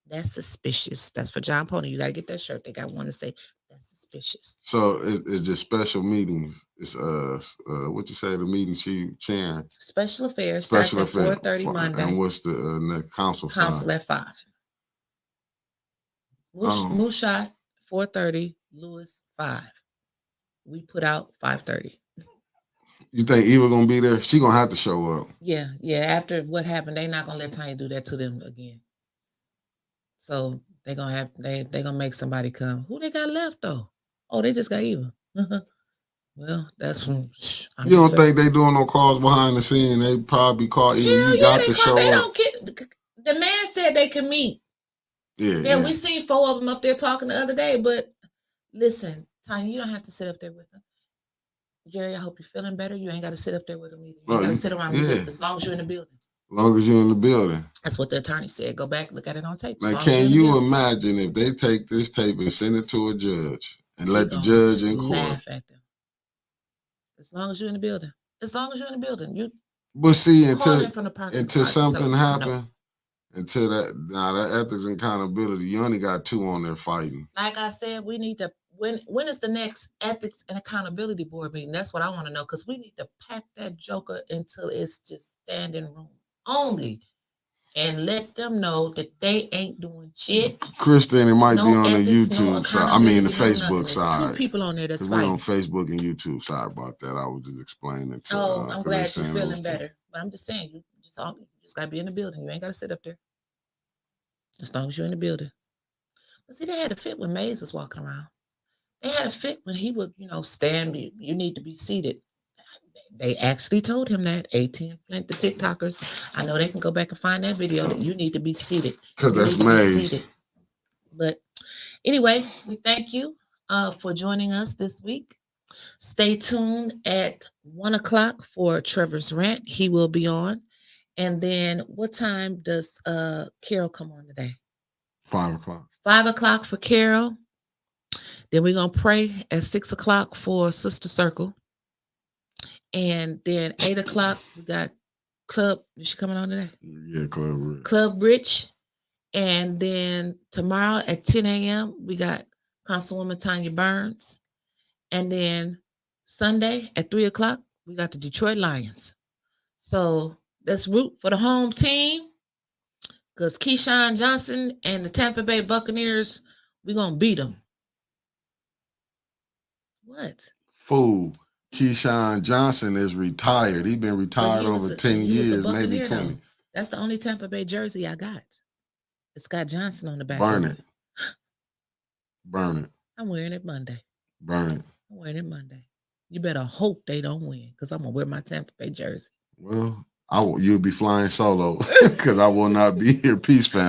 That's suspicious. That's for John Pony. You gotta get that shirt. They got one to say that's suspicious. So it's just special meetings. It's what you say the meeting she chairing? Special affairs. Special affairs. 4:30 Monday. And what's the next council? Council at 5. Mushat 4:30. Lewis 5. We put out 5:30. You think Eva gonna be there? She gonna have to show up. Yeah. After what happened, they not gonna let Tanya do that to them again. So they gonna make somebody come. Who they got left though? Oh, they just got Eva. Well, that's from. You don't think they doing no calls behind the scene? They probably call Eva. You got to show up. The man said they can meet. Yeah. We seen 4 of them up there talking the other day. But listen, Tanya, you don't have to sit up there with them. Jerry, I hope you're feeling better. You ain't got to sit up there with them either. You got to sit around with them as long as you're in the building. As long as you're in the building. That's what the attorney said. Go back, look at it on tape. Now, can you imagine if they take this tape and send it to a judge and let the judge in court? Laugh at them. As long as you're in the building. As long as you're in the building. But see, until something happens, until that ethics and accountability, you only got 2 on there fighting. Like I said, we need to. When is the next ethics and accountability board meeting? That's what I want to know, because we need to pack that joker until it's just standing room only, and let them know that they ain't doing shit. Kristen, it might be on the YouTube side. I mean, the Facebook There's side. 2 people on there that's fighting. We're on fighting. Facebook and YouTube. Sorry about that. I was just explaining to. I'm glad you're feeling better. But I'm just saying, you just gotta be in the building. You ain't gotta sit up there. As long as you're in the building. But see, they had a fit when Mays was walking around. They had a fit when he would, stand. You need to be seated. They actually told him that. ATN Flint, the TikTokers. I know they can go back and find that video. That you need to be seated. Because that's Mays. But anyway, we thank you for joining us this week. Stay tuned at 1:00 for Trevor's Rant. He will be on. And then what time does Carol come on today? 5:00. 5:00 for Carol. Then we're going to pray at 6:00 for Sister Circle. And then 8:00, we got Club. Is she coming on today? Yeah, Club Rich. Club Rich. And then tomorrow at 10 a.m., we got Councilwoman Tanya Burns. And then Sunday at 3:00, we got the Detroit Lions. So let's root for the home team, Because Keyshawn Johnson and the Tampa Bay Buccaneers, we're going to beat them. What? Fool. Keyshawn Johnson is retired. He's been retired over 10 years, maybe 20. Though. That's the only Tampa Bay jersey I got. It's got Johnson on the back. Burn it. Burn it. I'm wearing it Monday. Burn it. I'm wearing it Monday. You better hope they don't win because I'm going to wear my Tampa Bay jersey. Well, you'll be flying solo because I will not be here. Peace, fam.